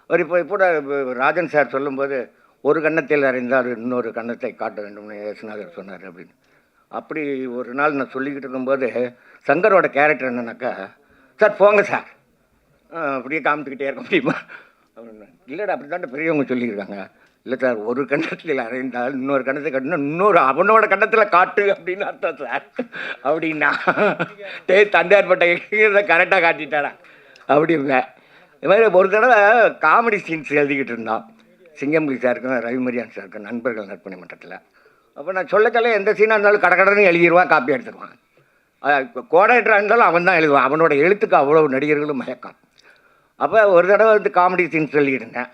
அவர் இப்போ ராஜன் சார் சொல்லும்போது, ஒரு கன்னத்தில் அறிந்தால் இன்னொரு கன்னத்தை காட்ட வேண்டும்னு இயேசுநாதர் சொன்னார் அப்படின்னு. அப்படி ஒரு நாள் நான் சொல்லிக்கிட்டு இருக்கும்போது சங்கரோட கேரக்டர் என்னன்னாக்கா, சார் போங்க சார், அப்படியே காமிச்சுக்கிட்டே இருக்க முடியுமா அப்படின்னு. இல்லைடா அப்படி தான் பெரியவங்க சொல்லியிருக்காங்க. இல்லை சார், ஒரு கன்னத்தில் அறிந்தால் இன்னொரு கன்னத்தை காட்டணும், இன்னொரு அவனோட கன்னத்தில் காட்டு அப்படின்னு அர்த்தம் சார் அப்படின்னா. தந்தையார்பட்ட கரெக்டாக காட்டிட்டாடா அப்படிங்க. இது மாதிரி ஒரு தடவை காமெடி சீன்ஸ் எழுதிக்கிட்டு இருந்தான் சிங்கம்புலி சாருக்கும் ரவிமரியான் சாருக்கும் நண்பர்கள் நற்பணி மன்றத்தில். அப்போ நான் சொல்லக்கல எந்த சீனாக இருந்தாலும் கடற்கடன்னு எழுதிடுவான், காப்பி எடுத்துக்குவான். கோடைட்டராக இருந்தாலும் அவன் தான் எழுதுவான். அவனோட எழுத்துக்கு அவ்வளோ நடிகர்களும் மயக்கம். அப்போ ஒரு தடவை வந்து காமெடி சீன்ஸ் சொல்லிக்கிட்டு இருந்தேன்.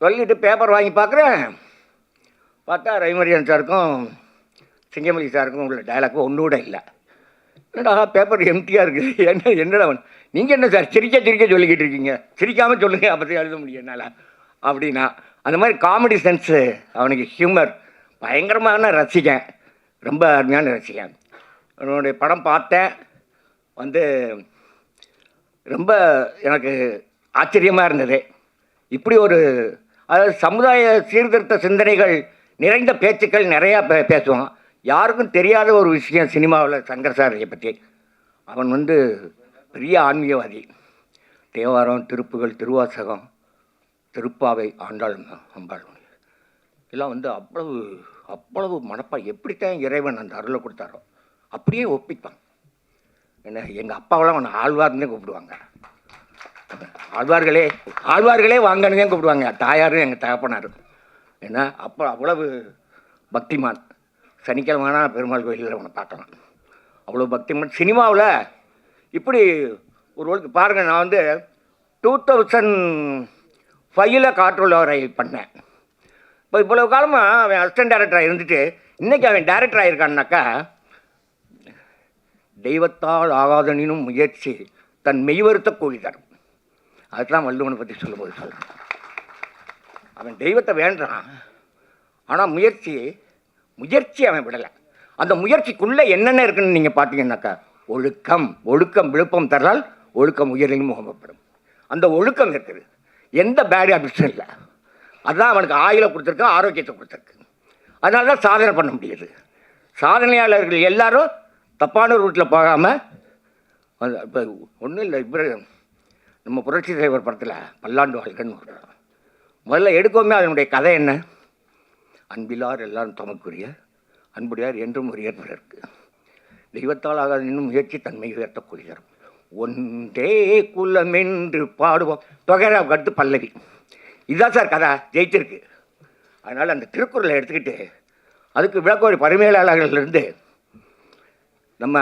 சொல்லிவிட்டு பேப்பர் வாங்கி பார்க்குறேன். பார்த்தா ரவிமரியான் சாருக்கும் சிங்கமலி சாருக்கும் உள்ள டைலாக் ஒன்று கூட இல்லை. என்னடா பேப்பர் எம்டியாக இருக்குது, என்னடா நீங்கள் என்ன சார் சிரிக்க சொல்லிக்கிட்டு இருக்கீங்க, சிரிக்காமல் சொல்லுங்கள், அப்போ எழுத முடியும் என்னால் அப்படின்னா. அந்த மாதிரி காமெடி சென்ஸு அவனுக்கு, ஹியூமர் பயங்கரமான ரசிகன், ரொம்ப அருமையான ரசிகன். அவனுடைய படம் பார்த்தேன், வந்து ரொம்ப எனக்கு ஆச்சரியமாக இருந்தது. இப்படி ஒரு, அதாவது சமுதாய சீர்திருத்த சிந்தனைகள் நிறைந்த பேச்சுக்கள் நிறையா பேசுவான். யாருக்கும் தெரியாத ஒரு விஷயம் சினிமாவில் சங்கர் சாரை பற்றி. அவன் வந்து பெரிய ஆன்மீகவாதி. தேவாரம், திருப்புகள், திருவாசகம், திருப்பாவை, ஆண்டாள் அம்பாள் எல்லாம் வந்து அவ்வளவு மனப்பா எப்படித்தான் இறைவன் அந்த அருளை கொடுத்தாரோ அப்படியே ஒப்பிப்பான். என்ன, எங்கள் அப்பாவெல்லாம் அவனை ஆழ்வார்னே கூப்பிடுவாங்க. ஆழ்வார்களே வாங்கன்னு தான் கூப்பிடுவாங்க. தாயாரும் எங்கள் தகப்பனார். ஏன்னா அப்போ அவ்வளவு பக்திமான். சனிக்கிழமைனா பெருமாள் கோயிலில் அவனை பார்க்கலாம், அவ்வளோ பக்திமான். சினிமாவில் இப்படி ஒரு பாருங்கள், நான் வந்து 2005 காற்றுள்ளவரை பண்ணேன். இப்போ இவ்வளவு காலமாக அவன் அசிஸ்டன்ட் டைரக்டராக இருந்துட்டு இன்றைக்கி அவன் டைரக்டர் ஆகியிருக்கான்னாக்கா, தெய்வத்தால் ஆகாதனினும் முயற்சி தன் மெய்வருத்த கூலி தரும். அதுதான் வள்ளுவனை பற்றி சொல்லும்போது சொல்கிறேன். அவன் தெய்வத்தை வேண்டான், ஆனால் முயற்சி அவன் விடலை. அந்த முயற்சிக்குள்ளே என்னென்ன இருக்குன்னு நீங்கள் பார்த்தீங்கன்னாக்கா ஒழுக்கம், ஒழுக்கம் விழுப்பம் தரால் ஒழுக்கம் உயரில் முகமப்படும். அந்த ஒழுக்கம் இருக்குது, எந்த பேட் ஹேபிட்ஸும் இல்லை. அதுதான் அவனுக்கு ஆயுளை கொடுத்துருக்கு, ஆரோக்கியத்தை கொடுத்துருக்கு. அதனால தான் சாதனை பண்ண முடியுது. சாதனையாளர்கள் எல்லாரும் தப்பான ரூட்டில் போகாமல், இப்போ ஒன்றும் இல்லை, இப்போ நம்ம புரட்சி தலைவர் படத்தில் பல்லாண்டு வாழ்கன்னு ஒரு படம். முதல்ல எடுக்கவுமே அதனுடைய கதை என்ன? அன்பிலார் எல்லாரும் தமக்குரிய, அன்புடையார் என்றும் உரியர் பிறருக்கு, தெய்வத்தால் ஆகாத இன்னும் முயற்சி தன்மை உயர்த்தக்கூடியவர், ஒன்றே குலம் என்று பாடுவோம், தொகைரா கட்டு பல்லவி. இதுதான் சார் கதை, ஜெயிச்சிருக்கு. அதனால் அந்த திருக்குறளை எடுத்துக்கிட்டு அதுக்கு விளக்கோரி பரிமையாளர்களிலிருந்து நம்ம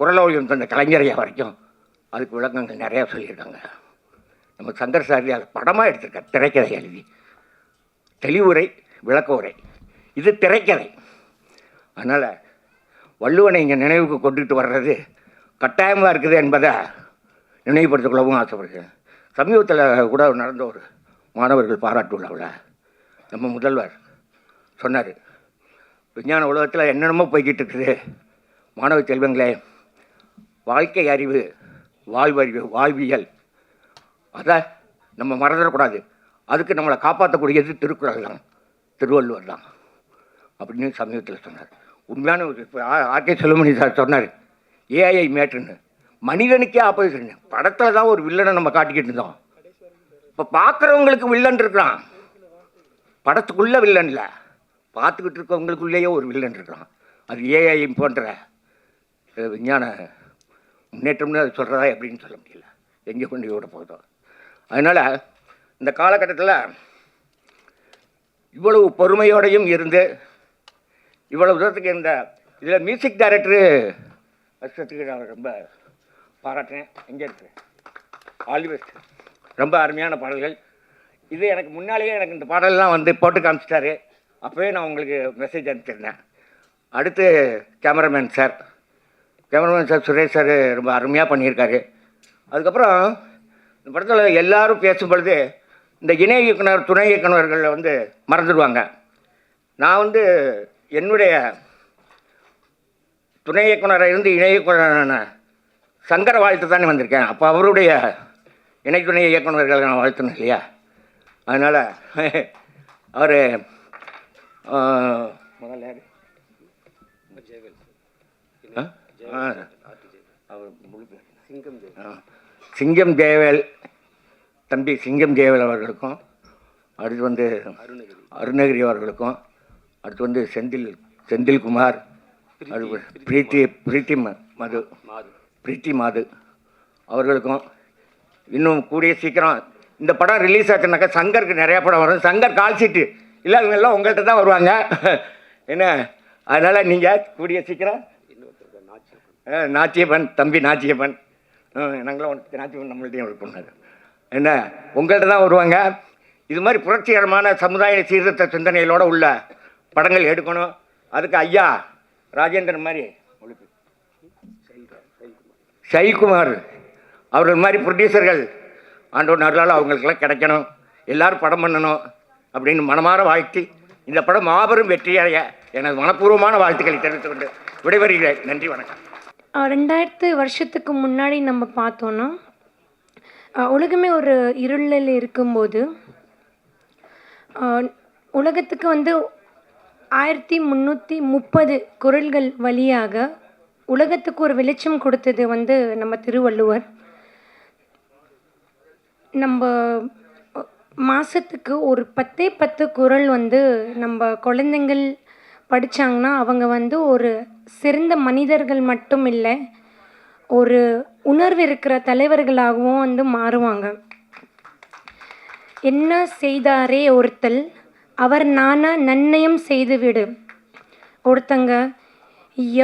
குரலோவியம் தந்த கலைஞரையா வரைக்கும் அதுக்கு விளக்கங்கள் நிறையா சொல்லியிருக்காங்க. நம்ம சங்கர் சாரி அதை படமாக எடுத்திருக்கார், திரைக்கதை எழுதி. தெளிவுரை, விளக்க உரை, இது திரைக்கதை. அதனால் வள்ளுவனை இங்கே நினைவுக்கு கொண்டுட்டு வர்றது கட்டாயமாக இருக்குது என்பதை நினைவுபடுத்திக்கொள்ளவும் ஆசைப்படுகிறேன். சமீபத்தில் கூட நடந்த ஒரு மாணவர்கள் பாராட்டு விழாவில் நம்ம முதல்வர் சொன்னார், விஞ்ஞான உலகத்தில் என்னென்னமோ போய்கிட்டு இருக்குது, மாணவ செல்வங்களே, வாழ்க்கை அறிவு, வாழ்வறிவு, வாழ்வியல், அதை நம்ம மறந்துடக்கூடாது. அதுக்கு நம்மளை காப்பாற்றக்கூடியது திருக்குறள் தான், திருவள்ளுவர் தான் அப்படின்னு சமீபத்தில் சொன்னார். உண்மையான ஒரு இப்போ ஆர்கே செல்வமணி சார் சொன்னார், ஏஐ மேட்ருன்னு, மனிதனுக்கே ஆப்போசிஷன். படத்தில் தான் ஒரு வில்லனை நம்ம காட்டிக்கிட்டு இருந்தோம், இப்போ பார்க்குறவங்களுக்கு வில்லன் இருக்கிறான். படத்துக்குள்ளே வில்லன் இல்லை, பார்த்துக்கிட்டு இருக்கவங்களுக்குள்ளேயே ஒரு வில்லன் இருக்கிறான். அது ஏஐ போன்ற விஞ்ஞான முன்னேற்றம்னு அது சொல்கிறதா எப்படின்னு சொல்ல முடியல, எங்கே கொண்டு விட போதோ. அதனால் இந்த காலகட்டத்தில் இவ்வளவு பொறுமையோடையும் இருந்து இவ்வளவு தூரத்துக்கு இந்த இதில் மியூசிக் டைரக்டரு வருஷத்துக்கு நான் ரொம்ப பாராட்டுறேன். எங்கே இருக்குது ஆல் தி பெஸ்ட். ரொம்ப அருமையான பாடல்கள். இது எனக்கு முன்னாலேயே எனக்கு இந்த பாடல்லாம் வந்து போட்டு காமிச்சிட்டாரு, அப்போவே நான் உங்களுக்கு மெசேஜ் அனுப்பிச்சிருந்தேன். அடுத்து கேமராமேன் சார் சுரேஷ் சார் ரொம்ப அருமையாக பண்ணியிருக்காரு. அதுக்கப்புறம் இந்த படத்தில் எல்லோரும் பேசும் பொழுது இந்த இணை இயக்குனர், துணை இயக்குநர்களை வந்து மறந்துடுவாங்க. நான் வந்து என்னுடைய துணை இயக்குனராக இருந்து இணை இயக்குனரான சங்கரை வாழ்த்து தானே வந்திருக்கேன். அப்போ அவருடைய இணை துணை இயக்குநர்களை நான் வாழ்த்தணும் இல்லையா? அதனால் அவர் முதல்ல சிங்கம் ஜெயவேல், தம்பி சிங்கம் ஜெயவேல் அவர்களுக்கும், அடுத்து வந்து அருணகிரி அவர்களுக்கும், அடுத்து வந்து செந்தில்குமார், அது பிரீத்தி மாது அவர்களுக்கும், இன்னும் கூடிய சீக்கிரம் இந்த படம் ரிலீஸ் ஆச்சுனாக்கா சங்கருக்கு நிறையா படம் வரும். சங்கர் கால் சீட்டு இல்லாதவங்கெல்லாம் உங்கள்கிட்ட தான் வருவாங்க என்ன. அதனால் நீங்கள் கூடிய சீக்கிரம் நாச்சியப்பன், தம்பி நாச்சியப்பன், நாங்களாம் நாச்சியப்பன் நம்மள்டையும் ஒர்க் பண்ணார் என்ன, உங்கள்கிட்ட தான் வருவாங்க. இது மாதிரி புரட்சிகரமான சமுதாய சீர்திருத்த சிந்தனைகளோடு உள்ள படங்கள் எடுக்கணும். அதுக்கு ஐயா ராஜேந்திரன் மாதிரி, ஷைகுமார் அவர்கள் மாதிரி ப்ரொடியூசர்கள் ஆண்டோர் நல்லால் அவங்களுக்கெல்லாம் கிடைக்கணும், எல்லோரும் படம் பண்ணணும் அப்படின்னு மனமாற வாழ்த்தி இந்த படம் மாபெரும் வெற்றியடைய எனது மனப்பூர்வமான வாழ்த்துக்களை தெரிவித்துக் கொண்டு விடைபெறுகிறேன். நன்றி, வணக்கம். 2000 வருஷத்துக்கு முன்னாடி நம்ம பார்த்தோன்னா உலகமே ஒரு இருளில் இருக்கும்போது உலகத்துக்கு வந்து 1330 குறள்கள் வழியாக உலகத்துக்கு ஒரு வெளிச்சம் கொடுத்தது வந்து நம்ம திருவள்ளுவர். நம்ம மாதத்துக்கு ஒரு 10 குறள் வந்து நம்ம குழந்தைங்கள் படித்தாங்கன்னா அவங்க வந்து ஒரு சிறந்த மனிதர்கள் மட்டும் இல்லை, ஒரு உணர்வு இருக்கிற தலைவர்களாகவும் வந்து மாறுவாங்க. என்ன செய்தாரே ஒருத்தல் அவர் நானா நன்னயம் செய்துவிடு. ஒருத்தங்க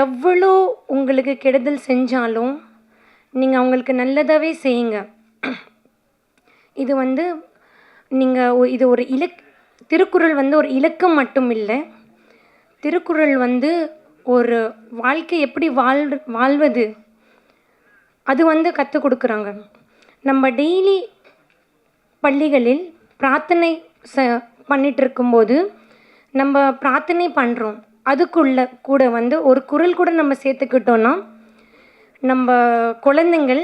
எவ்வளோ உங்களுக்கு கெடுதல் செஞ்சாலும் நீங்கள் அவங்களுக்கு நல்லதாகவே செய்யுங்க. இது வந்து நீங்கள் இது ஒரு திருக்குறள் வந்து ஒரு இலக்கம் மட்டும் இல்லை, திருக்குறள் வந்து ஒரு வாழ்க்கை எப்படி வாழ்வது அது வந்து கற்றுக் கொடுக்குறாங்க. நம்ம டெய்லி பள்ளிகளில் பிரார்த்தனை பண்ணிகிட்டு இருக்கும்போது நம்ம பிரார்த்தனை பண்ணுறோம், அதுக்குள்ள கூட வந்து ஒரு குரல் கூட நம்ம சேர்த்துக்கிட்டோன்னா நம்ம குழந்தைங்கள்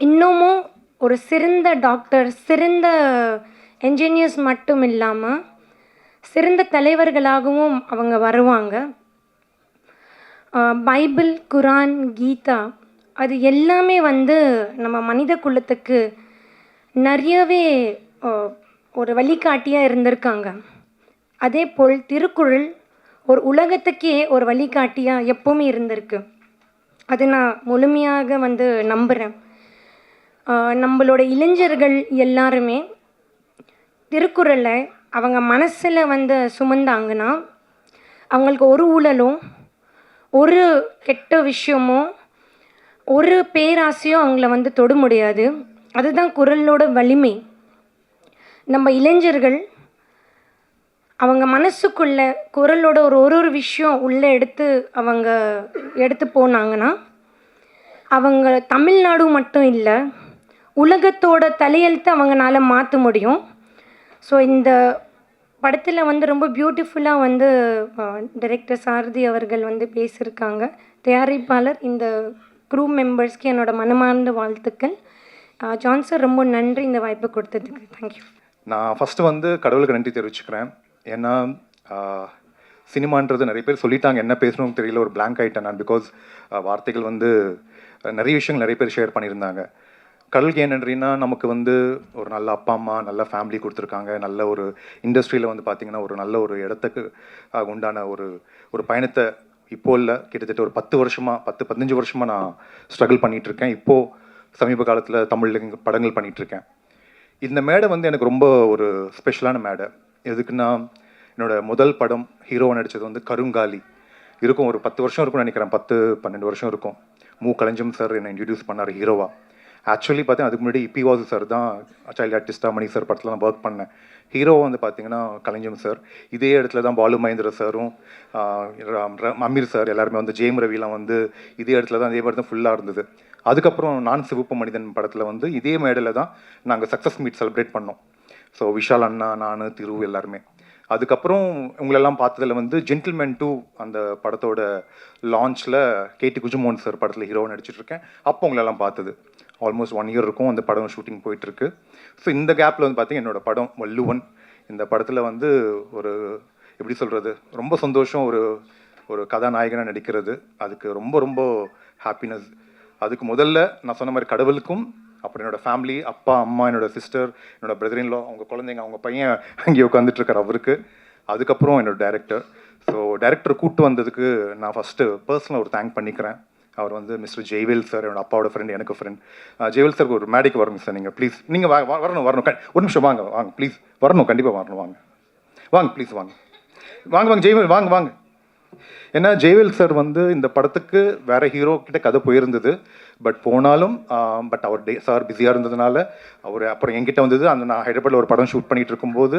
இன்னமும் ஒரு சிறந்த டாக்டர், சிறந்த என்ஜினியர்ஸ் மட்டும் இல்லாமல் சிறந்த தலைவர்களாகவும் அவங்க வருவாங்க. பைபிள், குரான், கீதா அது எல்லாமே வந்து நம்ம மனித குலத்துக்கு நிறையவே ஒரு வழிகாட்டியாக இருந்திருக்காங்க. அதே போல் திருக்குறள் ஒரு உலகத்துக்கே ஒரு வழிகாட்டியாக எப்போவுமே இருந்திருக்கு. அது நான் முழுமையாக வந்து நம்புகிறேன். நம்மளோட இளைஞர்கள் எல்லாருமே திருக்குறளை அவங்க மனசில் வந்து சுமந்தாங்கன்னா அவங்களுக்கு ஒரு ஊழலும் ஒரு கெட்ட விஷயமோ ஒரு பேராசையோ அவங்கள வந்து தொட முடியாது. அதுதான் குறளோட வலிமை. நம்ம இளைஞர்கள் அவங்க மனசுக்குள்ள குறளோட ஒரு விஷயம் உள்ளே எடுத்து போனாங்கன்னா அவங்க தமிழ்நாடு மட்டும் இல்லை உலகத்தோட தலையெழுத்து அவங்களால மாற்ற முடியும். ஸோ இந்த படத்தில் வந்து ரொம்ப பியூட்டிஃபுல்லாக வந்து டைரக்டர் சாரதி அவர்கள் வந்து பேசியிருக்காங்க. தயாரிப்பாளர், இந்த க்ரூ மெம்பர்ஸ்க்கு என்னோட மனமார்ந்த வாழ்த்துக்கள். ஜான் சார் ரொம்ப நன்றி இந்த வாய்ப்பு கொடுத்ததுக்கு. தேங்க்யூ. நான் ஃபஸ்ட்டு வந்து கடவுளுக்கு நன்றி தெரிவிச்சுக்கிறேன். ஏன்னா சினிமான்றது நிறைய பேர் சொல்லிட்டாங்க, என்ன பேசணும்னு தெரியல, ஒரு பிளாங்க் ஆகிட்டேன் நான். பிகாஸ் வார்த்தைகள் வந்து நிறைய விஷயங்கள் நிறைய பேர் ஷேர் பண்ணியிருந்தாங்க. கடலுக்கு ஏன் நன்றின்னா, நமக்கு வந்து ஒரு நல்ல அப்பா அம்மா, நல்ல ஃபேமிலி கொடுத்துருக்காங்க. நல்ல ஒரு இண்டஸ்ட்ரியில் வந்து பார்த்திங்கன்னா ஒரு நல்ல ஒரு இடத்துக்கு உண்டான ஒரு பயணத்தை இப்போ இல்லை, கிட்டத்தட்ட ஒரு 10-15 வருஷமாக நான் ஸ்ட்ரகிள் பண்ணிகிட்ருக்கேன். இப்போது சமீப காலத்தில் தமிழில் படங்கள் பண்ணிகிட்ருக்கேன். இந்த மேடை வந்து எனக்கு ரொம்ப ஒரு ஸ்பெஷலான மேடை. எதுக்குன்னா, என்னோடய முதல் படம் ஹீரோவை நடித்தது வந்து கருங்காலி இருக்கும். ஒரு 10 வருஷம் இருக்கும்னு நினைக்கிறேன், 10-12 வருஷம் இருக்கும். கலைஞம் சார் என்னை இன்ட்ரடியூஸ் பண்ணார் ஹீரோவா. ஆக்சுவலி பார்த்தீங்கன்னா அதுக்கு முன்னாடி இப்பி வாசு சார் தான் சைல்டு ஆர்டிஸ்டாக மணி சார் படத்தில் நான் ஒர்க் பண்ணேன். ஹீரோவை வந்து பார்த்தீங்கன்னா கலைஞம் சார். இதே இடத்துல தான் பாலு மகேந்திர சாரும் அமீர் சார் எல்லாருமே வந்து ஜெயம் ரவிலாம் வந்து இதே இடத்துல தான், அதே மாதிரி தான் ஃபுல்லாக இருந்தது. அதுக்கப்புறம் நான் சிவப்பு மனிதன் படத்தில் வந்து இதே மேடையில் தான் நாங்கள் சக்ஸஸ் மீட் செலிப்ரேட் பண்ணோம். ஸோ விஷால் அண்ணா, நான், திரு எல்லாருமே. அதுக்கப்புறம் உங்களெல்லாம் பார்த்ததில் வந்து ஜென்டில்மேன் 2 அந்த படத்தோட லான்ச்சில் கேடி குஜுமோகன் சார் படத்தில் ஹீரோவை நடிச்சிட்ருக்கேன். அப்போ உங்களெல்லாம் பார்த்தது ஆல்மோஸ்ட் 1 இயர் இருக்கும். அந்த படம் ஷூட்டிங் போயிட்டுருக்கு. ஸோ இந்த கேப்பில் வந்து பார்த்திங்கன்னா என்னோடய படம் வள்ளுவன். இந்த படத்தில் வந்து ஒரு எப்படி சொல்கிறது, ரொம்ப சந்தோஷம் ஒரு கதாநாயகனாக நடிக்கிறது. அதுக்கு ரொம்ப ரொம்ப ஹாப்பினஸ். அதுக்கு முதல்ல நான் சொன்ன மாதிரி கடவுளுக்கும், அப்புறம் என்னோடய ஃபேமிலி, அப்பா அம்மா, என்னோடய சிஸ்டர், என்னோடய பிரதரின்லோ, அவங்க குழந்தைங்க, அவங்க பையன் அங்கே உட்காந்துட்ருக்கார் அவருக்கு. அதுக்கப்புறம் என்னோடய டைரக்டர். ஸோ டைரக்டர் கூப்பிட்டு வந்ததுக்கு நான் ஃபஸ்ட்டு பர்சனலாக ஒரு தேங்க் பண்ணிக்கிறேன். அவர் வந்து மிஸ்டர் ஜெய்வேல் சார், என்னோட அப்பாவோட ஃப்ரெண்ட், எனக்கு ஃப்ரெண்ட். ஜெய்வேல் சார் ஒரு மேடைக்கு வரணும் சார், நீங்கள் ப்ளீஸ். நீங்கள் வரணும் ஒரு நிமிஷம் வாங்க ப்ளீஸ், வரணும், கண்டிப்பாக வரணும், வாங்க ப்ளீஸ், வாங்க ஜெய்வேல், வாங்க. ஏன்னா ஜெய்வேல் சார் வந்து இந்த படத்துக்கு வேறு ஹீரோ கிட்ட கதை போயிருந்தது. பட் அவர் சார் பிஸியாக இருந்ததுனால அவர் அப்புறம் என்கிட்ட வந்தது. நான் ஹைதராபாத்தில் ஒரு படம் ஷூட் பண்ணிகிட்டு இருக்கும்போது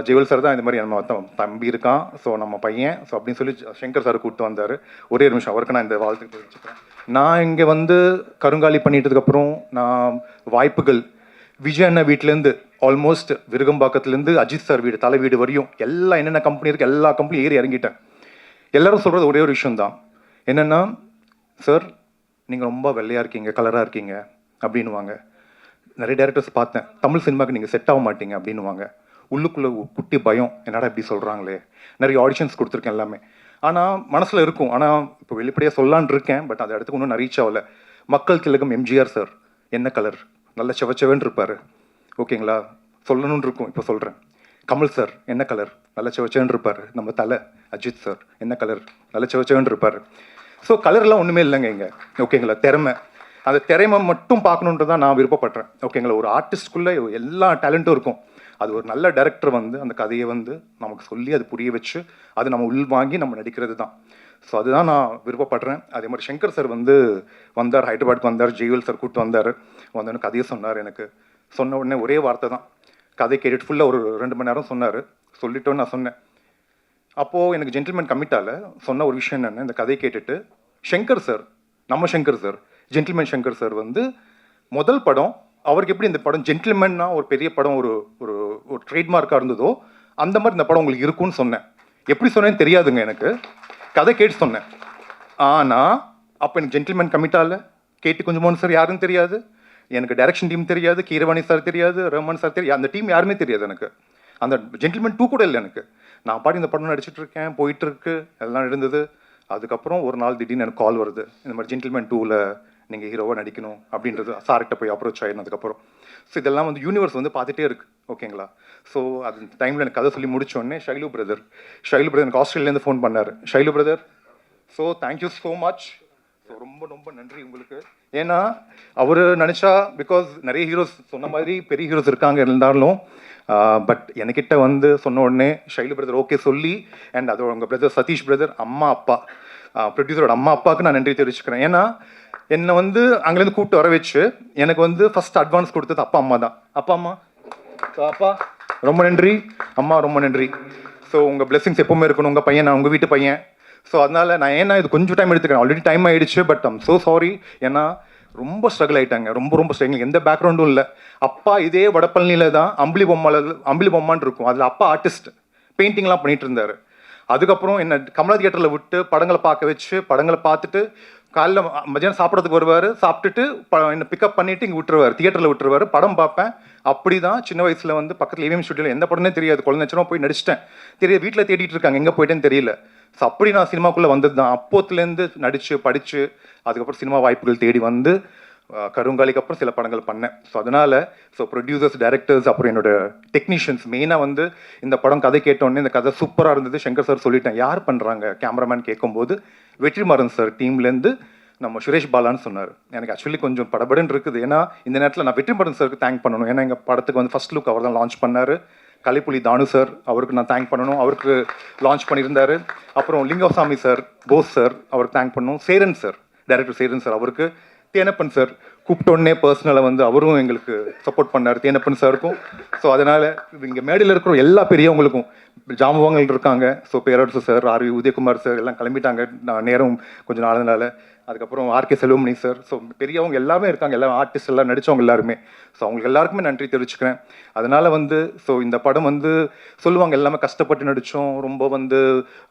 ஜெய்வேல் சார் தான் இந்த மாதிரி நம்ம தம்பி இருக்கான், ஸோ நம்ம பையன், ஸோ அப்படின்னு சொல்லி சங்கர் சார் கூப்பிட்டு வந்தார். ஒரே நிமிஷம், அவருக்கு நான் இந்த வாழ்த்துக்கு தெரிவிச்சுக்கிறேன். நான் இங்கே வந்து கருங்காலி பண்ணிட்டதுக்கப்புறம் நான் வாய்ப்புகள் விஜய் அண்ணா வீட்டிலேருந்து ஆல்மோஸ்ட் விருகம்பாக்கத்துலேருந்து அஜித் சார் வீடு, தலை வீடு வரையும் எல்லாம் என்னென்ன கம்பெனி இருக்குது எல்லா கம்பெனியும் ஏறி இறங்கிட்டேன். எல்லோரும் சொல்கிறது ஒரே ஒரு விஷயந்தான், என்னென்னா, சார் நீங்கள் ரொம்ப வெள்ளையாக இருக்கீங்க, கலராக இருக்கீங்க அப்படின்வாங்க. நிறைய டேரக்டர்ஸ் பார்த்தேன், தமிழ் சினிமாவுக்கு நீங்கள் செட் ஆக மாட்டீங்க அப்படின்வாங்க. உள்ளுக்குள்ளே குட்டி பயம், என்னடா இப்படி சொல்கிறாங்களே. நிறைய ஆடிஷன்ஸ் கொடுத்துருக்கேன் எல்லாமே, ஆனால் மனசில் இருக்கும். ஆனால் இப்போ வெளிப்படையாக சொல்லலான் இருக்கேன், பட் அந்த இடத்துக்கு இன்னும் நான் ரீச் ஆகலை. மக்கள் திலகம் எம்ஜிஆர் சார் என்ன கலர், நல்ல செவச்சவன்னு இருப்பார், ஓகேங்களா, சொல்லணும்னு இருக்கும், இப்போ சொல்கிறேன். கமல் சார் என்ன கலர், நல்ல செவச்சவன்னு இருப்பார். நம்ம தலை அஜித் சார் என்ன கலர், நல்ல செவச்சவன்னு இருப்பார். ஸோ கலர்லாம் ஒன்றுமே இல்லைங்க இங்கே, ஓகேங்களா. திறமை, அந்த திறமை மட்டும் பார்க்கணுன்றது தான் நான் விருப்பப்படுறேன், ஓகேங்களா. ஒரு ஆர்டிஸ்ட்குள்ளே எல்லா டேலண்ட்டும் இருக்கும். அது ஒரு நல்ல டைரக்டர் வந்து அந்த கதையை வந்து நமக்கு சொல்லி அது புரிய வச்சு அது நம்ம உள் வாங்கி நம்ம நடிக்கிறது தான். ஸோ அதுதான் நான் விருப்பப்படுறேன். அதே மாதிரி சங்கர் சார் வந்து வந்தார், ஹைதராபாத்துக்கு வந்தார், ஜெய்வேல் சார் கூப்பிட்டு வந்தார். வந்தோன்னு கதையை சொன்னார். எனக்கு சொன்ன உடனே ஒரே வார்த்தை தான், கதை கேட்டுட்டு ஃபுல்லாக ஒரு 2 மணி நேரம் சொன்னார். சொல்லிட்டோன்னு நான் சொன்னேன். அப்போது எனக்கு ஜென்டில்மேன் கமிட்டால் சொன்ன ஒரு விஷயம் என்னென்ன, இந்த கதையை கேட்டுட்டு சங்கர் சார், நம்ம Shankar sir, gentleman Shankar sir வந்து முதல் படம் அவருக்கு எப்படி இந்த படம் ஜென்டில்மேன்னா ஒரு பெரிய படம், ஒரு ட்ரேட்மார்க்காக இருந்ததோ அந்த மாதிரி இந்த படம் உங்களுக்கு இருக்குன்னு சொன்னேன். எப்படி சொன்னேன்னு தெரியாதுங்க எனக்கு. கதை கேட்டு சொன்னேன். ஆனால் அப்போ எனக்கு ஜென்டில்மேன் கமிட்டால கேட்டு கொஞ்சம் சார் யாருன்னு தெரியாது, எனக்கு டைரக்ஷன் டீம் தெரியாது, கீரவாணி சார் தெரியாது, ரஹ்மான் சார் தெரியாது, அந்த டீம் யாருமே தெரியாது எனக்கு. அந்த ஜென்டில்மேன் 2 கூட இல்லை எனக்கு. நான் பாடி இந்த படம் நடிச்சிட்டு இருக்கேன், போயிட்டுருக்கு, எல்லாம் இருந்தது. அதுக்கப்புறம் ஒரு நாள் திடீர்னு எனக்கு கால் வருது, இந்த மாதிரி ஜென்டில்மேன் 2ல் நீங்கள் ஹீரோவாக நடிக்கணும் அப்படின்றது. சார்கிட்ட போய் அப்ரோச் ஆகினதுக்கப்புறம் ஸோ இதெல்லாம் வந்து யூனிவர்ஸ் வந்து பார்த்துட்டே இருக்குது. ஓகேங்களா? ஸோ அது டைமில் எனக்கு கதை சொல்லி முடிச்சோடனே ஷைலு பிரதர் எனக்கு ஆஸ்திரேலியாலேருந்து ஃபோன் பண்ணார். Shailu brother, so thank you so much. So ரொம்ப ரொம்ப நன்றி உங்களுக்கு. ஏன்னா அவர் நினச்சா, பிகாஸ் நிறைய ஹீரோஸ் சொன்ன மாதிரி பெரிய ஹீரோஸ் இருக்காங்க இருந்தாலும், பட் என்கிட்ட வந்து சொன்ன உடனே ஷைலு பிரதர் ஓகே சொல்லி, அண்ட் அதோட உங்கள் பிரதர் சதீஷ் பிரதர் அம்மா அப்பா, ப்ரொடியூசரோட அம்மா அப்பாவுக்கு நான் நன்றி தெரிவிச்சுக்கிறேன். ஏன்னா என்னை வந்து அங்கேருந்து கூப்பிட்டு வர வச்சு எனக்கு வந்து ஃபஸ்ட் அட்வான்ஸ் கொடுத்தது அப்பா அம்மா தான். அப்பா அம்மா, ஸோ அப்பா ரொம்ப நன்றி, அம்மா ரொம்ப நன்றி. ஸோ உங்கள் பிளெஸிங்ஸ் எப்போவுமே இருக்கணும். உங்கள் பையன், நான் உங்கள் வீட்டு பையன். ஸோ அதனால் நான் ஏன்னா இது கொஞ்சம் டைம் எடுத்துக்கிறேன், ஆல்ரெடி டைம் ஆகிடுச்சு, பட் ஐம் ஸோ சாரி. ஏன்னா ரொம்ப ஸ்ட்ரகிள் ஆகிட்டாங்க, ரொம்ப ஸ்ட்ரகிள். எந்த பேக்ரவுண்டும் இல்லை. அப்பா இதே வடப்பழனியில் தான் அம்பளி பொம்மான்னு இருக்கும், அதில் அப்பா ஆர்டிஸ்ட், பெயிண்டிங்லாம் பண்ணிகிட்டு இருந்தார். அதுக்கப்புறம் என்ன கமலா தியேட்டரில் விட்டு படங்களை பார்க்க வச்சு, படங்களை பார்த்துட்டு காலைல மதியானம் சாப்பிட்றதுக்கு வருவார், சாப்பிட்டுட்டு என்னை பிக்கப் பண்ணிவிட்டு இங்கே விட்டுருவார், தியேட்டரில் விட்டுருவார். படம் பார்ப்பேன். அப்படி தான் சின்ன வயசில் வந்து பக்கத்தில் ஏவிஎம் ஸ்டுடியோவில் எந்த படமே தெரியாது, குழந்தைச்சனமாக போய் நடிச்சிட்டேன். தெரியாது, வீட்டில் தேடிட்டு இருக்காங்க, எங்கே போயிட்டேன்னு தெரியல. ஸோ அப்படி நான் சினிமாக்குள்ளே வந்தது தான். அப்போத்துலேருந்து நடித்து படித்து அதுக்கப்புறம் சினிமா வாய்ப்புகள் தேடி வந்து கருங்காலிக்கு அப்புறம் சில படங்கள் பண்ணேன். ஸோ அதனால் ப்ரொடியூசர்ஸ், டைரக்டர்ஸ், அப்புறம் என்னோட டெக்னீஷியன்ஸ், மெயினாக வந்து இந்த படம் கதை கேட்டோடனே இந்த கதை சூப்பராக இருந்தது. சங்கர் சார் சொல்லிட்டேன், யார் பண்ணுறாங்க கேமராமேன் கேட்கும்போது வெற்றிமாறன் சார் டீம்லேருந்து நம்ம சுரேஷ் பாலான்னு சொன்னார். எனக்கு ஆக்சுவலி கொஞ்சம் படபடன்னு இருக்குது. ஏன்னா இந்த நேரத்தில் நான் வெற்றிமாறன் சாருக்கு தேங்க் பண்ணணும். ஏன்னா எங்கள் படத்துக்கு வந்து ஃபர்ஸ்ட் லுக் அவர் தான் லான்ச் பண்ணார். கலைப்புலி தானு சார், அவருக்கு நான் தேங்க் பண்ணணும், அவருக்கு லான்ச் பண்ணியிருந்தார். அப்புறம் லிங்கசாமி சார், போஸ் சார், அவருக்கு தேங்க் பண்ணணும். Cheran sir, director Cheran sir, அவருக்கு. தேனப்பன் சார் கூப்பிட்டோடனே பர்சனலாக வந்து அவரும் எங்களுக்கு சப்போர்ட் பண்ணார், தேனப்பன் சாருக்கும். ஸோ அதனால் இங்கே மேடையில் இருக்கிற எல்லா பெரியவங்களுக்கும், ஜாம்பவாங்கள் இருக்காங்க. ஸோ பேரரசு சார், ஆர்வி உதயகுமார் சார் எல்லாம் கிளம்பிட்டாங்க, நான் நேரம் கொஞ்சம் நாளதுனால. அதுக்கப்புறம் ஆர்கே செல்வமணி சார், ஸோ பெரியவங்க எல்லாமே இருக்காங்க, எல்லாம் ஆர்டிஸ்ட் எல்லாம் நடித்தவங்க எல்லாருமே. ஸோ அவங்களுக்கு எல்லாருக்குமே நன்றி தெரிவிச்சுக்கிறேன். அதனால் வந்து ஸோ இந்த படம் வந்து சொல்லுவாங்க எல்லாமே கஷ்டப்பட்டு நடித்தோம், ரொம்ப வந்து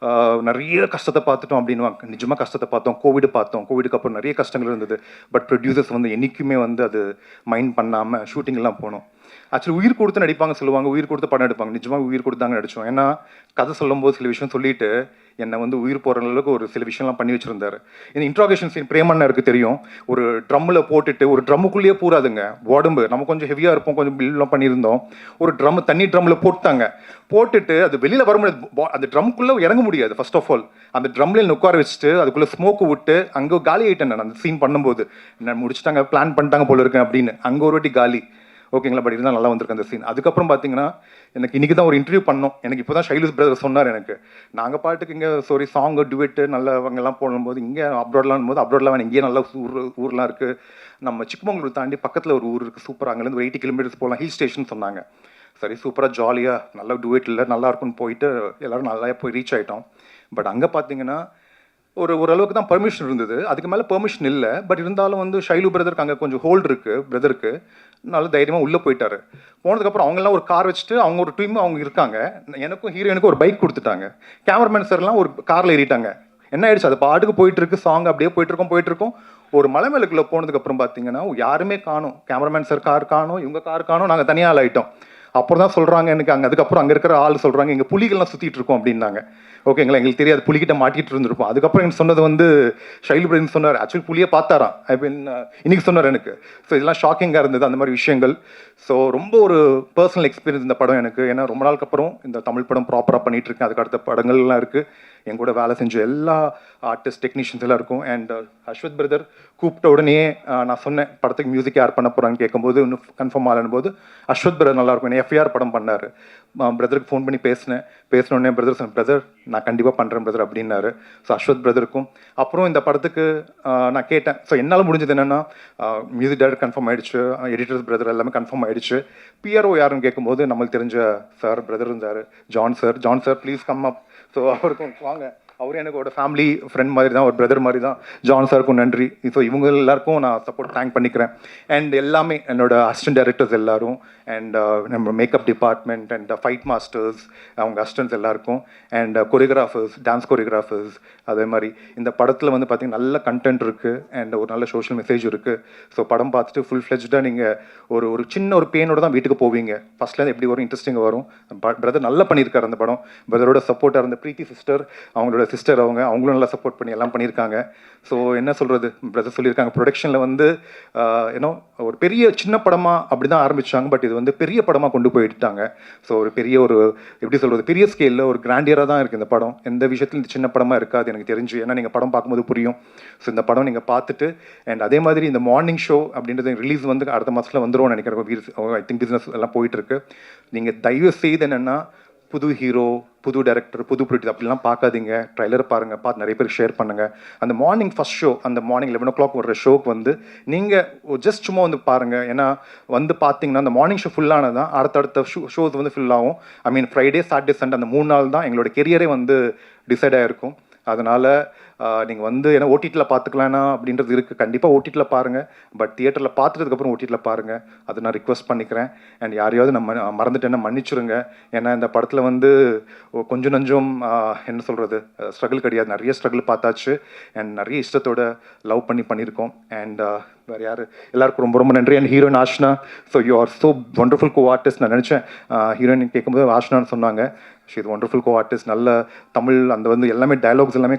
நிறைய கஷ்டத்தை பார்த்துட்டோம் அப்படின்வாங்க. நிஜமாக கஷ்டத்தை பார்த்தோம், கோவிடுக்கு அப்புறம் நிறைய கஷ்டங்கள் இருந்தது. பட் ப்ரொடியூசர்ஸ் வந்து என்றைக்குமே வந்து அது மைண்ட் பண்ணாமல் ஷூட்டிங்லாம் போனோம். ஆக்சுவலி உயிர் கொடுத்து நடிப்பாங்க சொல்லுவாங்க, உயிர் கொடுத்து படம் எடுப்பாங்க. நிஜமாக உயிர் கொடுத்தாங்க நடித்தோம். ஏன்னா கதை சொல்லும்போது சில விஷயம் சொல்லிட்டு என்னை வந்து உயிர் போகிற அளவுக்கு ஒரு சில விஷயம்லாம் பண்ணி வச்சுருந்தாரு. இந்த இன்ட்ராகேஷன் சீன் பிரேமண்ணருக்கு தெரியும், ஒரு ட்ரம்மில் போட்டுட்டு, ஒரு ட்ரம்முக்குள்ளேயே பூராதுங்க உடம்பு, நம்ம கொஞ்சம் ஹெவியாக இருப்போம், கொஞ்சம் பில்லாம் பண்ணியிருந்தோம். ஒரு தண்ணி ட்ரம்மில் போட்டுட்டு அது வெளியில் வர முடியாது, அந்த ட்ரம்க்குள்ளே இறங்க முடியாது. ஃபர்ஸ்ட் ஆஃப் ஆல் அந்த ட்ரம்ல உட்கார வச்சுட்டு அதுக்குள்ளே ஸ்மோக்கு விட்டு அங்கே காலி ஆகிட்டேன் நான். அந்த சீன் பண்ணும்போது நான் முடிச்சுட்டாங்க, பிளான் பண்ணிட்டாங்க போல இருக்கேன் அப்படின்னு. அங்கே ஒரு வாட்டி காலி. ஓகேங்களா? பட் இருந்தால் நல்லா வந்திருக்கு அந்த சீன். அதுக்கப்புறம் பார்த்தீங்கன்னா எனக்கு இன்றைக்கி தான் ஒரு இன்டர்வியூ பண்ணோம். எனக்கு இப்போ தான் ஷைலு பிரதர் சொன்னார் எனக்கு, நாங்கள் பாட்டுக்கு இங்கே சாங்கு டுவெட்டு நல்லவங்கெல்லாம் போடும்போது இங்கே அப்ராட்லாம் வேணும், இங்கேயே நல்லா ஊர்லாம் இருக்குது. நம்ம சிக்மங்களூர் தாண்டி பக்கத்தில் ஒரு ஊர் இருக்குது சூப்பராக, அங்கேருந்து ஒரு 80 கிலோமீட்டர்ஸ் போகலாம், ஹில் ஸ்டேஷன் சொன்னாங்க. சரி சூப்பராக ஜாலியாக நல்லா டுவெட்டில் நல்லா இருக்குன்னு போயிட்டு எல்லோரும் நல்லா போய் ரீச் ஆகிட்டோம். பட் அங்கே பார்த்தீங்கன்னா ஓரளவுக்கு தான் பர்மிஷன் இருந்தது, அதுக்கு மேலே பர்மிஷன் இல்லை. பட் இருந்தாலும் வந்து ஷைலு பிரதருக்கு அங்கே கொஞ்சம் ஹோல்டு இருக்குது, பிரதருக்கு நல்ல தைரியமாக உள்ளே போயிட்டார். போனதுக்கப்புறம் அவங்கெல்லாம் ஒரு கார் வச்சுட்டு அவங்க ஒரு டீம் அவங்க இருக்காங்க. எனக்கும் ஹீரோயினுக்கும் ஒரு பைக் கொடுத்துட்டாங்க. கேமராமேன் சார்லாம் ஒரு காரில் ஏறிட்டாங்க. என்ன ஆயிடுச்சு, அது பாட்டுக்கு போயிட்டுருக்கு, சாங் அப்படியே போயிட்டுருக்கோம். ஒரு மலை மேலுக்குள்ளே போனதுக்கப்புறம் பார்த்தீங்கன்னா யாருமே காணும், கேமராமேன் சார் கார் காணும், இவங்க கார் காணும், நாங்கள் தனியாக ஆள் ஆகிட்டோம். அப்புறம் தான் சொல்கிறாங்க எனக்கு அதுக்கப்புறம் அங்கே இருக்கிற ஆள் சொல்கிறாங்க, இங்கே புலிகள்லாம் சுற்றிட்டு இருக்கோம் அப்படின்னாங்க. ஓகேங்களா? எங்களுக்கு தெரியாது, புலிகிட்ட மாட்டிகிட்டு இருந்திருப்போம். அதுக்கப்புறம் எனக்கு சொன்னது வந்து ஷைலு பிரதர் சொன்னார், ஆக்சுவலி புலியை பார்த்தாராம் இன்னைக்கு சொன்னார் எனக்கு. ஸோ இதெல்லாம் ஷாக்கிங்காக இருந்தது அந்த மாதிரி விஷயங்கள். ஸோ ரொம்ப ஒரு பர்சனல் எக்ஸ்பீரியன்ஸ் இந்த படம் எனக்கு. ஏன்னா ரொம்ப நாளுக்கு அப்புறம் இந்த தமிழ் படம் ப்ராப்பராக பண்ணிகிட்டு இருக்கேன். அதுக்கு அடுத்த படங்கள்லாம் இருக்குது, என் கூட வேலை செஞ்ச எல்லா ஆர்டிஸ்ட் டெக்னீஷியன்ஸ் எல்லாம் இருக்கும். அண்ட் அஸ்வத் பிரதர் கூப்பிட்ட உடனே நான் சொன்னேன் படத்துக்கு மியூசிக் யார் பண்ண போகிறான்னு கேட்கும்போது இன்னும் கன்ஃபார்ம் ஆகும்போது அஸ்வத் பிரதர் நல்லாயிருக்கும். என்ன எஃப்ஐஆர் படம் பண்ணார், பிரதருக்கு ஃபோன் பண்ணி பேசினோடனே பிரதர் சொன்ன, பிரதர் நான் கண்டிப்பாக பண்ணுறேன் பிரதர் அப்படின்னாரு. ஸோ அஸ்வத் பிரதருக்கும் அப்புறம் இந்த படத்துக்கு நான் கேட்டேன். ஸோ என்னால் முடிஞ்சது என்னென்னா மியூசிக் டைரக்டர் கன்ஃபார்ம் ஆகிடுச்சு, எடிட்டர்ஸ் பிரதர் எல்லாமே கன்ஃபார்ம் ஆகிடுச்சு. பிஆர்ஓ யாருன்னு கேட்கும்போது நம்மளுக்கு தெரிஞ்ச சார் பிரதர் இருந்தார், John sir please come up. So அவருக்கும் வாங்க அவர் எனக்கு ஒரு ஃபேமிலி ஃப்ரெண்ட் மாதிரி தான், ஒரு பிரதர் மாதிரி தான். ஜான் சாருக்கும் நன்றி. ஸோ இவங்க எல்லாருக்கும் நான் சப்போர்ட் தேங்க் பண்ணிக்கிறேன். அண்ட் எல்லாமே என்னோட அசிஸ்டன்ட் டைரக்டர்ஸ் எல்லாரும், அண்ட் நம்ம makeup department and fight masters அவங்க அசிஸ்டன்ட்ஸ் எல்லாருக்கும், அண்ட் கொரியோகிராஃபர்ஸ், டான்ஸ் கொரியோகிராஃபர்ஸ். அதே மாதிரி இந்த படத்தில் வந்து பார்த்திங்கன்னா நல்ல கண்டென்ட் இருக்குது அண்ட் ஒரு நல்ல சோஷியல் மெசேஜ் இருக்குது. ஸோ படம் பார்த்துட்டு ஃபுல் ஃப்ளெஜ்டாக நீங்கள் ஒரு சின்ன ஒரு பெயினோட தான் வீட்டுக்கு போவீங்க. ஃபஸ்ட்லேருந்து எப்படி வரும், இன்ட்ரெஸ்டிங்காக வரும். பிரதர் நல்லா பண்ணியிருக்காரு அந்த படம். பிரதரோட சப்போர்ட்டாக இருந்த ப்ரீத்தி சிஸ்டர், அவங்களோட சிஸ்டர் அவங்களும் நல்லா சப்போர்ட் பண்ணி எல்லாம் பண்ணியிருக்காங்க. ஸோ என்ன சொல்கிறது, பிரதர் சொல்லியிருக்காங்க ப்ரொடக்ஷனில் வந்து ஏன்னோ ஒரு பெரிய சின்ன படமாக அப்படி தான் ஆரம்பித்தாங்க. பட் இது வந்து பெரிய படமாக கொண்டு போயிட்டாங்க. ஸோ ஒரு பெரிய ஒரு எப்படி சொல்கிறது, பெரிய ஸ்கேலில் ஒரு கிராண்டியராக தான் இருக்குது இந்த படம். எந்த விஷயத்தில் இந்த சின்ன படமாக இருக்காது எனக்கு தெரிஞ்சு. ஏன்னா நீங்கள் படம் பார்க்கும்போது புரியும். ஸோ இந்த படம் நீங்கள் பார்த்துட்டு, அண்ட் அதே மாதிரி இந்த மார்னிங் ஷோ அப்படின்றது ரிலீஸ் வந்து அடுத்த மாதத்தில் வந்துடும் நினைக்கிறேன். ஐ திங்க் பிஸ்னஸ் எல்லாம் போயிட்டுருக்கு. நீங்கள் தயவு செய்து என்னென்னா புது ஹீரோ, புது டைரக்டர், புது ப்ரொடியூசர் அப்படிலாம் பார்க்காதீங்க. ட்ரைலர் பாருங்கள், பார்த்து நிறைய பேருக்கு ஷேர் பண்ணுங்கள். அந்த மார்னிங் ஃபஸ்ட் ஷோ, அந்த மார்னிங் 11 o'clock வர்ற ஷோக்கு வந்து நீங்கள் ஜஸ்ட் சும்மா வந்து பாருங்கள். ஏன்னா வந்து பார்த்தீங்கன்னா அந்த மார்னிங் ஷோ ஃபுல்லானது தான் அடுத்தடுத்த ஷோஸ் வந்து ஃபில் ஆகும். ஐ மீன் ஃப்ரைடே, சாட்டர்டே, சண்டே அந்த 3 நாள் தான் எங்களோட கெரியரே வந்து டிசைட் ஆகிருக்கும். அதனால் நீங்கள் வந்து ஏன்னா ஓடிடியில் பார்த்துக்கலான்னா அப்படின்றது இருக்குது. கண்டிப்பாக ஓடிடியில் பாருங்கள். பட் தியேட்டரில் பார்த்துட்டதுக்கப்புறம் ஓடிடியில் பாருங்கள். அதை நான் ரிக்வெஸ்ட் பண்ணிக்கிறேன். அண்ட் யாரையாவது நம்ம மறந்துட்டேன்னா மன்னிச்சுருங்க. ஏன்னா இந்த படத்தில் வந்து கொஞ்சம் நஞ்சம் என்ன சொல்கிறது, ஸ்ட்ரகிள் கிடையாது, நிறைய ஸ்ட்ரகிள் பார்த்தாச்சு. அண்ட் நிறைய இஷ்டத்தோட லவ் பண்ணியிருக்கோம். அண்ட் வேறு யார், எல்லாருக்கும் ரொம்ப ரொம்ப நன்றி. And heroine ஆஷ்னா, so you are so wonderful co artist. நான் நினச்சேன் ஹீரோயின் கேட்கும்போது ஆஷ்னான்னு சொன்னாங்க. She is wonderful co artist. நல்ல தமிழ் அந்த வந்து எல்லாமே டயலாக்ஸ் எல்லாமே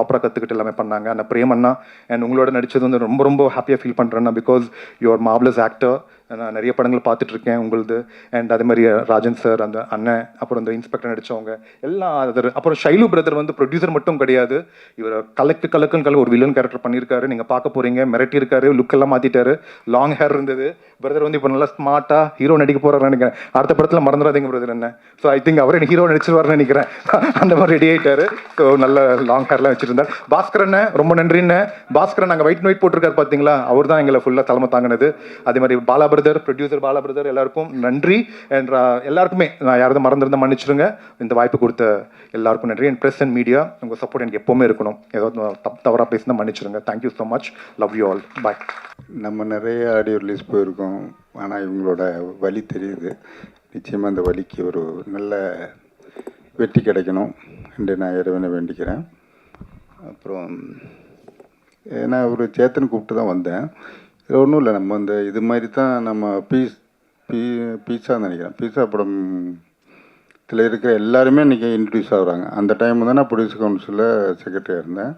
ப்ராப்பராக கற்றுக்கிட்டு எல்லாமே பண்ணாங்க. அந்த பிரேம் அண்ணா அண்ட் உங்களோட நடித்தது வந்து ரொம்ப ரொம்ப ஹாப்பியாக ஃபீல் பண்ணுறேன்னா, because you are marvellous actor. நான் நிறைய படங்கள் பார்த்துட்ருக்கேன் உங்களுது. அண்ட் அதே மாதிரி ராஜன் சார், அந்த அண்ணன், அப்புறம் இந்த இன்ஸ்பெக்டர் நடித்தவங்க எல்லாம் அதர். அப்புறம் ஷைலு பிரதர் வந்து ப்ரொடியூசர் மட்டும் கிடையாது, இவர் கலக்குன்னு ஒரு வில்லன் கேரக்டர் பண்ணியிருக்காரு. நீங்கள் பார்க்க போகிறீங்க. மிரட்டியிருக்காரு, லுக்கெல்லாம் மாற்றிட்டாரு. லாங் ஹேர் இருந்தது. பிரதர் வந்து இப்போ நல்லா ஸ்மார்ட்டாக ஹீரோ நடிக்க போகிறாருன்னு நினைக்கிறேன். அடுத்த படத்தில் மறந்துடாதீங்க பிரதர் என்ன. ஸோ ஐ திங்க் அவரே ஹீரோ நடிச்சிருவாருன்னு நினைக்கிறேன். அந்த மாதிரி ரெடி ஆகிட்டாரு. ஸோ நல்ல லாங் ஹேர்லாம் வச்சுருந்தார். பாஸ்கர் அண்ணன் ரொம்ப நன்றின்னு. பாஸ்கரன் நாங்கள் ஒயிட் போட்டிருக்காரு பார்த்தீங்களா, அவர் தான் எங்களை ஃபுல்லாக தலைமை தாங்கினது. அதே மாதிரி Bala brother, producer Bala brother, எல்லாருக்கும் நன்றி. அண்ட் எல்லாருக்குமே நான் யாராவது மறந்துருந்தால் மன்னிச்சிருங்க. இந்த வாய்ப்பு கொடுத்த எல்லாருக்கும் நன்றி. அண்ட் ப்ரெஸ் அண்ட் மீடியா, உங்கள் சப்போர்ட் எனக்கு எப்போவுமே இருக்கணும். ஏதாவது தவறாக பேசினா மன்னிச்சிருங்க. Thank you so much. Love you all. Bye. நம்ம நிறைய ஆடியோ ரிலீஸ் போயிருக்கோம். ஆனால் இவங்களோட வலி தெரியுது. நிச்சயமாக அந்த வலிக்கு ஒரு நல்ல வெற்றி கிடைக்கணும் என்று நான் இறைவனை வேண்டிக்கிறேன். அப்புறம் ஏன்னா ஒரு சேத்தன் கூப்பிட்டு தான் வந்தேன். இது ஒன்றும் இல்லை, நம்ம இந்த இது மாதிரி தான் நம்ம பீஸான்னு நினைக்கிறேன். பீஸா படம் இதில் இருக்கிற எல்லாருமே இன்றைக்கி இன்ட்ரடியூஸ் ஆகுறாங்க. அந்த டைம் தான் நான் ப்ரொடியூசர் கவுன்சிலில் செக்ரட்டரியாக இருந்தேன்.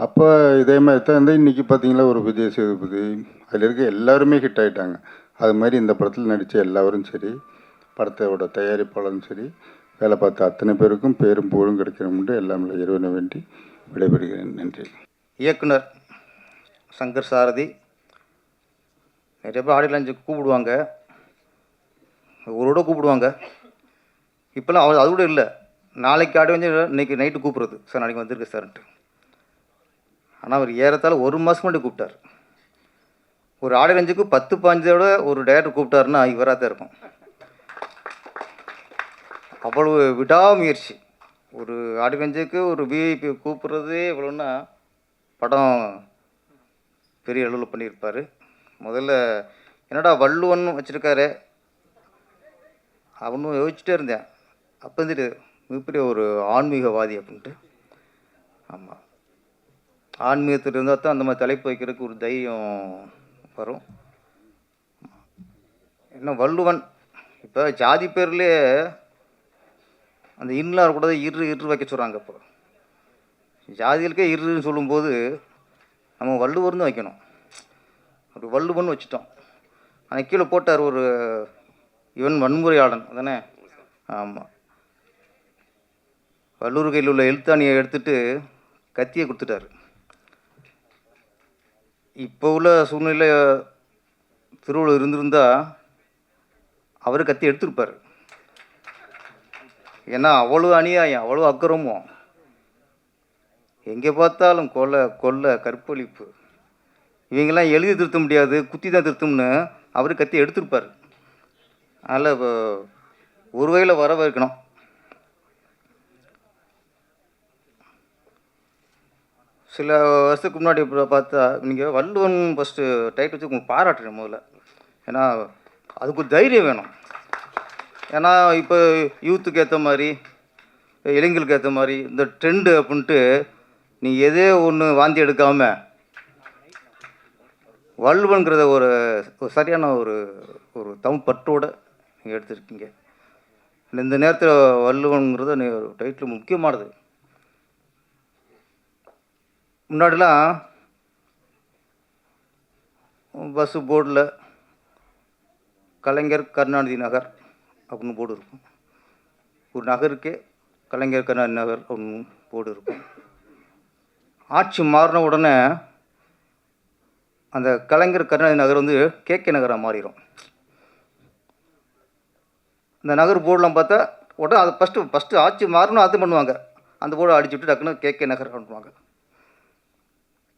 அப்போ இதே மாதிரி தான் இருந்தால் இன்றைக்கி பார்த்தீங்களா ஒரு விஜய் சேதுபதி, அதில் இருக்க எல்லாருமே ஹிட் ஆகிட்டாங்க. அது மாதிரி இந்த படத்தில் நடித்த எல்லாரும் சரி, படத்தோட தயாரிப்பாளரும் சரி, வேலை பார்த்த அத்தனை பேருக்கும் பேரும் புகழும் கிடைக்கணும்னு எல்லாமே இறைவனை வேண்டி விடைபெறுகிறேன். நன்றி. இயக்குனர் சங்கர் சாரதி நிறைய பேர் ஆடியோ லான்ச்சுக்கு கூப்பிடுவாங்க, ஒருவோட கூப்பிடுவாங்க. இப்போல்லாம் அது கூட இல்லை. நாளைக்கு ஆடியோ வந்து இன்றைக்கி நைட்டு கூப்பிட்றது, சார் நாளைக்கு வந்திருக்கு சார்ன்ட்டு. ஆனால் அவர் ஏறத்தாழ 1 மாதம் மட்டும் கூப்பிட்டார். ஒரு ஆடியோ லான்ச்சுக்கு 10-15 ஒரு டைரக்டர் கூப்பிட்டாருன்னா இவராக தான் இருக்கும். அவ்வளவு விடாமுயற்சி. ஒரு ஆடியோ லான்ச்சுக்கு ஒரு விஐபி கூப்பிட்றதே இவ்வளோன்னா படம் பெரிய அளவில் பண்ணியிருப்பார். முதல்ல என்னடா வள்ளுவன் வச்சுருக்காரு அவனும் யோசிச்சுட்டே இருந்தேன். அப்போ வந்துட்டு மிகப்பெரிய ஒரு ஆன்மீகவாதி அப்படின்ட்டு. ஆமாம், ஆன்மீகத்தில் இருந்தால் தான் அந்த மாதிரி தலைப்பு வைக்கிறதுக்கு ஒரு தைரியம் வரும். என்ன வள்ளுவன் இப்போ ஜாதி பேர்லேயே அந்த இன்னும் இருக்கக்கூடாது, இரு வைக்க சொல்கிறாங்க. இப்போ ஜாதிகளுக்கே இருன்னு சொல்லும்போது நம்ம வள்ளுவர்னு வைக்கணும். ஒரு வள்ளுவன் வச்சுட்டோம். ஆனால் கீழே போட்டார் ஒரு இவன் வன்முறையாளன் அதானே. ஆமாம், வள்ளுவர் கையில் உள்ள எழுத்தாணியை எடுத்துட்டு கத்தியை கொடுத்துட்டார். இப்போ உள்ள சூழ்நிலை திருவள்ளுவர் இருந்திருந்தால் அவர் கத்தி எடுத்திருப்பார். ஏன்னா அவ்வளோ அநியாயம், அவ்வளோ அக்கிரமம், எங்கே பார்த்தாலும் கொலை கற்பழிப்பு. இவங்கெல்லாம் எழுதி திருத்த முடியாது, குத்தி தான் திருத்தம்னு அவர் கத்தி எடுத்திருப்பார். அதில் ஒரு வகையில் வரவேற்கணும். சில வருஷத்துக்கு முன்னாடி இப்போ பார்த்தா நீங்கள் வள்ளுவன் ஃபஸ்ட்டு டைட்டில் வச்சு உங்களுக்கு பாராட்டுறேன் முதல்ல. ஏன்னா அதுக்கு ஒரு தைரியம் வேணும். ஏன்னா இப்போ யூத்துக்கு ஏற்ற மாதிரி, இளைஞர்களுக்கு ஏற்ற மாதிரி இந்த ட்ரெண்டு அப்படின்ட்டு நீ எதே ஒன்று வாந்தி எடுக்காமல் வள்ளுவன்கிறத ஒரு சரியான ஒரு ஒரு தமிழ் பற்றோடு நீங்கள் எடுத்துருக்கீங்க. இந்த நேரத்தில் வள்ளுவன்கிறத நீ ஒரு டைட்டில் முக்கியமானது. முன்னாடிலாம் பஸ்ஸு போர்டில் கலைஞர் கருணாநிதி நகர் அப்படின்னு போர்டு இருக்கும். ஒரு நகருக்கே கலைஞர் கருணாநிதி நகர் அப்படின்னு போர்டு இருக்கும். ஆட்சி மாறின உடனே அந்த கலைஞர் கருணாநிதி நகர் வந்து கேகே நகராக மாறிடும். இந்த நகர் போர்டெலாம் பார்த்தா உடனே அது ஃபஸ்ட்டு ஆட்சி மாறணும் அது பண்ணுவாங்க. அந்த போர்டை அடிச்சுட்டு டக்குன்னு கேகே நகர் பண்ணுவாங்க.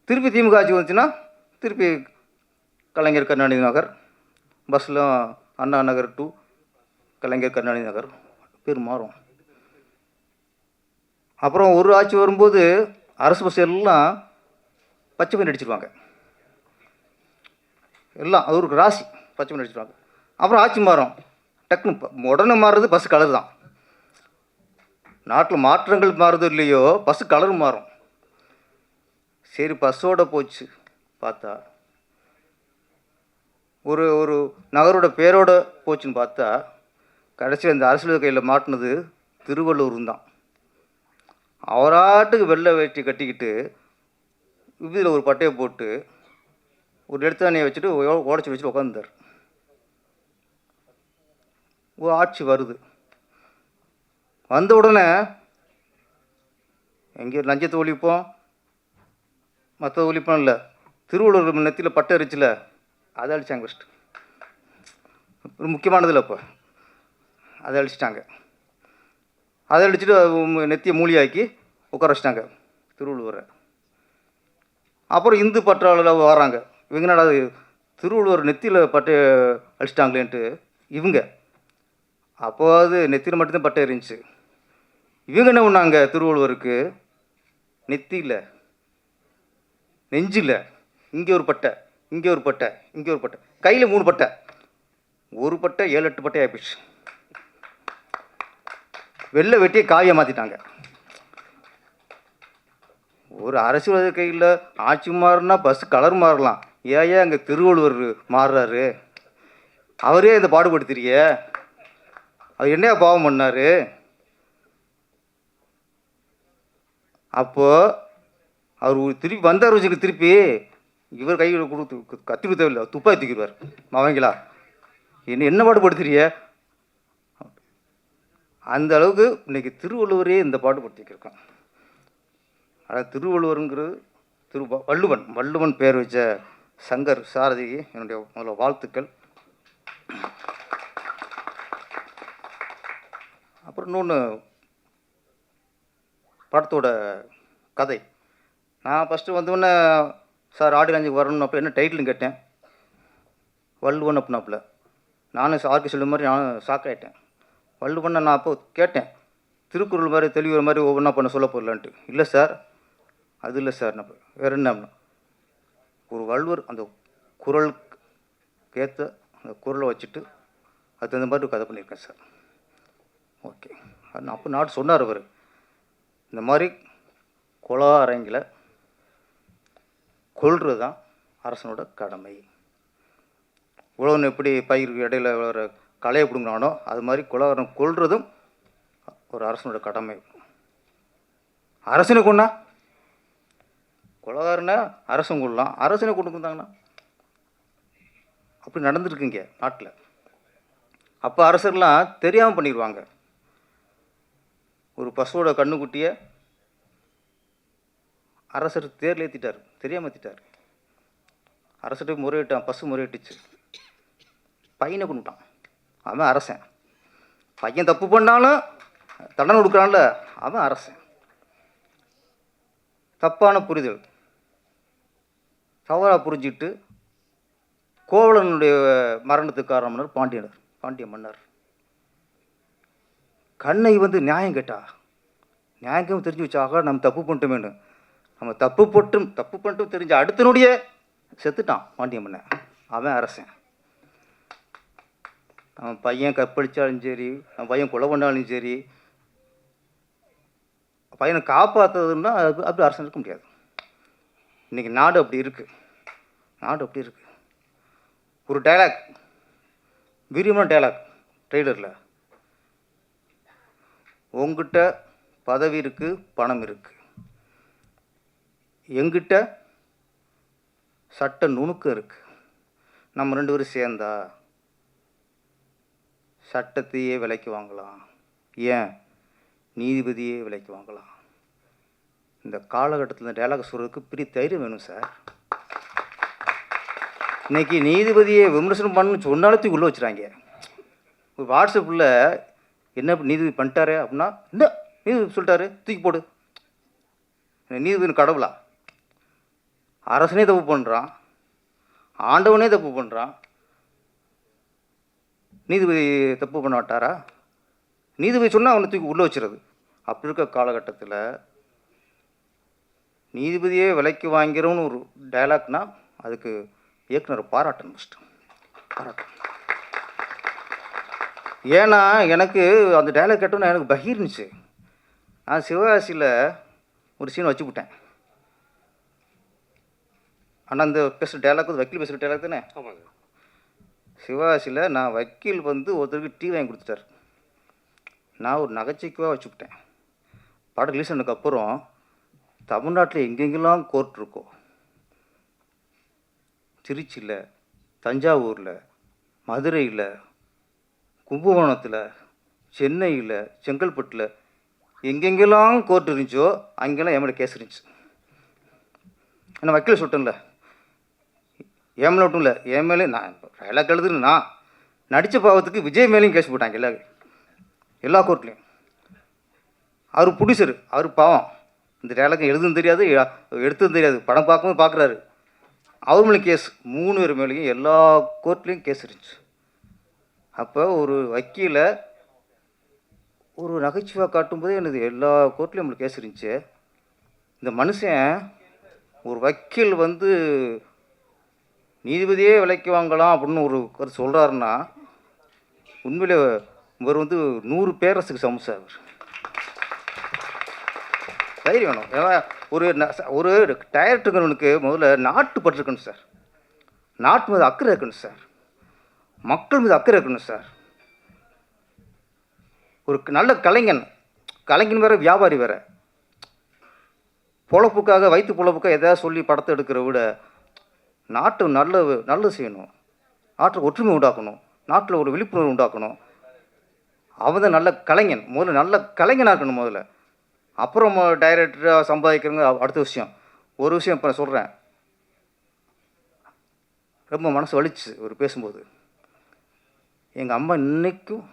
திருப்பி திமுக ஆட்சி வந்துச்சுன்னா திருப்பி கலைஞர் கருணாநிதி நகர், பஸ்ஸில் அண்ணா நகர் டு கலைஞர் கருணாநிதி நகர் பேர் மாறும். அப்புறம் ஒரு ஆட்சி வரும்போது அரசு பஸ் எல்லாம் பச்சை பெயிண்ட் அடிச்சிருவாங்க. எல்லாம் அது ஒரு ராசி பச்சை பெயிண்ட் அடிச்சிருவாங்க. அப்புறம் ஆட்சி மாறும். டக்குன்னு உடனே மாறுறது பஸ் கலர் தான். நாட்டில் மாற்றங்கள் மாறுதோ இல்லையோ பஸ் கலர் மாறும். சரி பஸ்ஸோடு போச்சு பார்த்தா ஒரு ஒரு நகரோட பேரோட போச்சுன்னு பார்த்தா கடைசியில் இந்த அரசியல் கையில் மாட்டினது திருவள்ளூர் தான். அவராட்டுக்கு வெள்ளை வேட்டி கட்டிக்கிட்டு இதில் ஒரு பட்டையை போட்டு ஒரு எடுத்தானியை வச்சுட்டு ஓடச்சி வச்சுட்டு உட்காந்துருந்தார். ஒரு ஆட்சி வருது. வந்த உடனே எங்கே லஞ்சத்தை ஒழிப்போம், மற்ற ஒழிப்போம் இல்லை, திருவள்ளூர் நெத்தியில் பட்டை அரிச்சில் அதை அழிச்சாங்க. ஃபஸ்ட்டு ஒரு முக்கியமானதில் இப்போ அதை அழிச்சிட்டாங்க. அதை அழிச்சிட்டு நெத்தியை மூலியாக்கி உட்கார வச்சிட்டாங்க திருவள்ளுவரை. அப்புறம் இந்து பற்றாளர் வராங்க. இவங்க என்னடா திருவள்ளுவர் நெத்தியில் பட்டை அழிச்சிட்டாங்களேன்ட்டு இவங்க. அப்போது நெத்தியில் மட்டும்தான் பட்டை இருந்துச்சு. இவங்க என்ன பண்ணாங்க, திருவள்ளுவருக்கு நெத்தியில் நெஞ்சில் இங்கே ஒரு பட்டை, இங்கே ஒரு பட்டை, இங்கே ஒரு பட்டை, கையில் 3 பட்டை, ஒரு பட்டை 7-8 பட்டை ஆகிப்போச்சு. வெள்ளை வெட்டியை காயை மாற்றிட்டாங்க. ஒரு அரசியல் கையில் ஆட்சி மாறினா பஸ் கலர் மாறலாம், ஏன் அங்கே திருவள்ளுவர் மாறுறாரு? அவரே இந்த பாடுபடுத்துறிய, அவர் என்ன பாவம் பண்ணார்? அப்போது அவர் திருப்பி வந்தார் வச்சுக்க, திருப்பி இவர் கையில் கொடுத்து கத்திரி தேவையில்லை, துப்பாக்கி தூக்கிடுவார். அவங்களா என்ன பாடுபடுத்துறிய? அந்த அளவுக்கு இன்றைக்கி திருவள்ளுவரே இந்த பாடுபடுத்திக்கிருக்கான். ஆனால் திருவள்ளுவருங்கிறது வள்ளுவன் பேர் வச்ச சங்கர் சாரதிக்கு என்னுடைய முதல்ல வாழ்த்துக்கள். அப்புறம் இன்னொன்று படத்தோட கதை. நான் ஃபஸ்ட்டு வந்தோடனே சார் ஆடியோ லான்ச்சுக்கு வரணும், அப்போ என்ன டைட்டில்னு கேட்டேன். வள்ளுவன் அப்படின்னாப்புல. நானும் ஆர்கே சொல்ல மாதிரி நானும் ஷாக்காயிட்டேன். வள்ளுவன் நான் அப்போ கேட்டேன், திருக்குறள் மாதிரி தெளிவுற மாதிரி ஒவ்வொன்றா பண்ண சொல்ல போடலான்ட்டு. இல்லை சார் அது இல்லை சார், நான் வேறு என்ன ஒரு வள்ளுவர் அந்த குறளுக்கு ஏற்ற அந்த குறளை வச்சுட்டு அது தகுந்த மாதிரி கதை பண்ணியிருக்கேன் சார். ஓகே, அப்போ நாட்டு சொன்னார் அவர், இந்த மாதிரி கொலா அரங்கில் கொல்றது தான் அரசனோட கடமை. உழவன் எப்படி பயிருக்கு இடையில வர களையை பிடுங்கினானோ அது மாதிரி கொலகாரன் கொல்றதும் ஒரு அரசனோட கடமை. அரசனை கொண்டா கொலகாரனை அரசன் கொள்ளலாம், அரசனை கொண்டு வந்தாங்கன்னா அப்படி நடந்துருக்குங்க நாட்டில். அப்போ அரசர்லாம் தெரியாமல் பண்ணிடுவாங்க. ஒரு பசுவோட கண்ணுக்குட்டியை அரசர் தேர்ல ஏற்றிட்டார், தெரியாமல் ஏற்றிட்டார். அரசர்கிட்ட முறையிட்டான், பசு முறையிட்டுச்சு, பையனை கொண்டுட்டான். அவன் அரசன். பையன் தப்பு பண்ணாலும் தண்டனை கொடுக்குறான்ல, அவன் அரசன். தப்பான புரிதல், தவறாக புரிஞ்சுக்கிட்டு கோவலனுடைய மரணத்துக்கு காரணம் பாண்டிய மன்னர். கண்ணை வந்து நியாயம் கேட்டா, நியாயம் தெரிஞ்சு வச்சாக நம்ம தப்பு பண்ணிட்டோமேனு நம்ம தப்பு பண்ணிட்டு தெரிஞ்ச அடுத்தனுடைய செத்துட்டான் பாண்டியம்மன். அவன் அரசன். அவன் பையன் கற்பழிச்சாலும் சரி, அவன் பையன் கொலை பண்ணாலும் சரி, பையனை காப்பாற்றுறதுன்னா அப்படி அரசன் இருக்க முடியாது. இன்றைக்கி நாடு அப்படி இருக்குது. ஒரு டைலாக், வீரியமான டைலாக் ட்ரெய்லரில், உங்ககிட்ட பதவி இருக்குது, பணம் இருக்குது, எங்கிட்ட சட்ட நுணுக்கம் இருக்குது. நம்ம 2 பேரும் சேர்ந்தா சட்டத்தையே விலைக்கு வாங்கலாம், ஏன் நீதிபதியே விலைக்கு வாங்கலாம். இந்த காலகட்டத்தில் இந்த டைலாக் சொல்கிறதுக்கு பெரிய தைரியம் வேணும் சார். இன்றைக்கி நீதிபதியை விமர்சனம் பண்ணு சொன்னாலும் உள்ளே வச்சுறாங்க. ஒரு வாட்ஸ்அப்பில் என்ன நீதிபதி பண்ணிட்டாரு அப்படின்னா, இந்த நீதிபதி சொல்லிட்டாரு தூக்கி போடு. நீதிபதி கடவுளா? அரசனே தப்பு பண்ணுறான், ஆண்டவனே தப்பு பண்ணுறான், நீதிபதி தப்பு பண்ண மாட்டாரா? நீதிபதி சொன்னால் அவனை தூக்கி உள்ளே வச்சுறது. அப்படி இருக்க காலகட்டத்தில் நீதிபதியே விலைக்கு வாங்கிறோன்னு ஒரு டைலாக்னா அதுக்கு இயக்குனர் பாராட்டணும், ஃபஸ்ட்டு பாராட்டணும். ஏன்னா எனக்கு அந்த டைலாக் கேட்டோன்னா எனக்கு பகீர்னுச்சு. நான் சிவகாசியில் ஒரு சீன் வச்சுவிட்டேன். ஆனால் அந்த பேசுகிற டைலாக் வந்து வக்கீல் பேசுகிற டைலாக் தானே? ஆமாங்க. சிவகாசியில் நான் வக்கீல் வந்து ஒருத்தருக்கு டீ வாங்கி கொடுத்துட்டார். நான் ஒரு நகைச்சுவைக்காக வச்சுவிட்டேன். படம் ரிலீஸ் ஆனதுக்கப்புறம் தமிழ்நாட்டில் எங்கெங்கெல்லாம் கோர்ட் இருக்கோ, திருச்சியில், தஞ்சாவூரில், மதுரையில், கும்பகோணத்தில், சென்னையில், செங்கல்பட்டில் எங்கெங்கெல்லாம் கோர்ட் இருந்துச்சோ அங்கெல்லாம் என் மேலே கேஸ் இருந்துச்சு. என்ன வக்கீல் சொல்லிட்டேன்ல, என் மேலே மட்டும் இல்லை, என் மேலே நான் டைலாக் எழுதுன்னு நான் நடித்த பாவத்துக்கு விஜய் மேலேயும் கேஸ் போட்டாங்க எல்லா கோர்ட்லேயும். அவர் ப்ரொடியூசர், அவர் பாவம் இந்த டைலாக் எழுதுன்னு தெரியாது, எடுத்ததும் தெரியாது, படம் பார்க்கும்போது பார்க்குறாரு. அவர் மேலே கேஸ், 3 பேர் மேலேயும் எல்லா கோர்ட்லேயும் கேஸ் இருந்துச்சு. அப்போ ஒரு வக்கீலை ஒரு நகைச்சுவை காட்டும்போதே எனக்கு எல்லா கோர்ட்லேயும் நம்மளுக்கு கேஸ் இருந்துச்சு. இந்த மனுஷன் ஒரு வக்கீல் வந்து நீதிபதியே விலைக்கு வாங்கலாம் அப்படின்னு ஒரு கருத்து சொல்கிறாருன்னா உண்மையிலே இவர் வந்து 100 பேரரசுக்கு சமம் சார். தைரியம் வேணும். ஏன்னா ஒரு டைரக்டருங்களுக்கு முதல்ல நாட்டுப்பற்று இருக்கணும் சார், நாட்டு மீது அக்கறை இருக்கணும் சார், மக்கள் மீது அக்கறை இருக்கணும் சார். ஒரு நல்ல கலைஞன் வேறு, வியாபாரி வேறு. பொழப்புக்காக, வயிற்று பொழப்புக்காக எதாவது சொல்லி படத்தை எடுக்கிற விட நாட்டு நல்லது செய்யணும், நாட்டில் ஒற்றுமை உண்டாக்கணும், நாட்டில் ஒரு விழிப்புணர்வு உண்டாக்கணும். அவன் தான் நல்ல கலைஞன். முதல்ல நல்ல கலைஞனாக இருக்கணும் முதல்ல. அப்புறம் டைரக்டராக சம்பாதிக்கிறவங்க அடுத்த விஷயம். ஒரு விஷயம் இப்போ நான் சொல்கிறேன், ரொம்ப மனசு வலிச்சு ஒரு பேசும்போது. எங்கள் அம்மா இன்றைக்கும்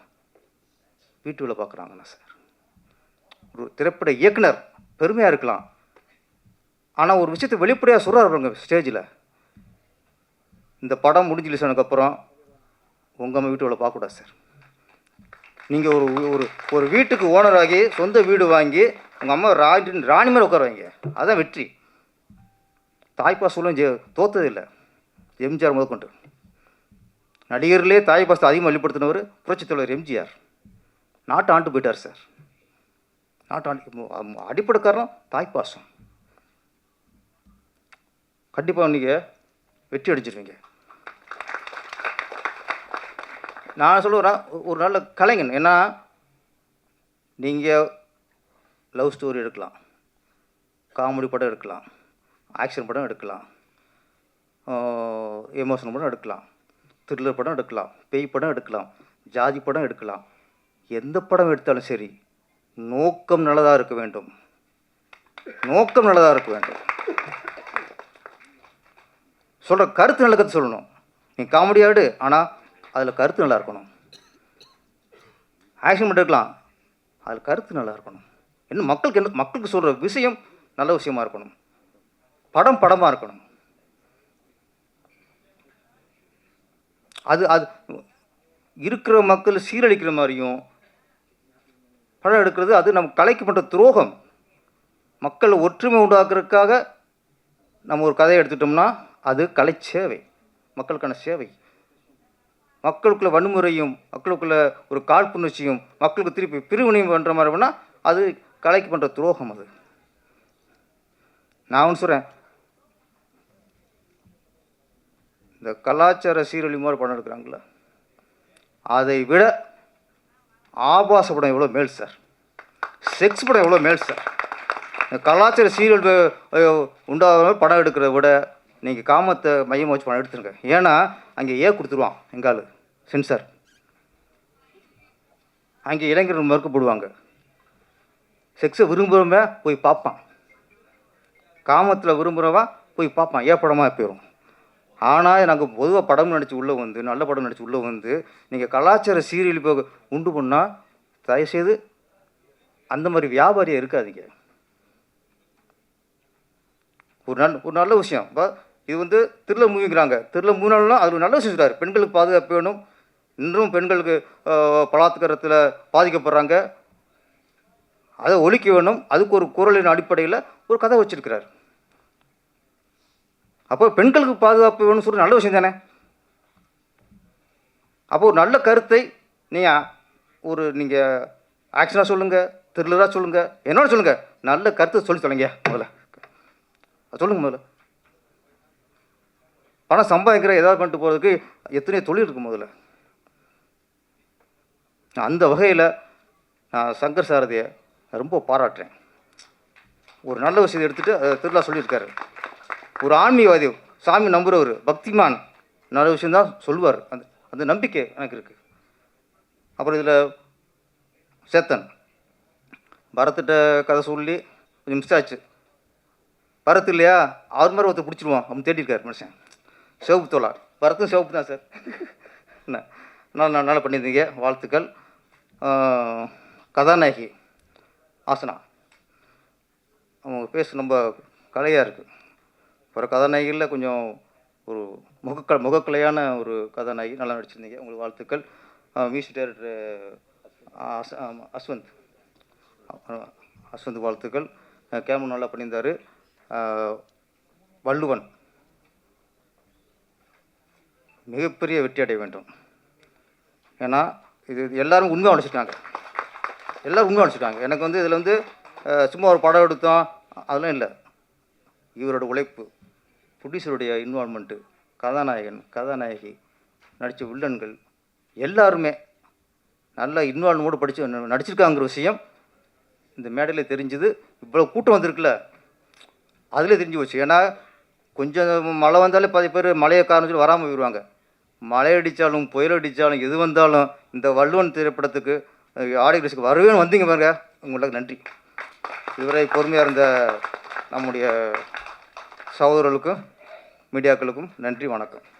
வீட்டு வேலை பார்க்குறாங்கண்ணா சார். ஒரு திரைப்பட இயக்குனர் பெருமையாக இருக்கலாம், ஆனால் ஒரு விஷயத்தை வெளிப்படையாக சொல்கிறாருங்க ஸ்டேஜில். இந்த படம் முடிஞ்சு ரிலீஸ் ஆனதுக்கப்புறம் உங்கள் அம்மா வீட்டு வேலை பார்க்கக்கூடாது சார். நீங்கள் ஒரு வீட்டுக்கு ஓனராகி சொந்த வீடு வாங்கி உங்கள் அம்மா ராணி மேலே உட்கார வைங்க, அதுதான் வெற்றி. தாய்ப்பாசலும் தோத்ததில்லை. எம்ஜிஆர் முதற்கொண்டு நடிகர்லேயே தாய்ப்பாசத்தை அதிகமாக வெளிப்படுத்தினவர் புரட்சித் தலைவர் எம்ஜிஆர். நாட்டை ஆண்டு போயிட்டார் சார். அடிப்படை காரணம் தாய்ப்பாசம். கண்டிப்பாக நீங்கள் வெற்றி அடிச்சிருவீங்க. நான் சொல்லுவேன் ஒரு நல்ல கலைஞன். ஏன்னா நீங்கள் லவ் ஸ்டோரி எடுக்கலாம், காமெடி படம் எடுக்கலாம், ஆக்ஷன் படம் எடுக்கலாம், எமோஷனல் படம் எடுக்கலாம், த்ரில்லர் படம் எடுக்கலாம், பேய் படம் எடுக்கலாம், ஜாதி படம் எடுக்கலாம். எந்த படம் எடுத்தாலும் சரி நோக்கம் நல்லதாக இருக்க வேண்டும், நோக்கம் நல்லதாக இருக்க வேண்டும். சொல்கிற கருத்து நல்ல கருத்து சொல்லணும். நீ காமெடியாடு, ஆனால் அதில் கருத்து நல்லா இருக்கணும். ஆக்ஷன் படம் எடுக்கலாம், அதில் கருத்து நல்லா இருக்கணும். என்ன மக்களுக்கு சொல்கிற விஷயம் நல்ல விஷயமா இருக்கணும், படமாக இருக்கணும். அது இருக்கிற மக்கள் சீரழிக்கிற மாதிரியும் படம் எடுக்கிறது அது நம்ம கலைக்கு பண்ணுற துரோகம். மக்கள் ஒற்றுமை உண்டாக்குறதுக்காக நம்ம ஒரு கதையை எடுத்துட்டோம்னா அது கலை சேவை, மக்களுக்கான சேவை. மக்களுக்குள்ள வன்முறையும் மக்களுக்குள்ள ஒரு காழ்ப்புணர்ச்சியும் மக்களுக்கு திருப்பி பிரிவினையும் பண்ணுற மாதிரி பண்ணால் அது கலைக்கு பண்ணுற துரோகம். அது நான் ஒன்று சொல்கிறேன், இந்த கலாச்சார சீரழி மாதிரி படம் எடுக்கிறாங்களே, அதை விட ஆபாச படம் எவ்வளோ மேல் சார், செக்ஸ் படம் எவ்வளோ மேல் சார். இந்த கலாச்சார சீரியல் உண்டாக படம் எடுக்கிறத விட நீங்கள் காமத்தை மையமாக வச்சு படம் எடுத்துருங்க. ஏன்னா அங்கே கொடுத்துருவான் எங்கால் சென்சார், அங்கே இளைஞர்கள் மறுக்கப்படுவாங்க. செக்ஸை விரும்புகிறவன் போய் பார்ப்பான், காமத்தில் விரும்புகிறவன் போய் பார்ப்பான், படமாக போயிடும். ஆனால் நாங்கள் பொதுவாக படம் நடித்து உள்ளே வந்து நல்ல படம் நடித்து உள்ளே வந்து நீங்கள் கலாச்சார சீரியல் இப்போ உண்டு பண்ணால் தயவுசெய்து அந்த மாதிரி வியாபாரியாக இருக்காதீங்க. ஒரு நல்ல விஷயம். இப்போ இது வந்து திருள மூவிங்கிறாங்க, திருள மூவினாலும் அது ஒரு நல்ல விஷயம் சொல்கிறார். பெண்களுக்கு பாதுகாப்பு வேணும், இன்றும் பெண்களுக்கு பலாத்காரத்தில் பாதிக்கப்படுறாங்க, அதை ஒழிக்க வேணும். அதுக்கு ஒரு குரலின் அடிப்படையில் ஒரு கதை வச்சிருக்கிறார். அப்போ பெண்களுக்கு பாதுகாப்பு வேணும்னு சொல்லி நல்ல விஷயம் தானே. அப்போ ஒரு நல்ல கருத்தை நீங்கள் ஆக்ஷனாக சொல்லுங்கள், த்ரில்லராக சொல்லுங்கள், என்னோட சொல்லுங்கள், நல்ல கருத்தை சொல்லி சொல்லுங்க. முதல்ல சொல்லுங்கள். முதல்ல பணம் சம்பாதிக்கிற ஏதாவது பண்ணிட்டு போகிறதுக்கு எத்தனையோ தொழில் இருக்குது. முதல்ல அந்த வகையில் நான் சங்கர் சாரதியை ரொம்ப பாராட்டுறேன். ஒரு நல்ல விஷயத்தை எடுத்துகிட்டு அதை திருவிழா சொல்லியிருக்காரு. ஒரு ஆன்மீகவாதி, சாமி நம்புகிறவர், பக்திமான், நல்ல விஷயந்தான் சொல்லுவார். அந்த நம்பிக்கை எனக்கு இருக்குது. அப்புறம் இதில் சேத்தன் பரத்திட்ட கதை சொல்லி கொஞ்சம் மிஸ் ஆச்சு. பரத் இல்லையா, அவர் மாதிரி ஒருத்தர் பிடிச்சிருவான் அப்படின்னு தேடிருக்கார் மனுஷன். சிவப்பு தோழா, பரத்தும் சிவப்பு தான் சார். என்ன நல்லா பண்ணியிருந்தீங்க, வாழ்த்துக்கள். கதாநாயகி ஆசனா, அவங்க பேச ரொம்ப கலையாக இருக்குது. அப்புறம் கதாநாயகியில் கொஞ்சம் ஒரு முகக்கலையான ஒரு கதாநாயகி, நல்லா நடிச்சிருந்தீங்க, உங்களுக்கு வாழ்த்துக்கள். மியூசிக் டைரக்டர் அஸ்வந்த் வாழ்த்துக்கள். கேமரா நல்லா பண்ணியிருந்தார். வள்ளுவன் மிகப்பெரிய வெற்றி அடைய வேண்டும். ஏன்னா இது எல்லாரும் உண்மையாக உழைச்சிருக்காங்க, எல்லோரும் உண்மையாக உழைச்சிருக்காங்க. எனக்கு வந்து இதில் வந்து சும்மா ஒரு படம் எடுத்தோம் அதெல்லாம் இல்லை. இவரோட உழைப்பு, ப்ரொடியூசருடைய இன்வால்மெண்ட்டு, கதாநாயகன், கதாநாயகி, நடித்த வில்லன்கள் எல்லாருமே நல்ல இன்வால்மெண்ட்டோடு நடிச்சிருக்காங்கிற விஷயம் இந்த மேடையில் தெரிஞ்சுது. இவ்வளோ கூட்டம் வந்திருக்குல்ல, அதிலே தெரிஞ்சு போச்சு. ஏன்னா கொஞ்சம் மழை வந்தாலே பாதி பேர் மழையை காரணம் சொல்லி வராமல் போயிடுவாங்க. மழை அடித்தாலும் புயல் அடித்தாலும் எது வந்தாலும் இந்த வள்ளுவன் திரைப்படத்துக்கு ஆடியன்ஸுக்கு வரவேன்னு வந்தீங்க பாருங்க, உங்களுக்கு நன்றி. இதுவரை பொறுமையாக இருந்த நம்முடைய சகோதரர்களுக்கும் மீடியாக்களுக்கும் நன்றி, வணக்கம்.